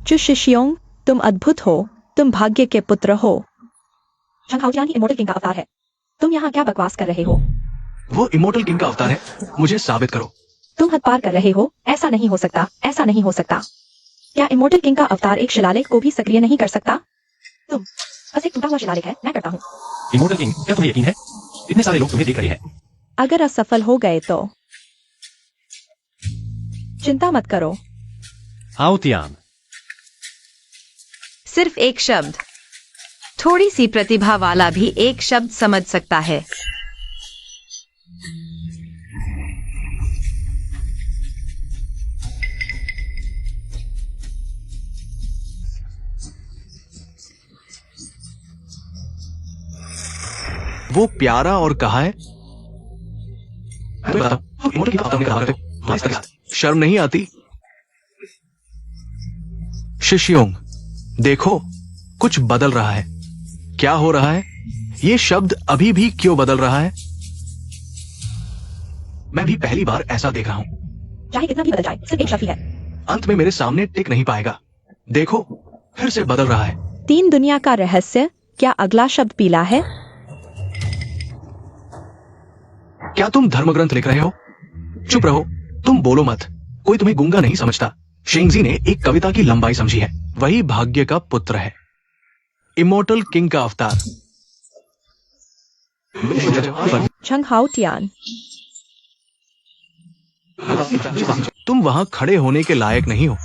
Speaker 2: चू शिशियोंग, तुम अद्भुत हो, तुम भाग्य के पुत्र हो। शंखाउजियान ही इमोर्टल किंग का अवतार है। तुम यहाँ क्या बकवास कर रहे हो?
Speaker 1: वो इमोर्टल किंग का अवतार है। मुझे साबित करो।
Speaker 2: तुम हद पार कर रहे हो। ऐसा नहीं हो सकता, ऐसा नहीं हो सकता। क्या इमोर्टल किंग का अवतार एक शिलालेख को भी सक्रिय नहीं कर सकता? तुम बस एक टूटा हुआ शिलालेख है। मैं करता हूँ।
Speaker 3: इमोर्टल किंग, क्या तुम्हें यकीन है? इतने सारे लोग तुम्हें देख रहे हैं।
Speaker 2: अगर असफल हो गए तो चिंता मत करो।
Speaker 3: आओ तियान।
Speaker 4: सिर्फ एक शब्द, थोड़ी सी प्रतिभा वाला भी एक शब्द समझ सकता है।
Speaker 1: वो प्यारा और कहा है। तुम्हें बताओ, इमोर्टल किंग का अवतार ने कहा करते हो। तुम्हारे साथ शर्म नहीं आती? शिष्योंग, देखो कुछ बदल रहा है। क्या हो रहा है? ये शब्द अभी भी क्यों बदल रहा है? मैं भी पहली बार ऐसा देख रहा हूं।
Speaker 2: चाहे कितना भी बदल जाए, सिर्फ एक शब्द ही है।
Speaker 1: अंत में मेरे सामने टिक नहीं पाएगा। देखो फिर से बदल रहा है।
Speaker 2: 3 दुनिया का रहस्य, क्या अगला शब्द पीला है?
Speaker 1: क्या तुम धर्मग्रंथ लिख रहे हो? चुप रहो, तुम बोलो मत। कोई तुम्हें गूंगा नहीं समझता। शेंगजी ने एक कविता की लंबाई समझी है। वही भाग्य का पुत्र है, इमोर्टल किंग का अवतार।
Speaker 2: शंखाउजियान,
Speaker 1: तुम वहां खड़े होने के लायक नहीं हो।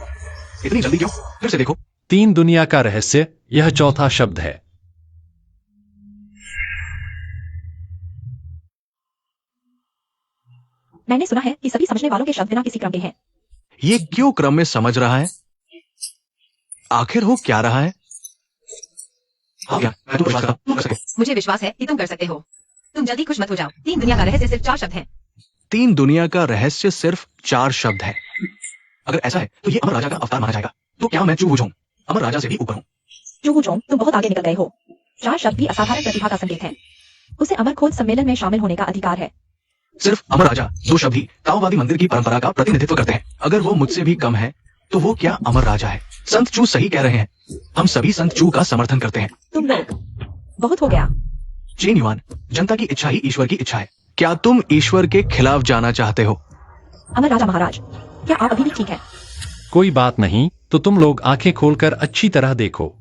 Speaker 1: इतनी जल्दी क्यों? फिर से देखो।
Speaker 3: 3 दुनिया का रहस्य, यह चौथा शब्द है।
Speaker 2: मैंने सुना है कि सभी समझने वालों के शब्द बिना किसी क्रम के हैं।
Speaker 1: ये क्यों क्रम में समझ रहा है? आखिर हो क्या रहा है? हाँ, क्या? मैं तो विश्वास करता हूं, तुम कर सके।
Speaker 5: मुझे विश्वास है कि तुम कर सकते हो। तुम जल्दी खुश मत हो जाओ। 3 दुनिया का रहस्य सिर्फ 4 शब्द हैं।
Speaker 1: 3 दुनिया का रहस्य सिर्फ 4 शब्द है। अगर ऐसा है तो ये अमर राजा का अवतार माना जाएगा। तो क्या मैं चू वुझोंग अमर राजा से भी ऊपर हूँ?
Speaker 2: चू वुझोंग, तुम बहुत आगे निकल गए हो। 4 शब्द भी असाधारण प्रतिभा का संकेत है। उसे अमर खोज सम्मेलन में शामिल होने का अधिकार है।
Speaker 1: सिर्फ अमर राजा 2 शब्द ही ताओवादी मंदिर की परंपरा का प्रतिनिधित्व करते हैं। अगर वो मुझसे भी कम है तो वो क्या अमर राजा है? संत चू सही कह रहे हैं। हम सभी संत चू का समर्थन करते हैं।
Speaker 2: तुम लोग, बहुत हो गया।
Speaker 1: चीन युआन, जनता की इच्छा ही ईश्वर की इच्छा है। क्या तुम ईश्वर के खिलाफ जाना चाहते हो?
Speaker 2: अमर राजा महाराज, क्या आप अभी भी ठीक हैं?
Speaker 3: कोई बात नहीं, तो तुम लोग आंखें खोलकर अच्छी तरह देखो।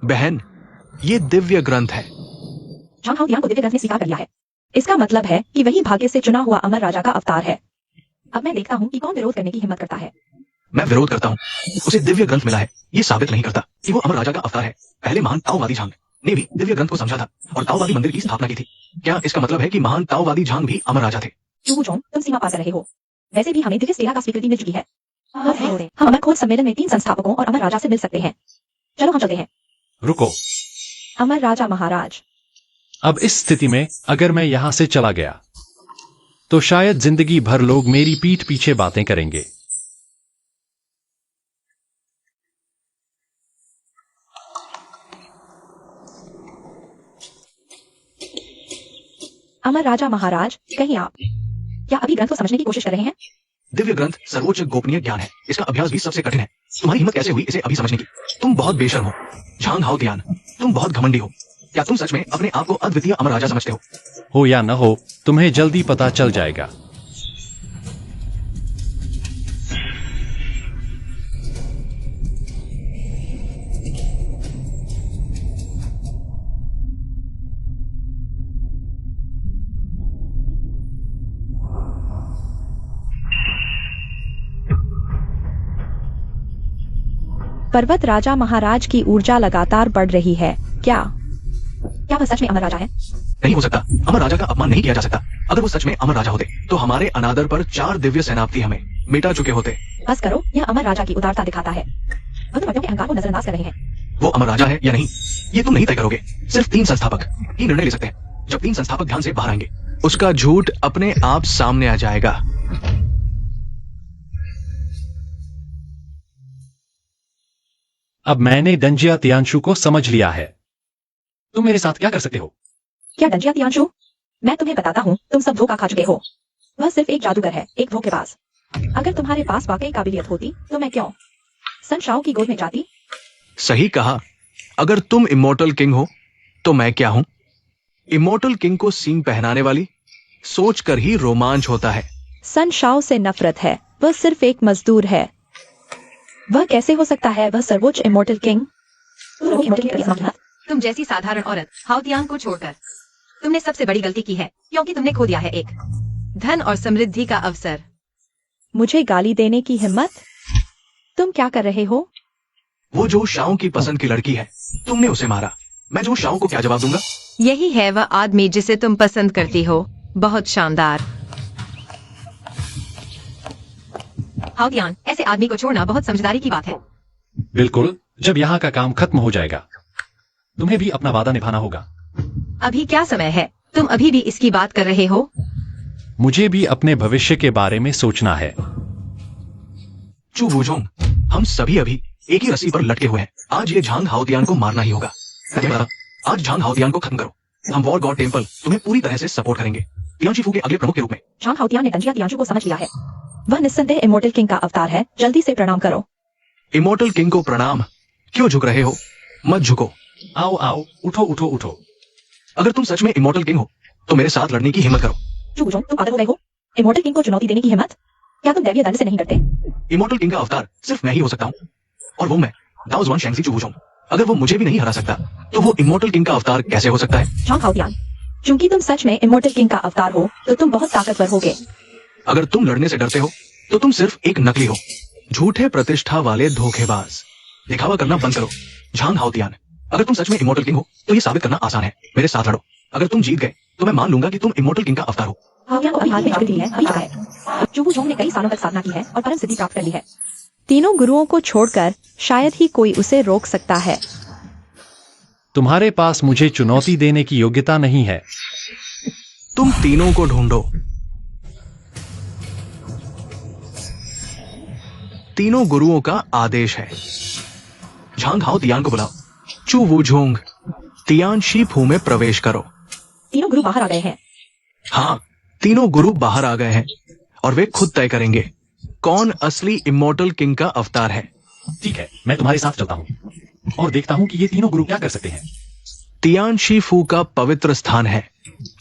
Speaker 1: बहन, ये दिव्य ग्रंथ है।
Speaker 2: शंखाउजियान को दिव्य ग्रंथ ने स्वीकार कर लिया है। इसका मतलब है कि वही भाग्य से चुना हुआ अमर राजा का अवतार है। अब मैं देखता हूँ कि कौन विरोध करने की हिम्मत करता है।
Speaker 1: मैं विरोध करता हूँ। उसे दिव्य ग्रंथ मिला है, ये साबित नहीं करता कि वो अमर राजा का अवतार है। पहले महान ताओवादी झांग ने भी दिव्य ग्रंथ को समझा था और ताओवादी मंदिर की स्थापना की थी। क्या इसका मतलब है कि महान ताओवादी झांग भी अमर राजा थे?
Speaker 2: चूवूचोंग, तुम सीमा पार कर रहे हो। वैसे भी हमें दिव्य सेना का स्वीकृति मिल चुकी है। हम अमर खोज सम्मेलन में 3 संस्थापकों और अमर राजा से मिल सकते हैं। चलो हम चलते हैं।
Speaker 3: रुको।
Speaker 2: अमर राजा महाराज,
Speaker 3: अब इस स्थिति में अगर मैं यहां से चला गया तो शायद जिंदगी भर लोग मेरी पीठ पीछे बातें करेंगे।
Speaker 2: अमर राजा महाराज, कहीं आप क्या अभी ग्रंथ को समझने की कोशिश कर रहे हैं?
Speaker 1: दिव्य ग्रंथ सर्वोच्च गोपनीय ज्ञान है। इसका अभ्यास भी सबसे कठिन है। तुम्हारी हिम्मत कैसे हुई इसे अभी समझने की? तुम बहुत बेशर्म हो झांग हाओतियान, तुम बहुत घमंडी हो। क्या तुम सच में अपने आप को अद्वितीय अमर राजा समझते हो
Speaker 3: या न हो, तुम्हें जल्दी पता चल जाएगा।
Speaker 2: पर्वत राजा महाराज की ऊर्जा लगातार बढ़ रही है। क्या वह सच में अमर राजा है?
Speaker 1: नहीं हो सकता। अमर राजा का अपमान नहीं किया जा सकता। अगर वो सच में अमर राजा होते तो हमारे अनादर पर 4 दिव्य सेनापति हमें मिटा चुके होते।
Speaker 2: बस करो, यह अमर राजा की उदारता दिखाता है। वह तो बड़ों के अहंकार को नजरअंदाज कर रहे हैं।
Speaker 1: वो अमर राजा है या नहीं, ये तुम नहीं तय करोगे। सिर्फ 3 संस्थापक ही निर्णय ले सकते हैं। जब 3 संस्थापक ध्यान से बाहर आएंगे, उसका झूठ अपने आप सामने आ जाएगा।
Speaker 3: अब मैंने डंजिया तियानशु को समझ लिया है। तुम मेरे साथ क्या कर सकते हो?
Speaker 2: क्या डंजिया तियानशु? मैं तुम्हें बताता हूँ, तुम सब धोखा खा चुके हो। वह सिर्फ एक जादूगर है, एक धोखेबाज। अगर तुम्हारे पास वाकई काबिलियत होती तो मैं क्यों सन शाओ की गोद में जाती?
Speaker 1: सही कहा। अगर तुम इमोर्टल किंग हो तो मैं क्या हूं? इमोर्टल किंग को सींग पहनाने वाली सोचकर ही रोमांच होता है।
Speaker 2: सन शाओ से नफरत है, वह सिर्फ एक मजदूर है। वह कैसे हो सकता है? वह सर्वोच्च इमोर्टल किंग।
Speaker 5: तुम जैसी साधारण औरत हाओतियान को छोड़कर तुमने सबसे बड़ी गलती की है, क्योंकि तुमने खो दिया है एक धन और समृद्धि का अवसर।
Speaker 2: मुझे गाली देने की हिम्मत? तुम क्या कर रहे हो?
Speaker 1: वो जो शाओ की पसंद की लड़की है, तुमने उसे मारा। मैं जो शाओ को क्या जवाब दूंगा?
Speaker 4: यही है वह आदमी जिसे तुम पसंद करती हो। बहुत शानदार।
Speaker 5: हाओतियान, ऐसे आदमी को छोड़ना बहुत समझदारी की बात है।
Speaker 3: बिल्कुल, जब यहाँ का काम खत्म हो जाएगा तुम्हें भी अपना वादा निभाना होगा।
Speaker 5: अभी क्या समय है? तुम अभी भी इसकी बात कर रहे हो?
Speaker 3: मुझे भी अपने भविष्य के बारे में सोचना है।
Speaker 1: चू वूजोंग, हम सभी अभी एक ही रस्सी पर लटके हुए हैं। आज ये झांग हाओतियान को मारना ही होगा। आज झांग हाओतियान को खत्म करो। हम वॉर गॉड टेम्पल तुम्हें पूरी तरह से सपोर्ट करेंगे, तियानशीफू के अगले प्रमुख के रूप में।
Speaker 2: झांग हाओतियान ने डंजिया तियानशु को समझ लिया है। वह निस्संदेह इमोर्टल किंग का अवतार है। जल्दी से प्रणाम करो।
Speaker 1: इमोर्टल किंग को प्रणाम? क्यों झुक रहे हो? मत झुको।
Speaker 3: आओ आओ, उठो उठो उठो।
Speaker 1: अगर तुम सच में इमोर्टल किंग हो तो मेरे साथ लड़ने की हिम्मत करो।
Speaker 2: चूवूचोंग, तुम पागल हो गए हो? इमोर्टल किंग को चुनौती देने की हिम्मत? क्या तुम दैवीय दंड से नहीं डरते?
Speaker 1: इमोर्टल किंग का अवतार सिर्फ मैं ही हो सकता हूँ, और वो मैं दाओ जुआन शेंगजी चू वूजोंग। अगर वो मुझे भी नहीं हरा सकता तो वो इमोर्टल किंग का अवतार कैसे हो सकता है?
Speaker 2: झांग हाओतियान, चूंकि तुम सच में इमोर्टल किंग का अवतार हो तो तुम बहुत ताकतवर होगे।
Speaker 1: अगर तुम लड़ने से डरते हो तो तुम सिर्फ एक नकली हो, झूठे प्रतिष्ठा वाले धोखेबाज। दिखावा करना बंद करो। झांग हाओतियान, अगर तुम सच में इमोर्टल किंग हो तो ये साबित करना आसान है। मेरे साथ लड़ो। अगर तुम जीत गए तो मैं मान लूंगा कि तुम इमोर्टल किंग का अवतार हो।
Speaker 2: हाओतियान को अभी हाथ में चुनौती है, अभी है। चूवूचोंग ने कई सालों तक साधना की है और परम सिद्धि प्राप्त कर ली है। तीनों गुरुओं को छोड़कर शायद ही कोई उसे रोक सकता है।
Speaker 3: तुम्हारे पास मुझे चुनौती देने की योग्यता नहीं है।
Speaker 1: तुम तीनों को ढूंढो। तीनों गुरुओं का आदेश है। झांग हाओतियान को बुलाओ। चू वूजोंग, तियानशीफू में प्रवेश करो।
Speaker 2: तीनों गुरु बाहर आ गए हैं।
Speaker 1: हाँ, तीनों गुरु बाहर आ गए हैं और वे खुद तय करेंगे कौन असली इमोर्टल किंग का अवतार है।
Speaker 3: ठीक है, मैं तुम्हारे साथ चलता हूँ और देखता हूँ कि ये तीनों गुरु क्या कर सकते हैं।
Speaker 1: तियानशीफू का पवित्र स्थान है।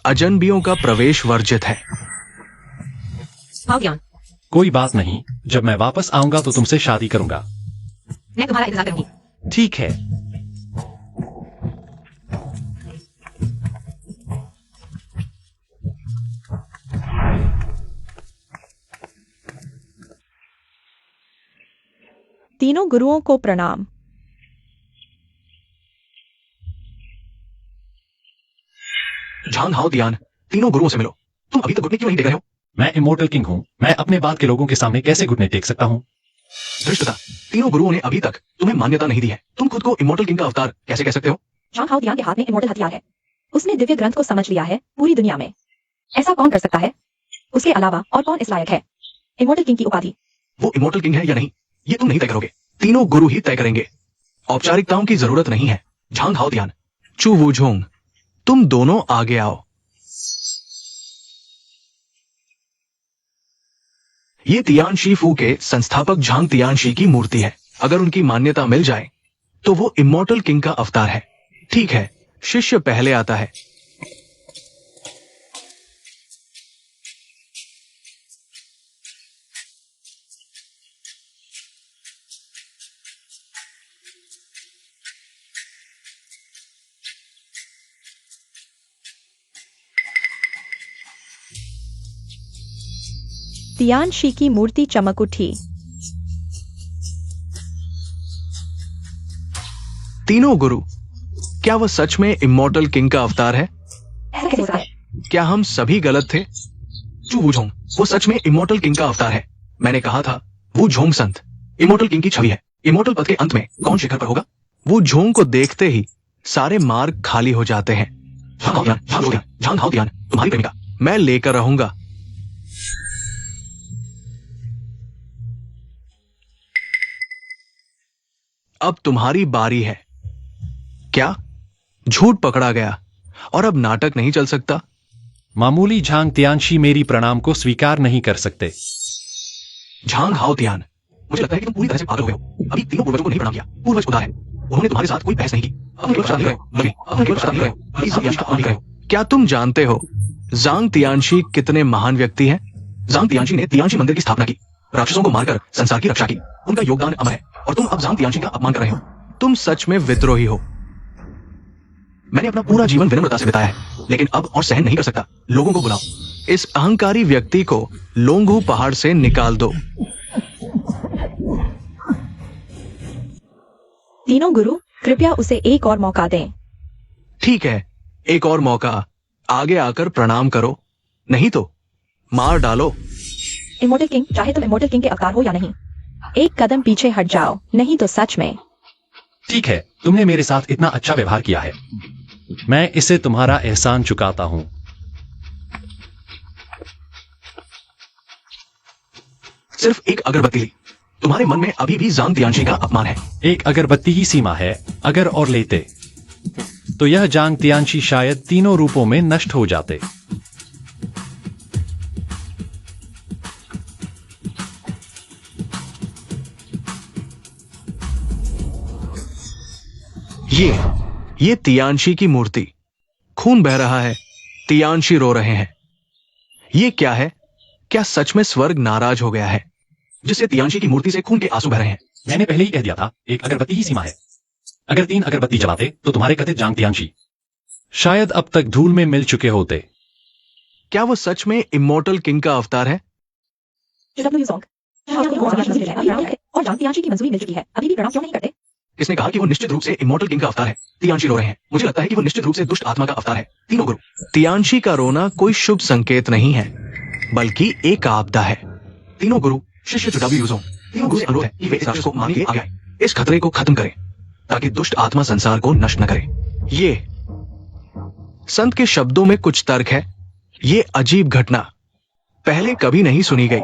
Speaker 1: अजनबियों का प्रवेश वर्जित है।
Speaker 5: हाओतियान,
Speaker 3: कोई बात नहीं, जब मैं वापस आऊंगा तो तुमसे शादी करूंगा।
Speaker 5: मैं तुम्हारा इंतजार करूंगी।
Speaker 3: ठीक है।
Speaker 2: तीनों गुरुओं को प्रणाम।
Speaker 1: झांग हाओ तियान, तीनों गुरुओं से मिलो। तुम अभी तक घुटने क्यों नहीं टेक रहे हो?
Speaker 3: मैं इमोर्टल किंग हूँ, मैं अपने बाद के लोगों के सामने कैसे घुटने टेक सकता हूँ?
Speaker 1: धृष्टता, तीनों गुरुओं ने अभी तक तुम्हें मान्यता नहीं दी है। तुम खुद को इमोर्टल किंग का अवतार कैसे कह सकते हो?
Speaker 2: झांग हाओ तियान के हाथ में इमोर्टल हथियार है। उसने दिव्य ग्रंथ को समझ लिया है पूरी दुनिया में। ऐसा कौन कर सकता है? उसके अलावा और कौन इस लायक है इमोर्टल किंग की उपाधि?
Speaker 1: वो इमोर्टल किंग है या नहीं, ये तुम नहीं तय करोगे, तीनों गुरु ही तय करेंगे। औपचारिकताओं की जरूरत नहीं है। झांग हाओ तियान, चू वूझोंग, तुम दोनों आगे आओ। ये तियानशी फू के संस्थापक झांग तियानशी की मूर्ति है। अगर उनकी मान्यता मिल जाए तो वो इमोर्टल किंग का अवतार है। ठीक है, शिष्य पहले आता है।
Speaker 2: तियानशी की मूर्ति चमक उठी।
Speaker 1: तीनों गुरु, क्या वह सच में इमोर्टल किंग का अवतार है?
Speaker 2: ऐसा कैसे हो सकता है?
Speaker 1: क्या हम सभी गलत थे? चू वूझोंग, वो सच में इमोर्टल किंग का अवतार है। मैंने कहा था, वो झोंग संत इमोर्टल किंग की छवि है। इमोर्टल पथ के अंत में कौन शिखर पर होगा? वो झोंग को देखते ही सारे मार्ग खाली हो जाते हैं। झांग हाओ तियान, झांग हाओ तियान, तुम्हारी प्रेमिका मैं लेकर रहूंगा। अब तुम्हारी बारी है। क्या झूठ पकड़ा गया और अब नाटक नहीं चल सकता?
Speaker 3: मामूली झांग तियानशी मेरी प्रणाम को स्वीकार नहीं कर सकते।
Speaker 1: झांग हाओ तियान, मुझे लगता है कि तुम पूरी तरह से पागल हो गए हो। अभी तीनों पूर्वजों को नहीं प्रणाम किया। पूर्वज उदार है, उन्होंने तुम्हारे साथ कोई बहस नहीं की। अब केवल शराब नहीं रहे हो, बल्कि अब केवल शराब नहीं रहे हो, बल्कि तियानशी का अपमान भी कर रहे हो। क्या तुम जानते हो जांग तियानशी कितने महान व्यक्ति हैं? जांग तियानशी ने तियानशी मंदिर की स्थापना की, राक्षसों को मारकर संसार की रक्षा की। उनका योगदान अमर है और तुम अब जांग तियानशी का अपमान कर रहे हो। तुम सच में विद्रोही हो। मैंने अपना पूरा जीवन विनम्रता से बिताया है, लेकिन अब और सहन नहीं कर सकता। लोगों को बुलाओ। इस अहंकारी व्यक्ति को लोंगू पहाड़ से निकाल दो।
Speaker 2: तीनों गुरु, कृपया उसे एक और मौका दें।
Speaker 1: ठीक है, एक और मौका। आगे आकर प्रणाम करो, नहीं तो मार डालो।
Speaker 2: इमोर्टल किंग, चाहे तुम इमोर्टल किंग के अवतार हो या नहीं, एक कदम पीछे हट जाओ, नहीं तो सच में।
Speaker 3: ठीक है, तुमने मेरे साथ इतना अच्छा व्यवहार किया है, मैं इसे तुम्हारा एहसान चुकाता हूं।
Speaker 1: सिर्फ एक अगरबत्ती ली। तुम्हारे मन में अभी भी जांग तियानशी का अपमान है।
Speaker 3: एक अगरबत्ती ही सीमा है। अगर और लेते तो यह जांग तियानशी शायद तीनों रूपों में नष्ट हो जाते।
Speaker 1: ये तियानशी की मूर्ति, खून बह रहा है, तियानशी रो रहे हैं। ये क्या है? क्या सच में स्वर्ग नाराज हो गया है, जिससे तियानशी की मूर्ति से खून के आंसू बह रहे हैं?
Speaker 3: मैंने पहले ही कह दिया था, एक अगरबत्ती ही सीमा है। अगर 3 अगरबत्ती जलाते तो तुम्हारे कथित जांग तियानशी शायद अब तक धूल में मिल चुके होते।
Speaker 1: क्या वो सच में इमोर्टल किंग का अवतार है?
Speaker 2: और जांग तियानशी की मंजूरी मिल चुकी है, अभी भी प्रणाम क्यों नहीं करते?
Speaker 1: किसने कहा कि वो निश्चित रूप से इमोर्टल किंग का अवतार है? तियानशी रो रहे हैं। मुझे लगता है कि वो निश्चित रूप से दुष्ट आत्मा का अवतार है। तीनों गुरु, तियानशी का रोना कोई शुभ संकेत नहीं है, बल्कि एक आपदा है। तीनों गुरु, शिष्य चुटावी यूजों, तीनों गुरु से अनुरोध है कि वे इस राक्षस को मारने के लिए आगे आए, इस खतरे को खत्म करें, ताकि दुष्ट आत्मा संसार को नष्ट न करे। ये संत के शब्दों में कुछ तर्क है। ये अजीब घटना पहले कभी नहीं सुनी गई,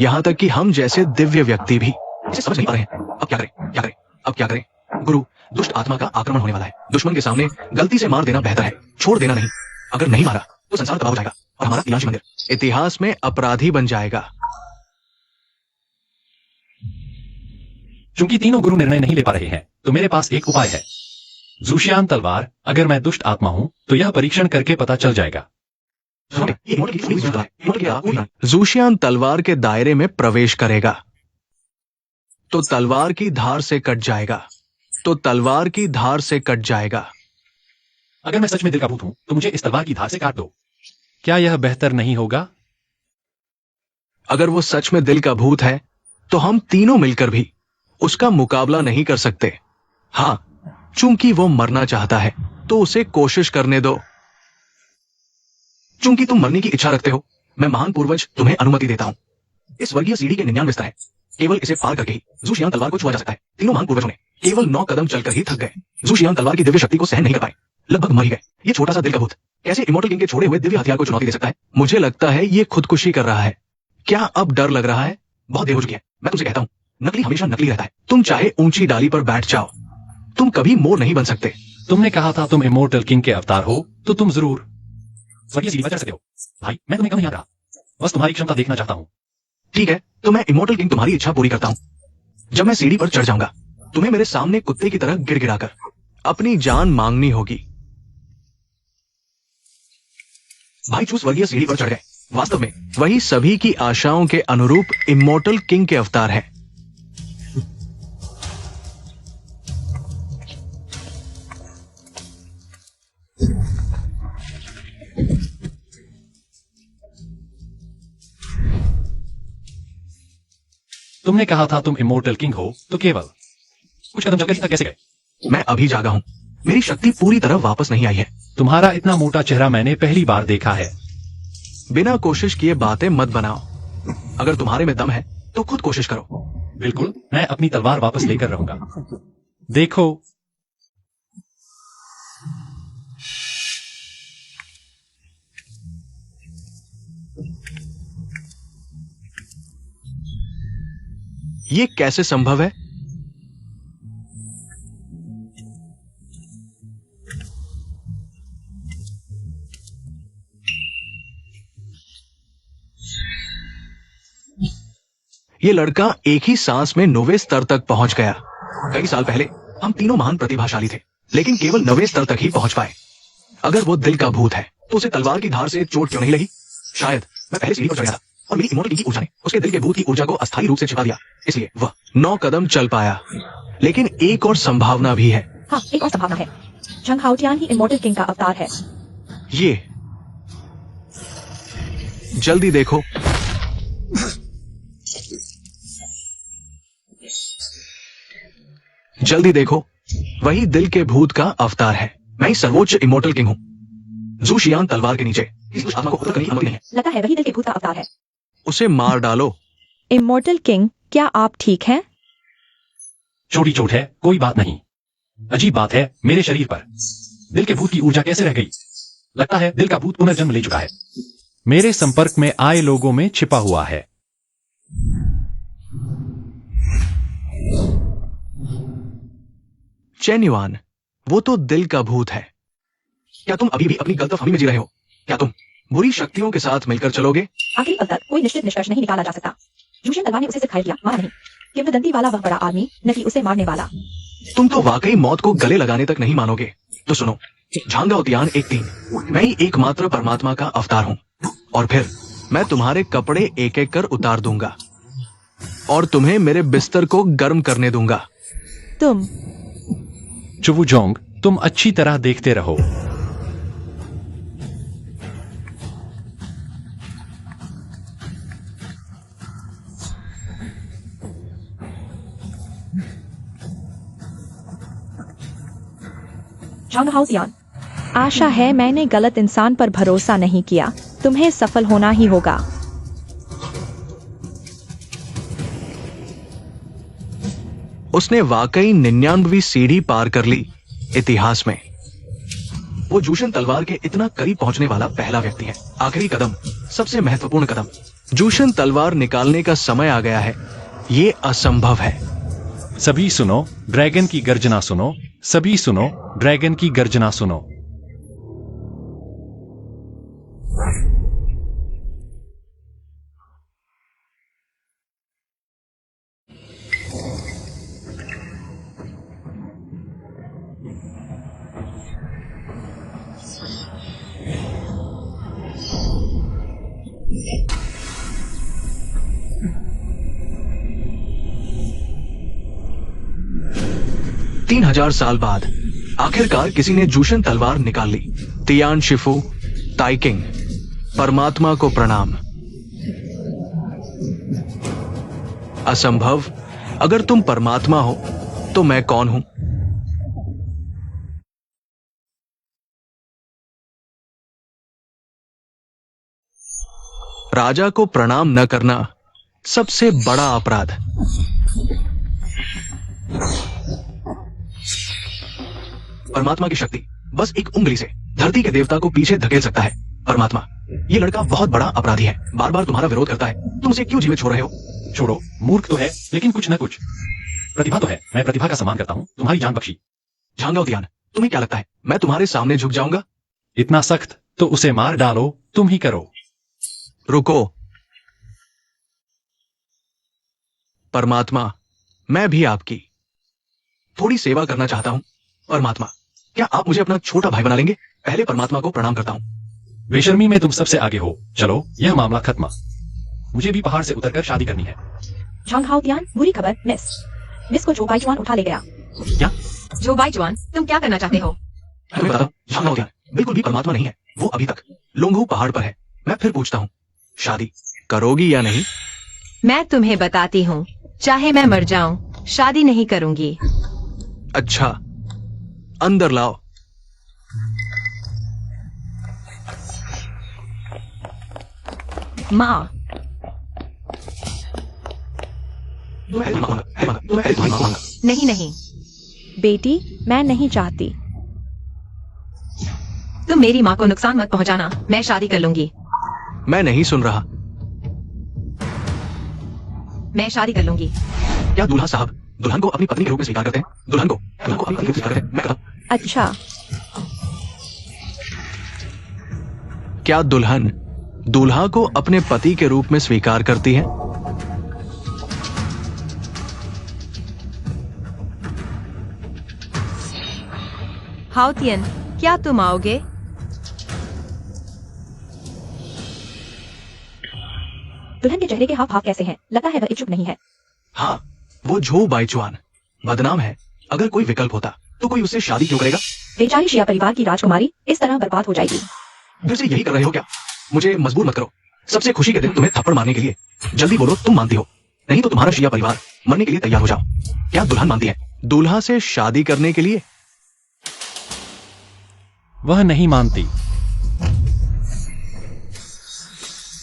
Speaker 1: यहां तक कि हम जैसे दिव्य व्यक्ति भी इसे समझ नहीं पा रहे हैं। अब क्या करें? क्या करें? अब क्या करें? गुरु, दुष्ट आत्मा का आक्रमण होने वाला है। दुश्मन के सामने गलती से मार देना बेहतर है, छोड़ देना नहीं। अगर नहीं मारा तो संसार तबाह हो जाएगा और हमारा तियानशी मंदिर इतिहास में अपराधी बन जाएगा।
Speaker 3: चूंकि तीनों गुरु निर्णय नहीं ले पा रहे हैं, तो मेरे पास एक उपाय है। जूशियान तलवार, अगर मैं दुष्ट आत्मा हूं तो यह परीक्षण करके पता चल जाएगा।
Speaker 1: जूशियान तलवार के दायरे में प्रवेश करेगा तो तलवार की धार से कट जाएगा, तो तलवार की धार से कट जाएगा।
Speaker 3: अगर मैं सच में दिल का भूत हूं तो मुझे इस तलवार की धार से काट दो। क्या यह बेहतर नहीं होगा?
Speaker 1: अगर वो सच में दिल का भूत है तो हम तीनों मिलकर भी उसका मुकाबला नहीं कर सकते। हाँ, चूंकि वो मरना चाहता है तो उसे कोशिश करने दो। चूंकि तुम मरने की इच्छा रखते हो, मैं महान पूर्वज तुम्हें अनुमति देता हूं। इस वर्गीय सीढ़ी के 99 स्तर है। केवल इसे पार करके ही ज़ू तलवार को छुआ जा सकता है। तीनों महान पूर्वजों ने केवल 9 कदम चलकर ही थक गए। ज़ू तलवार की दिव्य शक्ति को सहन नहीं कर पाए, लगभग मर ही गए। ये छोटा सा दिल का भूत कैसे इमोर्टल किंग के छोड़े हुए दिव्य हथियार को चुनौती दे सकता है? मुझे लगता है ये खुदकुशी कर रहा है। क्या अब डर लग रहा है? बहुत देर हो चुकी है। मैं तुमसे कहता हूं, नकली हमेशा नकली रहता है। तुम चाहे ऊंची डाली पर बैठ जाओ, तुम कभी मोर नहीं बन सकते।
Speaker 3: तुमने कहा था तुम इमोर्टल किंग के अवतार हो, तो तुम जरूर स्वर्गीय सीढ़ी पर चढ़ सकते हो। भाई, मैं तुम्हें कम नहीं आ रहा, बस तुम्हारी क्षमता देखना चाहता हूँ।
Speaker 1: ठीक है, तो मैं इमोर्टल किंग तुम्हारी इच्छा पूरी करता हूं। जब मैं सीढ़ी पर चढ़ जाऊंगा, तुम्हें मेरे सामने कुत्ते की तरह गिड़गिड़ाकर अपनी जान मांगनी होगी। भाई चूस वर्गीय सीढ़ी पर चढ़ गए। वास्तव में वही सभी की आशाओं के अनुरूप इमोर्टल किंग के अवतार है।
Speaker 3: तुमने कहा था तुम इमोर्टल किंग हो, तो केवल कुछ कदम चलकर कैसे गए?
Speaker 1: मैं अभी जागा हूं, मेरी शक्ति पूरी तरह वापस नहीं आई है।
Speaker 3: तुम्हारा इतना मोटा चेहरा मैंने पहली बार देखा है।
Speaker 1: बिना कोशिश किए बातें मत बनाओ। अगर तुम्हारे में दम है तो खुद कोशिश करो।
Speaker 3: बिल्कुल, मैं अपनी तलवार वापस लेकर रहूंगा। देखो,
Speaker 1: ये कैसे संभव है? ये लड़का एक ही सांस में 9वें स्तर तक पहुंच गया। कई साल पहले हम तीनों महान प्रतिभाशाली थे, लेकिन केवल 9वें स्तर तक ही पहुंच पाए। अगर वो दिल का भूत है तो उसे तलवार की धार से चोट क्यों नहीं लगी? शायद मैं पहले सीढ़ी पर चढ़ गया था और मेरी इमोर्टल की ऊर्जा ने उसके दिल के भूत की ऊर्जा को अस्थायी रूप से छिपा दिया, इसलिए वह 9 कदम चल पाया। लेकिन एक और संभावना भी है।
Speaker 2: हाँ, एक और संभावना है। झंग हाओटियान ही इमोर्टल किंग का अवतार है।
Speaker 1: ये जल्दी देखो, जल्दी देखो, वही दिल के भूत का अवतार है। मैं ही सर्वोच्च इमोर्टल किंग हूं। ज़ू शियान तलवार के नीचे इस दुष्ट आत्मा को उतर करने की अनुमति नहीं है।
Speaker 2: लगता है वही दिल के भूत का अवतार है।
Speaker 1: उसे मार डालो।
Speaker 2: इमोर्टल किंग, क्या आप ठीक हैं?
Speaker 3: छोटी चोट है, कोई बात नहीं। अजीब बात है, मेरे शरीर पर दिल के भूत की ऊर्जा कैसे रह गई? लगता है दिल का भूत पुनर्जन्म ले चुका है। मेरे संपर्क में आए लोगों में छिपा हुआ है।
Speaker 1: चेन्युआन, वो तो दिल का भूत है। क्या तुम अभी भी अपनी गलतफहमी में जी रहे हो? क्या तुम बुरी शक्तियों के साथ मिलकर चलोगे?
Speaker 2: आखिरी पल तक कोई निश्चित निष्कर्ष नहीं निकाला जा सकता। जूशियन तलवार ने उसे सिर्फ घायल किया, मारा नहीं। किंवदंती वाला वह बड़ा आदमी, न कि उसे मारने वाला।
Speaker 1: तुम तो वाकई मौत को गले लगाने तक नहीं मानोगे। तो सुनो, झांग हाओटियान 1-3, मैं ही एकमात्र परमात्मा का अवतार हूं। और फिर मैं तुम्हारे कपड़े एक एक कर उतार दूंगा और तुम्हें मेरे बिस्तर को गर्म करने दूंगा।
Speaker 2: तुम
Speaker 3: चुवुजोंग, तुम अच्छी तरह देखते रहो।
Speaker 2: झांग हाओटियान, आशा है मैंने गलत इंसान पर भरोसा नहीं किया। तुम्हें सफल होना ही होगा।
Speaker 1: उसने वाकई 99वीं सीढ़ी पार कर ली इतिहास में। वो जूशन तलवार के इतना करीब पहुंचने वाला पहला व्यक्ति है। आखिरी कदम, सबसे महत्वपूर्ण कदम। जूशन तलवार निकालने का समय आ गया है। ये असंभव है।
Speaker 3: सभी सुनो, ड्रैगन की गर्जना सुनो। सभी सुनो, ड्रैगन की गर्जना सुनो।
Speaker 1: तीन 3000 साल बाद आखिरकार किसी ने जूशन तलवार निकाल ली। तियान शिफू, ताइकिंग, परमात्मा को प्रणाम। असंभव अगर तुम परमात्मा हो तो मैं कौन हूं? राजा को प्रणाम न करना सबसे बड़ा अपराध। परमात्मा की शक्ति बस एक उंगली से धरती के देवता को पीछे धकेल सकता है। परमात्मा, ये लड़का बहुत बड़ा अपराधी है, बार बार तुम्हारा विरोध करता है, तुम उसे क्यों जीवित छोड़ रहे हो?
Speaker 3: छोड़ो, मूर्ख तो है लेकिन कुछ न कुछ प्रतिभा तो है। मैं प्रतिभा का सम्मान करता हूँ, तुम्हारी जान बख्शी।
Speaker 1: झांगाओ ध्यान, तुम्हें क्या लगता है मैं तुम्हारे सामने झुक जाऊंगा?
Speaker 3: इतना सख्त तो उसे मार डालो, तुम ही करो।
Speaker 1: रुको परमात्मा, मैं भी आपकी थोड़ी सेवा करना चाहता हूं। परमात्मा, क्या आप मुझे अपना छोटा भाई बना लेंगे? पहले परमात्मा को प्रणाम करता हूं।
Speaker 3: बेशर्मी में तुम सबसे आगे हो। चलो, यह मामला खत्म। मुझे भी पहाड़ से उतरकर शादी करनी है।
Speaker 2: झांग तियान, बुरी खबर, मिस को जो बाइचुआन उठा ले गया।
Speaker 3: क्या?
Speaker 5: जो बाइचुआन, तुम क्या करना चाहते हो?
Speaker 1: मैं तुम्हें बताता हूं, झांगाओ ध्यान बिल्कुल भी परमात्मा नहीं है। वो अभी तक लोंगहू पहाड़ पर है। मैं फिर पूछता हूं, शादी करोगी या नहीं?
Speaker 4: मैं तुम्हें बताती हूँ, चाहे मैं मर जाऊं, शादी नहीं करूंगी।
Speaker 1: अच्छा, अंदर लाओ।
Speaker 4: माँ, नहीं नहीं,
Speaker 2: बेटी, मैं नहीं चाहती।
Speaker 5: तुम मेरी माँ को नुकसान मत पहुँचाना, मैं शादी कर लूंगी।
Speaker 1: मैं नहीं सुन रहा।
Speaker 5: मैं शादी कर लूंगी।
Speaker 1: क्या दूल्हा साहब दुल्हन को अपनी पत्नी के रूप में स्वीकार करते हैं? दुल्हन को अपनी पत्नी के रूप में स्वीकार करते हैं? मैं कहता हूं,
Speaker 2: अच्छा,
Speaker 1: क्या दुल्हन दूल्हा को अपने पति के रूप में स्वीकार करती है?
Speaker 4: हाउतियन, क्या तुम आओगे?
Speaker 2: दुल्हन के चेहरे के हाव भाव कैसे हैं? लगता है वह इच्छुक नहीं है।
Speaker 1: हाँ, वो झो बाइचुआन बदनाम है। अगर कोई विकल्प होता तो कोई उससे शादी क्यों करेगा?
Speaker 2: बेचारी शिया परिवार की राजकुमारी इस तरह बर्बाद हो जाएगी।
Speaker 1: फिर से यही कर रहे हो क्या? मुझे मजबूर मत करो। सबसे खुशी के दिन तुम्हें थप्पड़ मारने के लिए। जल्दी बोलो, तुम मानती हो, नहीं तो तुम्हारा शिया परिवार मरने के लिए तैयार हो जाओ। क्या दुल्हन मानती है दूल्हा से शादी करने के लिए?
Speaker 3: वह नहीं मानती।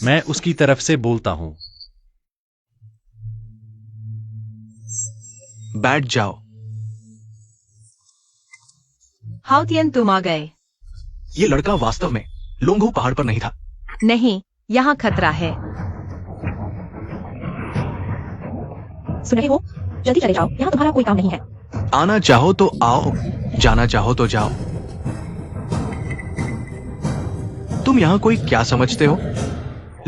Speaker 3: मैं उसकी तरफ से बोलता हूं।
Speaker 1: बैठ जाओ।
Speaker 4: हाउतियन, तुम आ गए।
Speaker 1: ये लड़का वास्तव में लोंगहू पहाड़ पर नहीं था।
Speaker 4: नहीं, यहाँ खतरा है।
Speaker 2: सुन रहे हो? जल्दी चले जाओ, यहाँ तुम्हारा कोई काम नहीं है।
Speaker 1: आना चाहो तो आओ, जाना चाहो तो जाओ। तुम यहाँ कोई क्या समझते हो?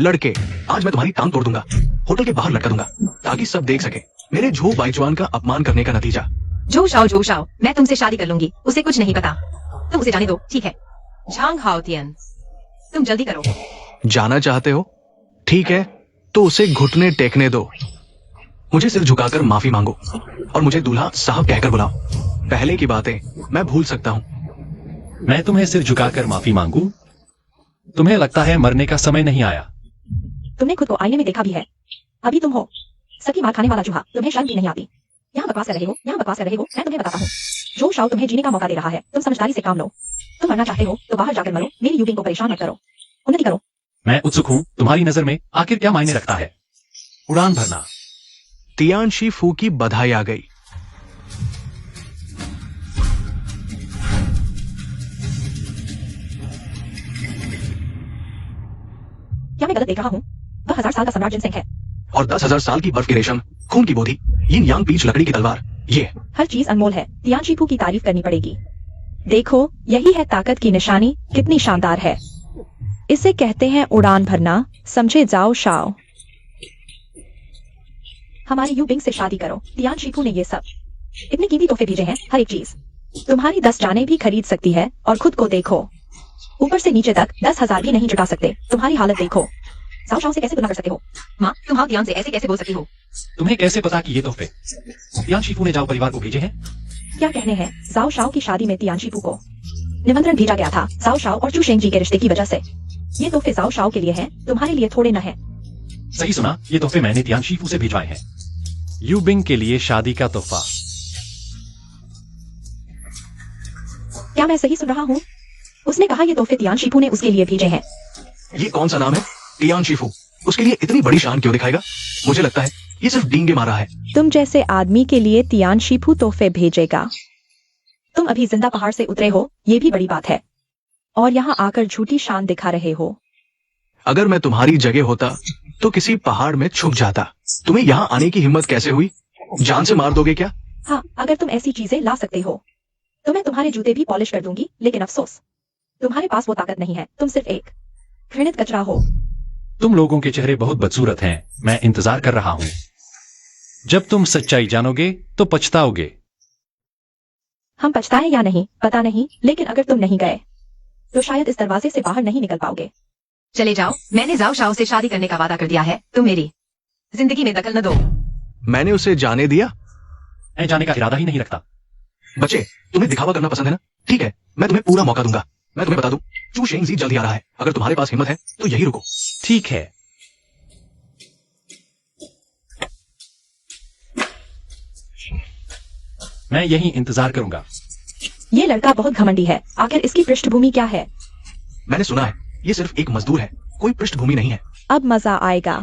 Speaker 1: लड़के, आज मैं तुम्हारी टांग तोड़ दूंगा, होटल के बाहर लटका दूंगा, ताकि सब देख सके मेरे झो बाइचुआन का अपमान करने का नतीजा।
Speaker 5: जो शाओ, मैं तुमसे शादी कर लूंगी। उसे कुछ नहीं पता, तुम उसे जाने दो, ठीक है?
Speaker 4: झांग हाउतियन,
Speaker 5: तुम जल्दी करो।
Speaker 1: जाना चाहते हो? ठीक है, तो उसे घुटने टेकने दो। मुझे सिर झुकाकर माफी मांगो और मुझे दूल्हा साहब कहकर बुलाओ। पहले की बातें मैं भूल सकता हूँ।
Speaker 3: मैं तुम्हें सिर झुकाकर माफी मांगू? तुम्हें लगता है मरने का समय नहीं आया?
Speaker 2: तुमने खुद को आईने में देखा भी है। अभी तुम हो सबकी मार खाने वाला चूहा। तुम्हें शर्म भी नहीं आती। यहाँ बकवास कर रहे हो, यहाँ बकवास कर रहे हो। मैं तुम्हें बताता हूँ, जो शाओ तुम्हें जीने का मौका दे रहा है। तुम समझदारी से काम लो। तुम मरना चाहते हो तो बाहर जाकर मरो। मेरी यूबिंग को परेशान मत करो, उन्नति करो।
Speaker 3: मैं उत्सुक हूं, तुम्हारी नजर में आखिर क्या मायने रखता है उड़ान भरना?
Speaker 1: तियानशी फू की बधाई आ गई।
Speaker 2: क्या मैं गलत देख रहा हूँ? वह 1000 साल का सम्राट जिनसेंग है।
Speaker 1: और 10,000 साल की बर्फ की रेशम, खून की बोधी, यिन यांग पीच लकड़ी की तलवार, ये
Speaker 2: हर चीज अनमोल है। तियानशीफू की तारीफ करनी पड़ेगी। देखो, यही है ताकत की निशानी, कितनी शानदार है। इसे कहते हैं उड़ान भरना, समझे जाओ शाओ। हमारी यूबिंग से शादी करो। तियानशीफू ने ये सब इतने कीमती तोहफे भेजे हैं, हर एक चीज तुम्हारी 10 जानें भी खरीद सकती है। और खुद को देखो, ऊपर से नीचे तक 10,000 भी नहीं जुटा सकते। तुम्हारी हालत देखो। साओ शाओ से कैसे तुलना कर सकते हो?
Speaker 5: माँ, तुम हाउतियान से ऐसे कैसे बोल सकती हो?
Speaker 3: तुम्हें कैसे पता कि ये तोहफे तियानशीफू ने जाओ परिवार को भेजे हैं?
Speaker 2: क्या कहने हैं? जाओ शाओ की शादी में तियानशीफू को निमंत्रण भेजा गया था, जाओ शाओ और चू शेंग के रिश्ते की वजह से। ये तोहफे जाओ शाओ के लिए हैं, तुम्हारे लिए थोड़े न है।
Speaker 3: सही सुना, ये तोहफे मैंने तियानशीफू से भिजवाए हैं। यू बिंग के लिए शादी का तोहफा।
Speaker 2: क्या मैं सही सुन रहा हूँ? उसने कहा ये तोहफे तियान शीफू ने उसके लिए भेजे हैं।
Speaker 1: ये कौन सा नाम है? Tian Shifu. उसके लिए इतनी बड़ी शान क्यों दिखाएगा? मुझे लगता है ये सिर्फ डींगे मारा है।
Speaker 2: तुम जैसे आदमी के लिए तियान शीफू तोहफे भेजेगा? तुम अभी जिंदा पहाड़ से उतरे हो, ये भी बड़ी बात है। और यहाँ आकर झूठी शान दिखा रहे हो।
Speaker 1: अगर मैं तुम्हारी जगह होता तो किसी पहाड़ में छुप जाता। तुम्हें यहाँ आने की हिम्मत कैसे हुई? जान से मार दोगे क्या?
Speaker 2: हाँ, अगर तुम ऐसी चीजें ला सकते हो तो मैं तुम्हारे जूते भी पॉलिश कर दूंगी, लेकिन अफसोस तुम्हारे पास वो ताकत नहीं है। तुम सिर्फ एक घृणित कचरा हो।
Speaker 3: तुम लोगों के चेहरे बहुत बदसूरत हैं। मैं इंतजार कर रहा हूं। जब तुम सच्चाई जानोगे तो पछताओगे।
Speaker 2: हम पछताएं या नहीं पता नहीं, लेकिन अगर तुम नहीं गए तो शायद इस दरवाजे से बाहर नहीं निकल पाओगे।
Speaker 5: चले जाओ, मैंने जाओ शाओ से शादी करने का वादा कर दिया है। तुम मेरी जिंदगी में दखल न दो।
Speaker 1: मैंने उसे जाने दिया?
Speaker 3: मैं जाने का इरादा ही नहीं रखता।
Speaker 1: बच्चे, तुम्हें दिखावा करना पसंद है ना? ठीक है, मैं तुम्हें पूरा मौका दूंगा। मैं तुम्हें बता दूं, चू शेंगजी जल्दी आ रहा है। अगर तुम्हारे पास हिम्मत है तो यही रुको।
Speaker 3: ठीक है। मैं यहीं इंतजार करूंगा।
Speaker 2: ये लड़का बहुत घमंडी है। आखिर इसकी पृष्ठभूमि क्या है?
Speaker 1: मैंने सुना है ये सिर्फ एक मजदूर है, कोई पृष्ठभूमि नहीं है।
Speaker 2: अब मजा आएगा।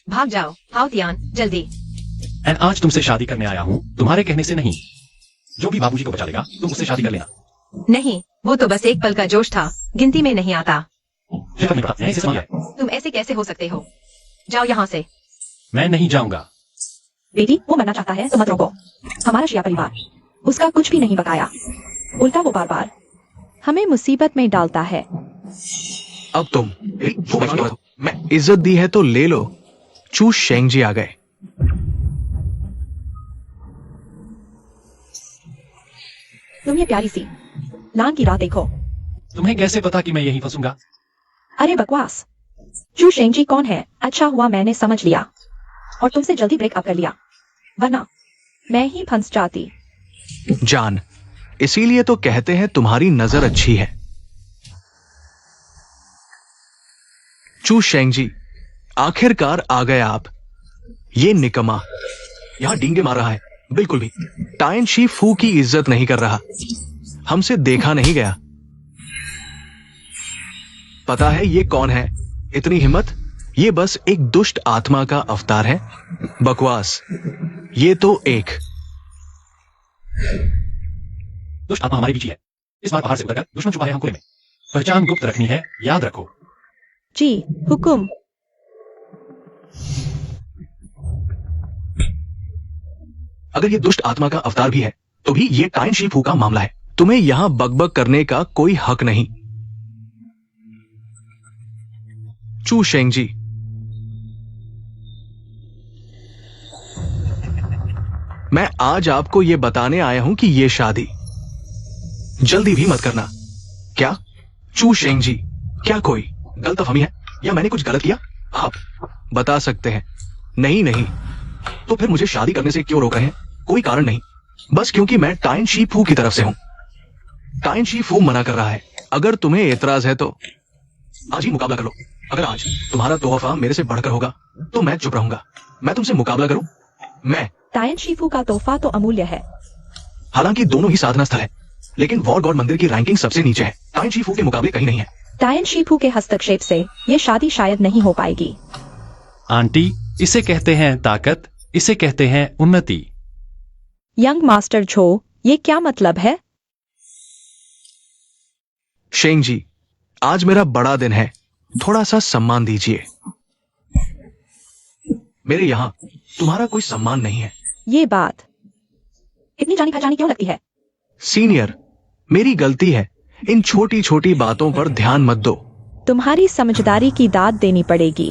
Speaker 5: भाग जाओ, आओ तियान, जल्दी।
Speaker 3: मैं आज तुमसे शादी करने आया हूं, तुम्हारे कहने से नहीं। जो भी बाबूजी को बचा लेगा तुम उससे शादी कर लेना।
Speaker 5: नहीं, वो तो बस एक पल का जोश था, गिनती में नहीं आता।
Speaker 3: मुझे नहीं पता, मैंने इसे समझा है।
Speaker 5: तुम ऐसे कैसे हो सकते हो? जाओ यहाँ से।
Speaker 3: मैं नहीं जाऊंगा।
Speaker 2: बेटी, वो मरना चाहता है तो मत रोको। हमारा शिया परिवार उसका कुछ भी नहीं बकाया, उल्टा वो बार बार हमें मुसीबत में डालता है।
Speaker 1: अब तुम वो बचा लो। मैं इज्जत दी है तो ले लो। चू शेंगजी आ गए।
Speaker 2: तुम ये प्यारी सी लान की राह देखो।
Speaker 3: तुम्हें कैसे पता कि मैं यहीं फंसूंगा?
Speaker 2: अरे बकवास। चू शेंगजी कौन है? अच्छा हुआ मैंने समझ लिया और तुमसे जल्दी ब्रेकअप कर लिया, वरना मैं ही फंस जाती।
Speaker 1: जान, इसीलिए तो कहते हैं तुम्हारी नजर अच्छी है। चू शेंगजी, आखिरकार आ गए आप। ये निकम्मा यहां डींगे मार रहा है, बिल्कुल भी टाइन शी फू की इज्जत नहीं कर रहा। हमसे देखा नहीं गया। पता है ये कौन है? इतनी हिम्मत? ये बस एक दुष्ट आत्मा का अवतार है। बकवास। ये तो एक
Speaker 3: दुष्ट आत्मा हमारे बीच ही है। इस बार पहाड़ से उतरकर दुश्मन छुपा है हम कुएं में। पहचान गुप्त रखनी है, याद रखो।
Speaker 2: जी हुकुम।
Speaker 1: अगर ये दुष्ट आत्मा का अवतार भी है तो भी ये टाइन शी फू का मामला है। तुम्हें यहां बकबक करने का कोई हक नहीं। चू शेंगजी, मैं आज आपको यह बताने आया हूं कि यह शादी जल्दी भी मत करना। क्या चू शेंगजी, क्या कोई गलतफहमी है या मैंने कुछ गलत किया? आप बता सकते हैं। नहीं नहीं, तो फिर मुझे शादी करने से क्यों रोक रहे हैं? कोई कारण नहीं, बस क्योंकि मैं टाइन शी फू की तरफ से हूं। टाइन शी फू मना कर रहा है। अगर तुम्हें एतराज है तो आज ही मुकाबला कर लो। अगर आज तुम्हारा तोहफा मेरे से बढ़कर होगा तो मैं चुप रहूंगा। मैं तुमसे मुकाबला करूं? मैं
Speaker 2: टाइन शीफू का तोहफा तो अमूल्य है।
Speaker 1: हालांकि दोनों ही साधना स्थल है, लेकिन वॉर गॉड मंदिर की रैंकिंग सबसे नीचे है। टाइन शी फू के मुकाबले कहीं नहीं है।
Speaker 2: टाइन शीफू के हस्तक्षेप से ये शादी शायद नहीं हो पाएगी।
Speaker 3: आंटी, इसे कहते हैं ताकत, इसे कहते हैं उन्नति।
Speaker 2: यंग मास्टर छो, ये क्या मतलब है?
Speaker 1: शेंग जी, आज मेरा बड़ा दिन है, थोड़ा सा सम्मान दीजिए। मेरे यहां तुम्हारा कोई सम्मान नहीं है।
Speaker 2: ये बात इतनी जानी पहचानी क्यों लगती है?
Speaker 1: सीनियर, मेरी गलती है। इन छोटी छोटी बातों पर ध्यान मत दो।
Speaker 2: तुम्हारी समझदारी की दाद देनी पड़ेगी।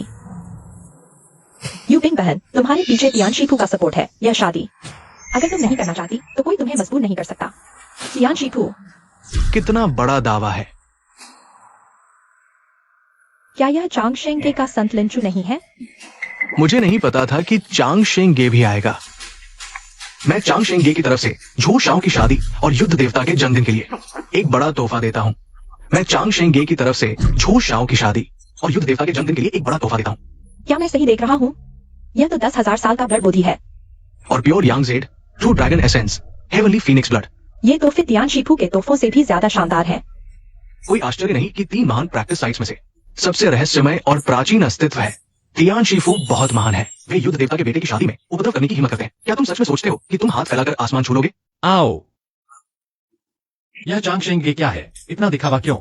Speaker 2: यूपिंग बहन, तुम्हारे पीछे तियान शीफू का सपोर्ट है। यह शादी अगर तुम नहीं करना चाहती तो कोई तुम्हें मजबूर नहीं कर सकता। तियान शीफू,
Speaker 1: कितना बड़ा दावा है।
Speaker 2: क्या यह चांग शेंगे का संत लिंचू नहीं है?
Speaker 1: मुझे नहीं पता था कि चांग शेंगे भी आएगा। मैं चांग शेंगे की तरफ से झू शाओ की शादी और युद्ध देवता के जन्मदिन के लिए एक बड़ा तोहफा देता हूं। मैं चांग शेंगे की तरफ से झू शाओ की शादी और युद्ध देवता के जन्मदिन के लिए एक बड़ा तोहफा देता हूं।
Speaker 2: क्या मैं सही देख रहा हूँ? यह तो 10,000 साल का ब्लड बोधी है।
Speaker 1: और pure yang jade, true dragon essence, heavenly phoenix blood.
Speaker 2: ये तोहफे तियान शीफू के तोहफों से भी ज्यादा शानदार है।
Speaker 1: कोई आश्चर्य नहीं कि 3 महान प्रैक्टिस साइट्स में से सबसे रहस्यमय और प्राचीन अस्तित्व है। तियान शीफू बहुत महान है। वे युद्ध देवता के बेटे की शादी में उपद्रव करने की हिम्मत करते हैं। क्या तुम सच में सोचते हो कि तुम हाथ फैलाकर आसमान छू लोगे?
Speaker 3: आओ। यह चांगशेंगे क्या है? इतना दिखावा क्यों?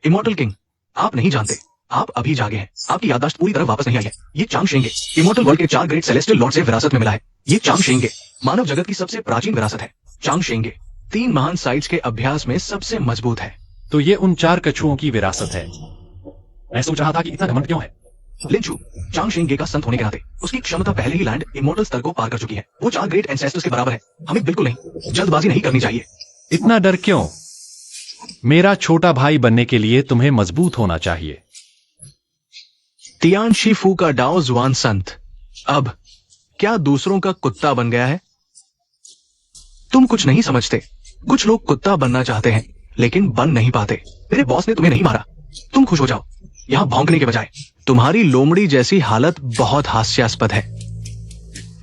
Speaker 1: इमोर्टल किंग, आप नहीं जानते। आप अभी जागे हैं। आपकी याददाश्त पूरी तरह वापस नहीं आई है। ये चांगशेंगे इमोर्टल वर्ल्ड के 4 ग्रेट सेलेस्टियल लॉर्ड से विरासत में मिला है। ये चांगशेंगे मानव जगत की सबसे प्राचीन विरासत है। चांगशेंगे 3 महान साइट्स के अभ्यास में सबसे मजबूत है।
Speaker 3: तो ये उन 4 कछुओं की विरासत है। मैं सोच रहा था कि इतना घमंड क्यों है।
Speaker 1: लिंचू चांगशेंगे का संत होने के नाते उसकी क्षमता पहले ही लैंड इमोर्टल स्तर को पार कर चुकी है। वो 4 ग्रेट एंसेस्टर्स के बराबर है। हमें बिल्कुल नहीं, जल्दबाजी नहीं करनी चाहिए।
Speaker 3: इतना डर क्यों? मेरा छोटा भाई बनने के लिए तुम्हें मजबूत होना चाहिए।
Speaker 1: तियान शीफू का डाओ जुआन संत अब क्या दूसरों का कुत्ता बन गया है? तुम कुछ नहीं समझते। कुछ लोग कुत्ता बनना चाहते हैं लेकिन बन नहीं पाते। मेरे बॉस ने तुम्हें नहीं मारा। तुम खुश हो जाओ यहां भौंकने के बजाय। तुम्हारी लोमड़ी जैसी हालत बहुत हास्यास्पद है।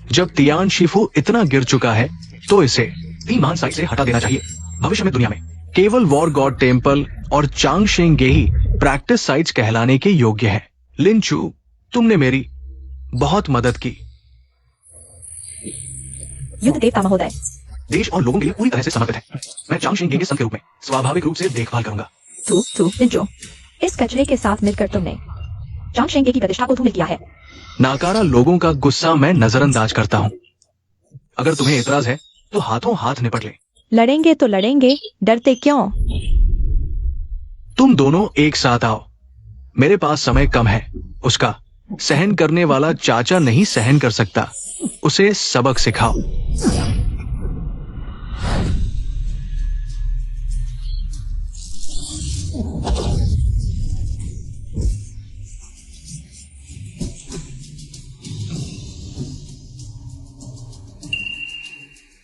Speaker 1: जब तियान शीफू इतना गिर चुका है तो इसे 3 महान साइट से हटा देना चाहिए। भविष्य में दुनिया में केवल वॉर गॉड टेम्पल और चांगशेंगे ही प्रैक्टिस साइट्स कहलाने के योग्य है। लिंचू, तुमने मेरी बहुत मदद की।
Speaker 2: युद्ध देवता महोदय,
Speaker 1: देश और लोगों के लिए पूरी तरह से समर्पित है। मैं चांगशेंगे के संत के रूप में स्वाभाविक रूप से देखभाल करूंगा।
Speaker 2: तू लिंचू, इस कचरे के साथ मिलकर तुमने चांगशेंगे की प्रतिष्ठा को धूमिल किया है।
Speaker 1: नाकारा लोगों का गुस्सा मैं नजरअंदाज करता हूँ। अगर तुम्हें एतराज है तो हाथों हाथ निपट ले।
Speaker 2: लड़ेंगे तो लड़ेंगे, डरते क्यों?
Speaker 1: तुम दोनों एक साथ आओ। मेरे पास समय कम है। उसका सहन करने वाला चाचा नहीं सहन कर सकता। उसे सबक सिखाओ।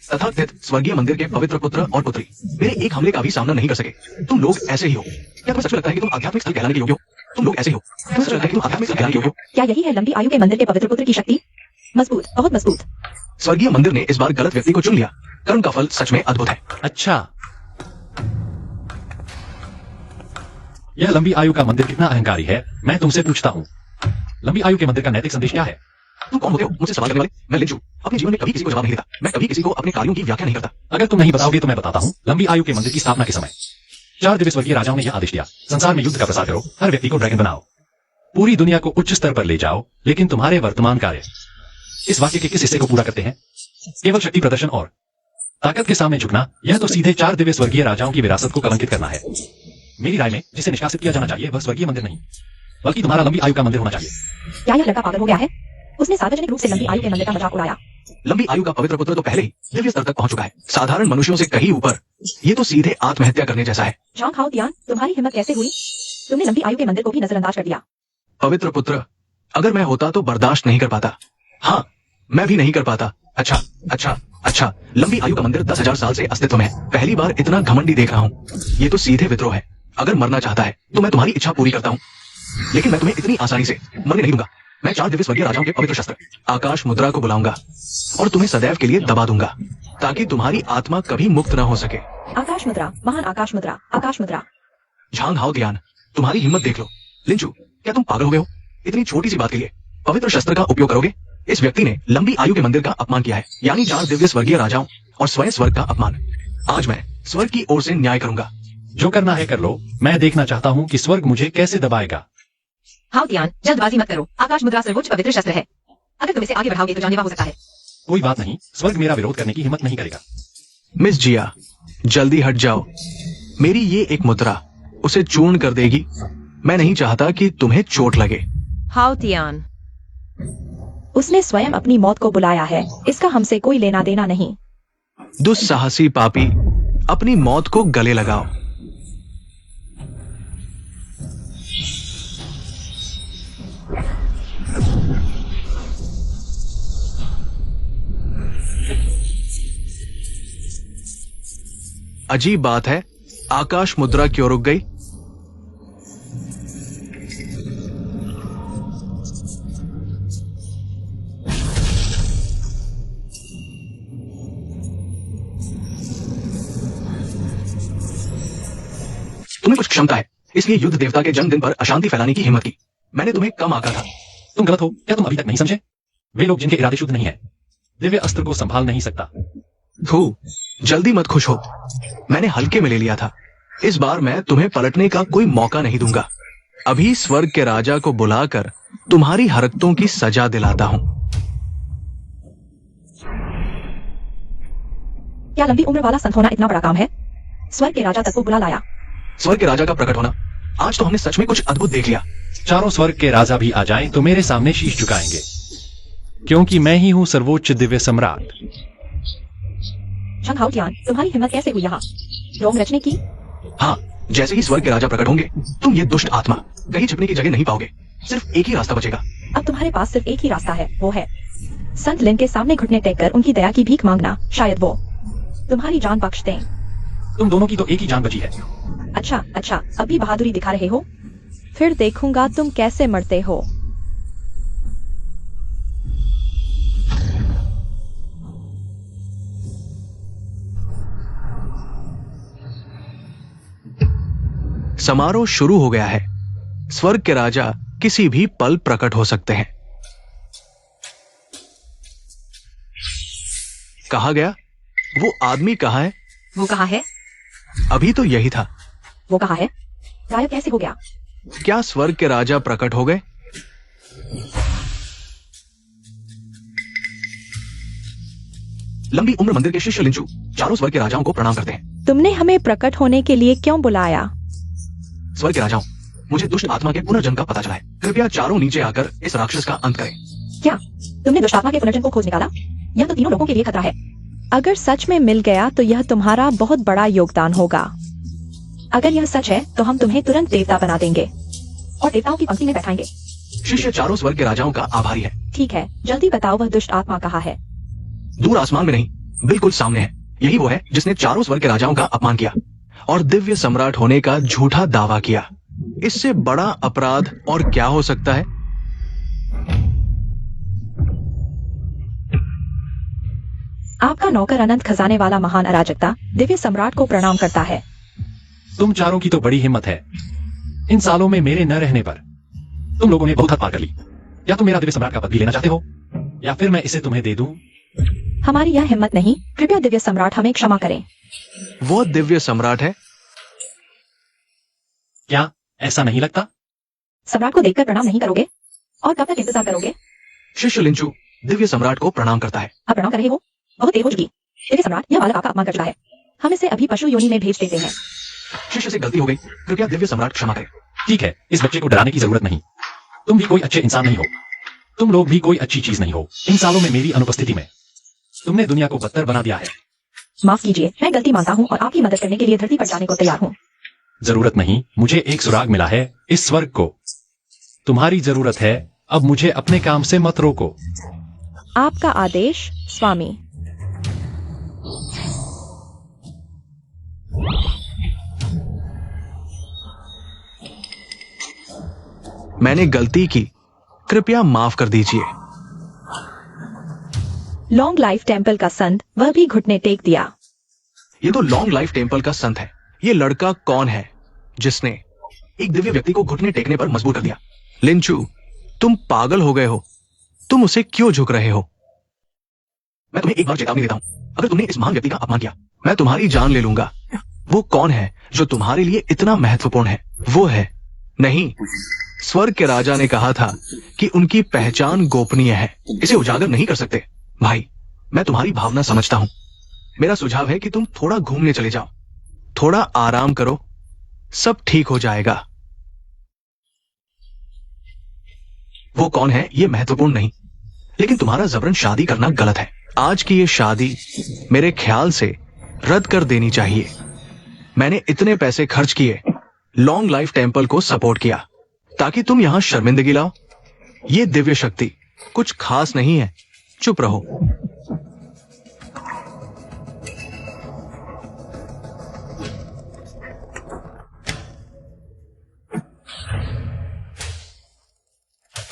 Speaker 1: तथाकथित स्वर्गीय मंदिर के पवित्र पुत्र और पुत्री मेरे एक हमले का भी सामना नहीं कर सके। तुम लोग ऐसे ही हो। क्या तुम्हें सच में लगता है कि तुम आध्यात्मिक स्थल कहलाने के योग्य हो? तुम लोग ऐसे ही हो। तुम्हें सच में लगता है कि तुम आध्यात्मिक स्थल कहलाने के योग्य हो?
Speaker 2: क्या यही है लंबी आयु के मंदिर के पवित्र पुत्र की शक्ति? मजबूत, बहुत मजबूत।
Speaker 1: स्वर्गीय मंदिर ने इस बार गलत व्यक्ति को चुन लिया। कर्म का फल सच में अद्भुत है।
Speaker 3: अच्छा, यह लंबी आयु का मंदिर कितना अहंकारी है? मैं तुमसे पूछता हूँ, लंबी आयु के मंदिर का नैतिक संदेश क्या है?
Speaker 1: तुम कौन होते हो मुझसे सवाल करने वाले? मैं लिंचू अपने जीवन में कभी किसी को जवाब नहीं देता। मैं कभी किसी को अपने कार्यों की व्याख्या नहीं करता।
Speaker 3: अगर तुम नहीं बताओगे तो मैं बताता हूँ। लंबी आयु के मंदिर की स्थापना के समय 4 दिव्य स्वर्गीय राजाओं ने यह आदेश दिया, संसार में युद्ध का प्रसार करो, हर व्यक्ति को ड्रैगन बनाओ, पूरी दुनिया को उच्च स्तर पर ले जाओ। लेकिन तुम्हारे वर्तमान कार्य इस वाक्य के किस हिस्से को पूरा करते हैं? केवल शक्ति प्रदर्शन और ताकत के सामने झुकना। यह तो सीधे 4 दिव्य स्वर्गीय राजाओं की विरासत को कलंकित करना है। मेरी राय में जिसे निष्कासित किया जाना चाहिए वह स्वर्गीय मंदिर नहीं बल्कि तुम्हारा लंबी आयु का मंदिर होना चाहिए।
Speaker 2: क्या यह लड़का पागल हो गया है? उसने सार्वजनिक रूप से लंबी आयु के मंदिर का मजाक उड़ाया।
Speaker 1: लंबी आयु का पवित्र पुत्र तो पहले ही दिव्य स्तर तक पहुंच चुका है, साधारण मनुष्यों से कहीं ऊपर। ये तो सीधे आत्महत्या करने जैसा है।
Speaker 2: झांग हाओ तियान, तुम्हारी हिम्मत कैसे हुई? तुमने लंबी आयु के मंदिर को भी नजरअंदाज कर दिया।
Speaker 1: पवित्र पुत्र, अगर मैं होता तो बर्दाश्त नहीं कर पाता। हाँ, मैं भी नहीं कर पाता। अच्छा, लंबी आयु का मंदिर 10,000 साल से अस्तित्व में है। पहली बार इतना घमंडी देख रहा हूँ। ये तो सीधे विद्रोह है। अगर मरना चाहता है तो मैं तुम्हारी इच्छा पूरी करता हूँ, लेकिन मैं तुम्हें इतनी आसानी से मरने नहीं दूंगा। मैं 4 दिव्य स्वर्गीय राजाओं के पवित्र शस्त्र आकाश मुद्रा को बुलाऊंगा और तुम्हें सदैव के लिए दबा दूंगा ताकि तुम्हारी आत्मा कभी मुक्त न हो सके।
Speaker 2: आकाश मुद्रा, महान आकाश मुद्रा, आकाश मुद्रा।
Speaker 1: झांग हाओ तियान, तुम्हारी हिम्मत देख लो। लिंचू, क्या तुम पागल हो गए हो? इतनी छोटी सी बात के लिए पवित्र शस्त्र का उपयोग करोगे? इस व्यक्ति ने लंबी आयु के मंदिर का अपमान किया है, यानी 4 दिव्य स्वर्गीय राजाओं और स्वयं स्वर्ग का अपमान। आज मैं स्वर्ग की ओर से न्याय करूंगा।
Speaker 3: जो करना है कर लो। मैं देखना चाहता हूँ कि स्वर्ग मुझे कैसे दबाएगा।
Speaker 5: हाओ तियान, जल्दबाजी मत करो। आकाश मुद्रा सर्वोच्च पवित्र शस्त्र है। अगर तुम इसे आगे बढ़ाओगे तो जानलेवा हो सकता है।
Speaker 3: कोई बात नहीं, स्वर्ग मेरा विरोध करने की हिम्मत नहीं करेगा।
Speaker 1: मिस जिया, जल्दी हट जाओ। मेरी ये एक मुद्रा उसे चूर्ण कर देगी। मैं नहीं चाहता कि तुम्हें चोट लगे।
Speaker 4: हाओ तियान,
Speaker 2: उसने स्वयं अपनी मौत को बुलाया है, इसका हमसे कोई लेना देना नहीं।
Speaker 1: दुस्साहसी पापी, अपनी मौत को गले लगाओ। अजीब बात है, आकाश मुद्रा क्यों रुक गई? तुम्हें कुछ क्षमता है, इसलिए युद्ध देवता के जन्मदिन पर अशांति फैलाने की हिम्मत की। मैंने तुम्हें कम आंका था।
Speaker 3: तुम गलत हो, क्या तुम अभी तक नहीं समझे? वे लोग जिनके इरादे शुद्ध नहीं है, दिव्य अस्त्र को संभाल नहीं सकता।
Speaker 1: धू, जल्दी मत खुश हो। मैंने हल्के में ले लिया था। इस बार मैं तुम्हें पलटने का कोई मौका नहीं दूंगा। अभी स्वर्ग के राजा को बुलाकर तुम्हारी हरकतों की सजा दिलाता हूं।
Speaker 2: क्या लंबी उम्र वाला संत होना इतना बड़ा काम है? स्वर्ग के राजा तक को बुला लाया।
Speaker 1: स्वर्ग के राजा का प्रकट होना, आज तो हमने सच में कुछ अद्भुत देख लिया।
Speaker 3: चारों स्वर्ग के राजा भी आ जाएं तो मेरे सामने शीश झुकाएंगे, क्योंकि मैं ही हूं सर्वोच्च दिव्य सम्राट।
Speaker 2: शंघाओ ज्ञान, तुम्हारी हिम्मत कैसे हुई यहाँ रोम रचने की?
Speaker 1: हाँ, जैसे ही स्वर्ग के राजा प्रकट होंगे, तुम ये दुष्ट आत्मा कहीं छिपने की जगह नहीं पाओगे। सिर्फ एक ही रास्ता बचेगा।
Speaker 2: अब तुम्हारे पास सिर्फ एक ही रास्ता है, वो है संत लिन के सामने घुटने टेक कर उनकी दया की भीख मांगना। शायद वो तुम्हारी जान बख्श दें।
Speaker 3: तुम दोनों की तो एक ही जान बची है।
Speaker 2: अच्छा, अभी बहादुरी दिखा रहे हो? फिर देखूंगा तुम कैसे मरते हो।
Speaker 1: समारोह शुरू हो गया है। स्वर्ग के राजा किसी भी पल प्रकट हो सकते हैं। कहा गया, वो आदमी कहाँ है?
Speaker 5: वो कहाँ है?
Speaker 1: अभी तो यही था।
Speaker 2: वो कहाँ है? गायब कैसे हो गया?
Speaker 1: क्या स्वर्ग के राजा प्रकट हो गए? लंबी उम्र मंदिर के शिष्य लिंचू चारों स्वर्ग के राजाओं को प्रणाम करते हैं।
Speaker 2: तुमने हमें प्रकट होने के लिए क्यों बुलाया?
Speaker 1: स्वर्ग के राजाओं, मुझे दुष्ट आत्मा के पुनर्जन्म का पता चला है। कृपया चारों नीचे आकर इस राक्षस का अंत करें।
Speaker 2: क्या तुमने दुष्ट आत्मा के पुनर्जन्म को खोज निकाला? यह तो तीनों लोगों के लिए खतरा है। अगर सच में मिल गया तो यह तुम्हारा बहुत बड़ा योगदान होगा। अगर यह सच है तो हम तुम्हें तुरंत देवता बना देंगे और देवताओं की पंक्ति में बैठाएंगे।
Speaker 1: शिष्य चारों स्वर्ग के राजाओं का आभारी है।
Speaker 2: ठीक है, जल्दी बताओ वह दुष्ट आत्मा कहाँ है?
Speaker 1: दूर आसमान में नहीं, बिल्कुल सामने है। यही वो है जिसने चारों स्वर्ग के राजाओं का अपमान किया और दिव्य सम्राट होने का झूठा दावा किया। इससे बड़ा अपराध और क्या हो सकता है?
Speaker 2: आपका नौकर अनंत खजाने वाला महान अराजकता दिव्य सम्राट को प्रणाम करता है।
Speaker 3: तुम चारों की तो बड़ी हिम्मत है। इन सालों में मेरे न रहने पर तुम लोगों ने बहुत हद पार कर ली। या तुम मेरा दिव्य सम्राट का पद भी लेना चाहते हो, या फिर मैं इसे तुम्हें दे दूं?
Speaker 2: हमारी यह हिम्मत नहीं। कृपया दिव्य सम्राट हमें क्षमा करें।
Speaker 1: वो दिव्य सम्राट है?
Speaker 3: क्या ऐसा नहीं लगता?
Speaker 2: सम्राट को देखकर प्रणाम नहीं करोगे? और कब तक इंतजार करोगे?
Speaker 1: शिष्य लिंचू दिव्य सम्राट को प्रणाम करता है।
Speaker 2: आप प्रणाम कर रहे हो? बहुत देर हो चुकी। दिव्य सम्राट, यह बालक आपका अपमान कर चुका है। हम इसे अभी पशु योनि में भेज देते हैं।
Speaker 1: शिष्य से गलती हो गई, कृपया दिव्य सम्राट क्षमा करें।
Speaker 3: ठीक है, इस बच्चे को डराने की जरूरत नहीं। तुम भी कोई अच्छे इंसान नहीं हो। तुम लोग भी कोई अच्छी चीज नहीं हो। इन सालों में मेरी अनुपस्थिति में तुमने दुनिया को बदतर बना दिया है।
Speaker 2: माफ कीजिए, मैं गलती मानता हूँ और आपकी मदद करने के लिए धरती पर जाने को तैयार हूँ।
Speaker 3: जरूरत नहीं, मुझे एक सुराग मिला है इस स्वर्ग को। तुम्हारी जरूरत है, अब मुझे अपने काम से मत रोको।
Speaker 2: आपका आदेश स्वामी।
Speaker 1: मैंने गलती की, कृपया माफ कर दीजिए।
Speaker 2: लॉन्ग लाइफ टेम्पल का संत, वह भी घुटने टेक दिया।
Speaker 1: ये तो लॉन्ग लाइफ टेम्पल का संत है। ये लड़का कौन है जिसने एक दिव्य व्यक्ति को घुटने टेकने पर मजबूर कर दिया? लिंचू, तुम पागल हो गए हो। तुम उसे क्यों झुक रहे हो? मैं तुम्हें एक बार चेतावनी देता हूं, अगर तुमने इस महान व्यक्ति का अपमान किया, मैं तुम्हारी जान ले लूंगा। वो कौन है जो तुम्हारे लिए इतना महत्वपूर्ण है? वो है नहीं, स्वर्ग के राजा ने कहा था कि उनकी पहचान गोपनीय है, इसे उजागर नहीं कर सकते। भाई, मैं तुम्हारी भावना समझता हूं। मेरा सुझाव है कि तुम थोड़ा घूमने चले जाओ, थोड़ा आराम करो, सब ठीक हो जाएगा। वो कौन है ये महत्वपूर्ण नहीं, लेकिन तुम्हारा जबरन शादी करना गलत है। आज की ये शादी मेरे ख्याल से रद्द कर देनी चाहिए। मैंने इतने पैसे खर्च किए, लॉन्ग लाइफ टेम्पल को सपोर्ट किया, ताकि तुम यहां शर्मिंदगी लाओ। ये दिव्य शक्ति कुछ खास नहीं है, चुप रहो।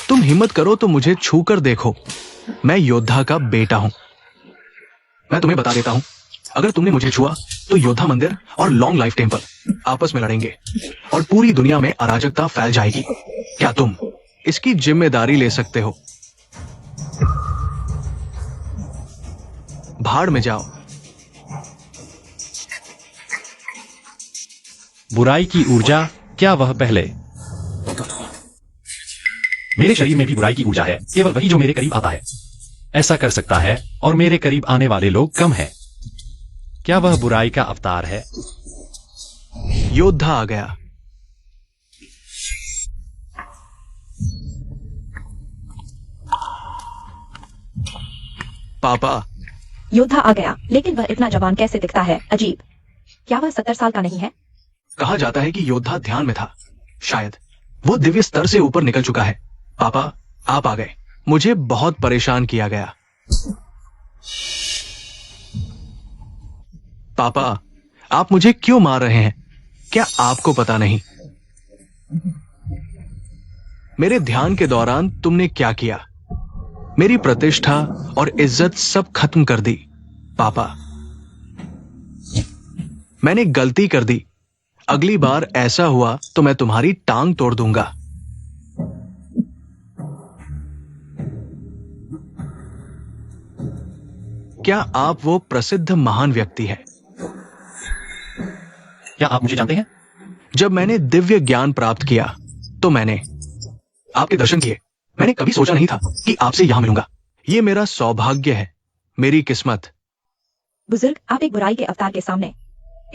Speaker 1: तुम हिम्मत करो तो मुझे छूकर देखो। मैं योद्धा का बेटा हूं। मैं तुम्हें बता देता हूं, अगर तुमने मुझे छुआ तो योद्धा मंदिर और लॉन्ग लाइफ टेम्पल आपस में लड़ेंगे और पूरी दुनिया में अराजकता फैल जाएगी। क्या तुम इसकी जिम्मेदारी ले सकते हो? भाड़ में जाओ।
Speaker 3: बुराई की ऊर्जा, क्या वह पहले? मेरे शरीर में भी बुराई की ऊर्जा है, केवल वही जो मेरे करीब आता है ऐसा कर सकता है, और मेरे करीब आने वाले लोग कम हैं। क्या वह बुराई का अवतार है?
Speaker 1: योद्धा आ गया। पापा,
Speaker 2: योद्धा आ गया, लेकिन वह इतना जवान कैसे दिखता है? अजीब। क्या वह 70 साल का नहीं है?
Speaker 1: कहा जाता है कि योद्धा ध्यान में था। शायद वो दिव्य स्तर से ऊपर निकल चुका है। पापा, आप आ गए। मुझे बहुत परेशान किया गया। पापा, आप मुझे क्यों मार रहे हैं? क्या आपको पता नहीं? मेरे ध्यान के दौरान तुमने क्या किया? मेरी प्रतिष्ठा और इज्जत सब खत्म कर दी। पापा, मैंने गलती कर दी। अगली बार ऐसा हुआ तो मैं तुम्हारी टांग तोड़ दूंगा। क्या आप वो प्रसिद्ध महान व्यक्ति हैं?
Speaker 3: क्या आप मुझे जानते हैं?
Speaker 1: जब मैंने दिव्य ज्ञान प्राप्त किया तो मैंने आपके दर्शन किए। मैंने कभी सोचा नहीं था कि आपसे यहां मिलूंगा। ये मेरा सौभाग्य है, मेरी किस्मत।
Speaker 2: बुजुर्ग, आप एक बुराई के अवतार के सामने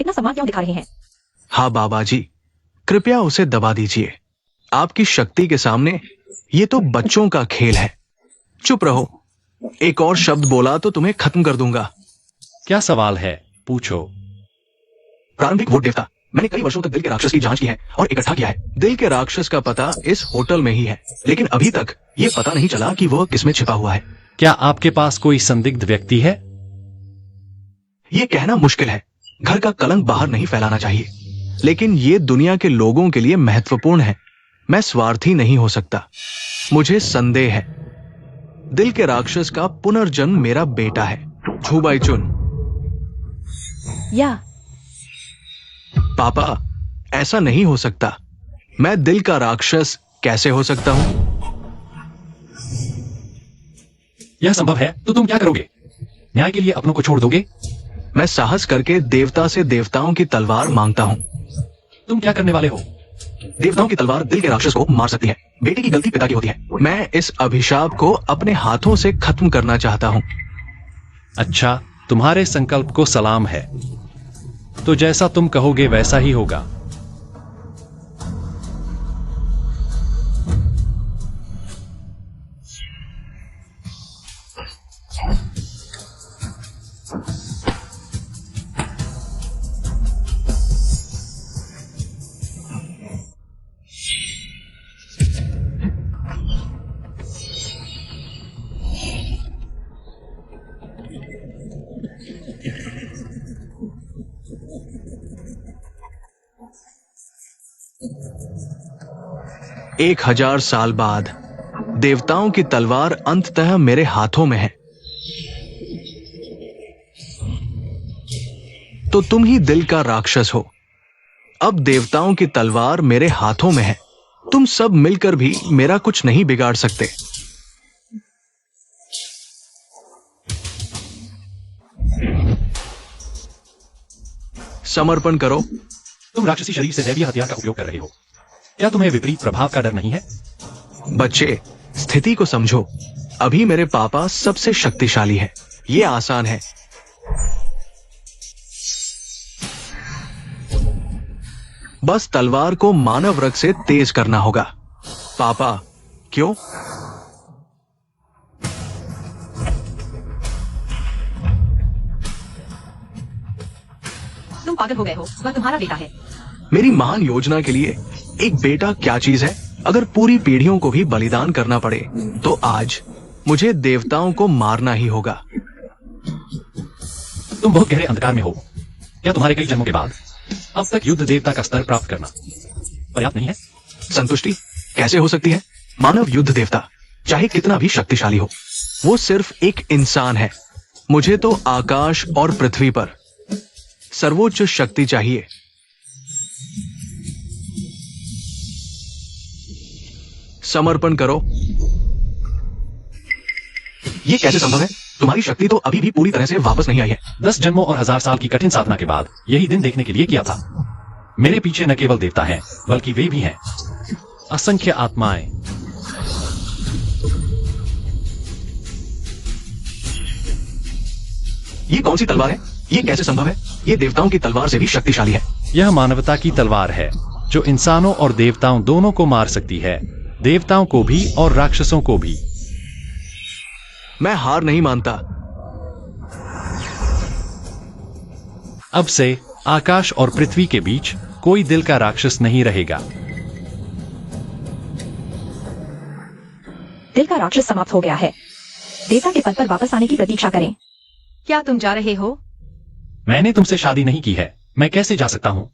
Speaker 2: इतना सम्मान क्यों दिखा रहे हैं?
Speaker 1: हाँ बाबा जी, कृपया उसे दबा दीजिए। आपकी शक्ति के सामने ये तो बच्चों का खेल है। चुप रहो। एक और शब्द बोला तो तुम्हें खत्म कर दूंगा।
Speaker 3: क्या सवाल है? पूछो।
Speaker 1: प्रारंभिक वोट देवता। मैंने कई वर्षों तक दिल के राक्षस की जांच की है और इकट्ठा किया है। दिल के राक्षस का पता इस होटल में ही है, लेकिन अभी तक ये पता नहीं चला कि वह किसमें छिपा हुआ है।
Speaker 3: क्या आपके पास कोई संदिग्ध व्यक्ति है?
Speaker 1: ये कहना मुश्किल है। घर का कलंक बाहर नहीं फैलाना चाहिए, लेकिन ये दुनिया के लोगों के लिए महत्वपूर्ण है। मैं स्वार्थी नहीं हो सकता। मुझे संदेह है। दिल के राक्षस का पुनर्जन्म मेरा बेटा है, झूबाईचुन।
Speaker 2: या
Speaker 1: पापा, ऐसा नहीं हो सकता। मैं दिल का राक्षस कैसे हो सकता हूं?
Speaker 3: यह संभव है तो तुम क्या करोगे? न्याय के लिए अपनों को छोड़ दोगे?
Speaker 1: मैं साहस करके देवता से देवताओं की तलवार मांगता हूं।
Speaker 3: तुम क्या करने वाले हो?
Speaker 1: देवताओं की तलवार दिल के राक्षस को मार सकती है। बेटे की गलती पिता की होती है। मैं इस अभिशाप को अपने हाथों से खत्म करना चाहता हूं।
Speaker 3: अच्छा, तुम्हारे संकल्प को सलाम है। तो जैसा तुम कहोगे वैसा ही होगा।
Speaker 1: एक 1000 साल बाद देवताओं की तलवार अंततः मेरे हाथों में है। तो तुम ही दिल का राक्षस हो। अब देवताओं की तलवार मेरे हाथों में है। तुम सब मिलकर भी मेरा कुछ नहीं बिगाड़ सकते। समर्पण करो।
Speaker 3: तुम राक्षसी शरीर से दैवीय हथियार का उपयोग कर रहे हो। क्या तुम्हें विपरीत प्रभाव का डर नहीं है?
Speaker 1: बच्चे, स्थिति को समझो। अभी मेरे पापा सबसे शक्तिशाली है। ये आसान है। बस तलवार को मानव रग से तेज करना होगा। पापा, क्यों?
Speaker 5: तुम पागल हो गए हो, वह तुम्हारा बेटा है।
Speaker 1: मेरी महान योजना के लिए एक बेटा क्या चीज है? अगर पूरी पीढ़ियों को भी बलिदान करना पड़े तो आज मुझे देवताओं को मारना ही होगा।
Speaker 3: तुम बहुत गहरे अंधकार में हो। क्या तुम्हारे कई जन्मों के बाद अब तक युद्ध देवता का स्तर प्राप्त करना पर्याप्त नहीं है?
Speaker 1: संतुष्टि कैसे हो सकती है? मानव युद्ध देवता चाहे कितना भी शक्तिशाली हो, वो सिर्फ एक इंसान है। मुझे तो आकाश और पृथ्वी पर सर्वोच्च शक्ति चाहिए। समर्पण करो। ये कैसे संभव है? तुम्हारी शक्ति तो अभी भी पूरी तरह से वापस नहीं आई है।
Speaker 3: 10 जन्मों और 1000 साल की कठिन साधना के बाद यही दिन देखने के लिए किया था। मेरे पीछे न केवल देवता हैं, बल्कि वे भी हैं असंख्य आत्माएं।
Speaker 1: ये कौन सी तलवार है? ये कैसे संभव है? ये देवताओं की तलवार से भी शक्तिशाली है।
Speaker 3: यह मानवता की तलवार है जो इंसानों और देवताओं दोनों को मार सकती है, देवताओं को भी और राक्षसों को भी।
Speaker 1: मैं हार नहीं मानता।
Speaker 3: अब से आकाश और पृथ्वी के बीच कोई दिल का राक्षस नहीं रहेगा।
Speaker 2: दिल का राक्षस समाप्त हो गया है। देवता के पद पर वापस आने की प्रतीक्षा करें।
Speaker 4: क्या तुम जा रहे हो?
Speaker 3: मैंने तुमसे शादी नहीं की है, मैं कैसे जा सकता हूँ?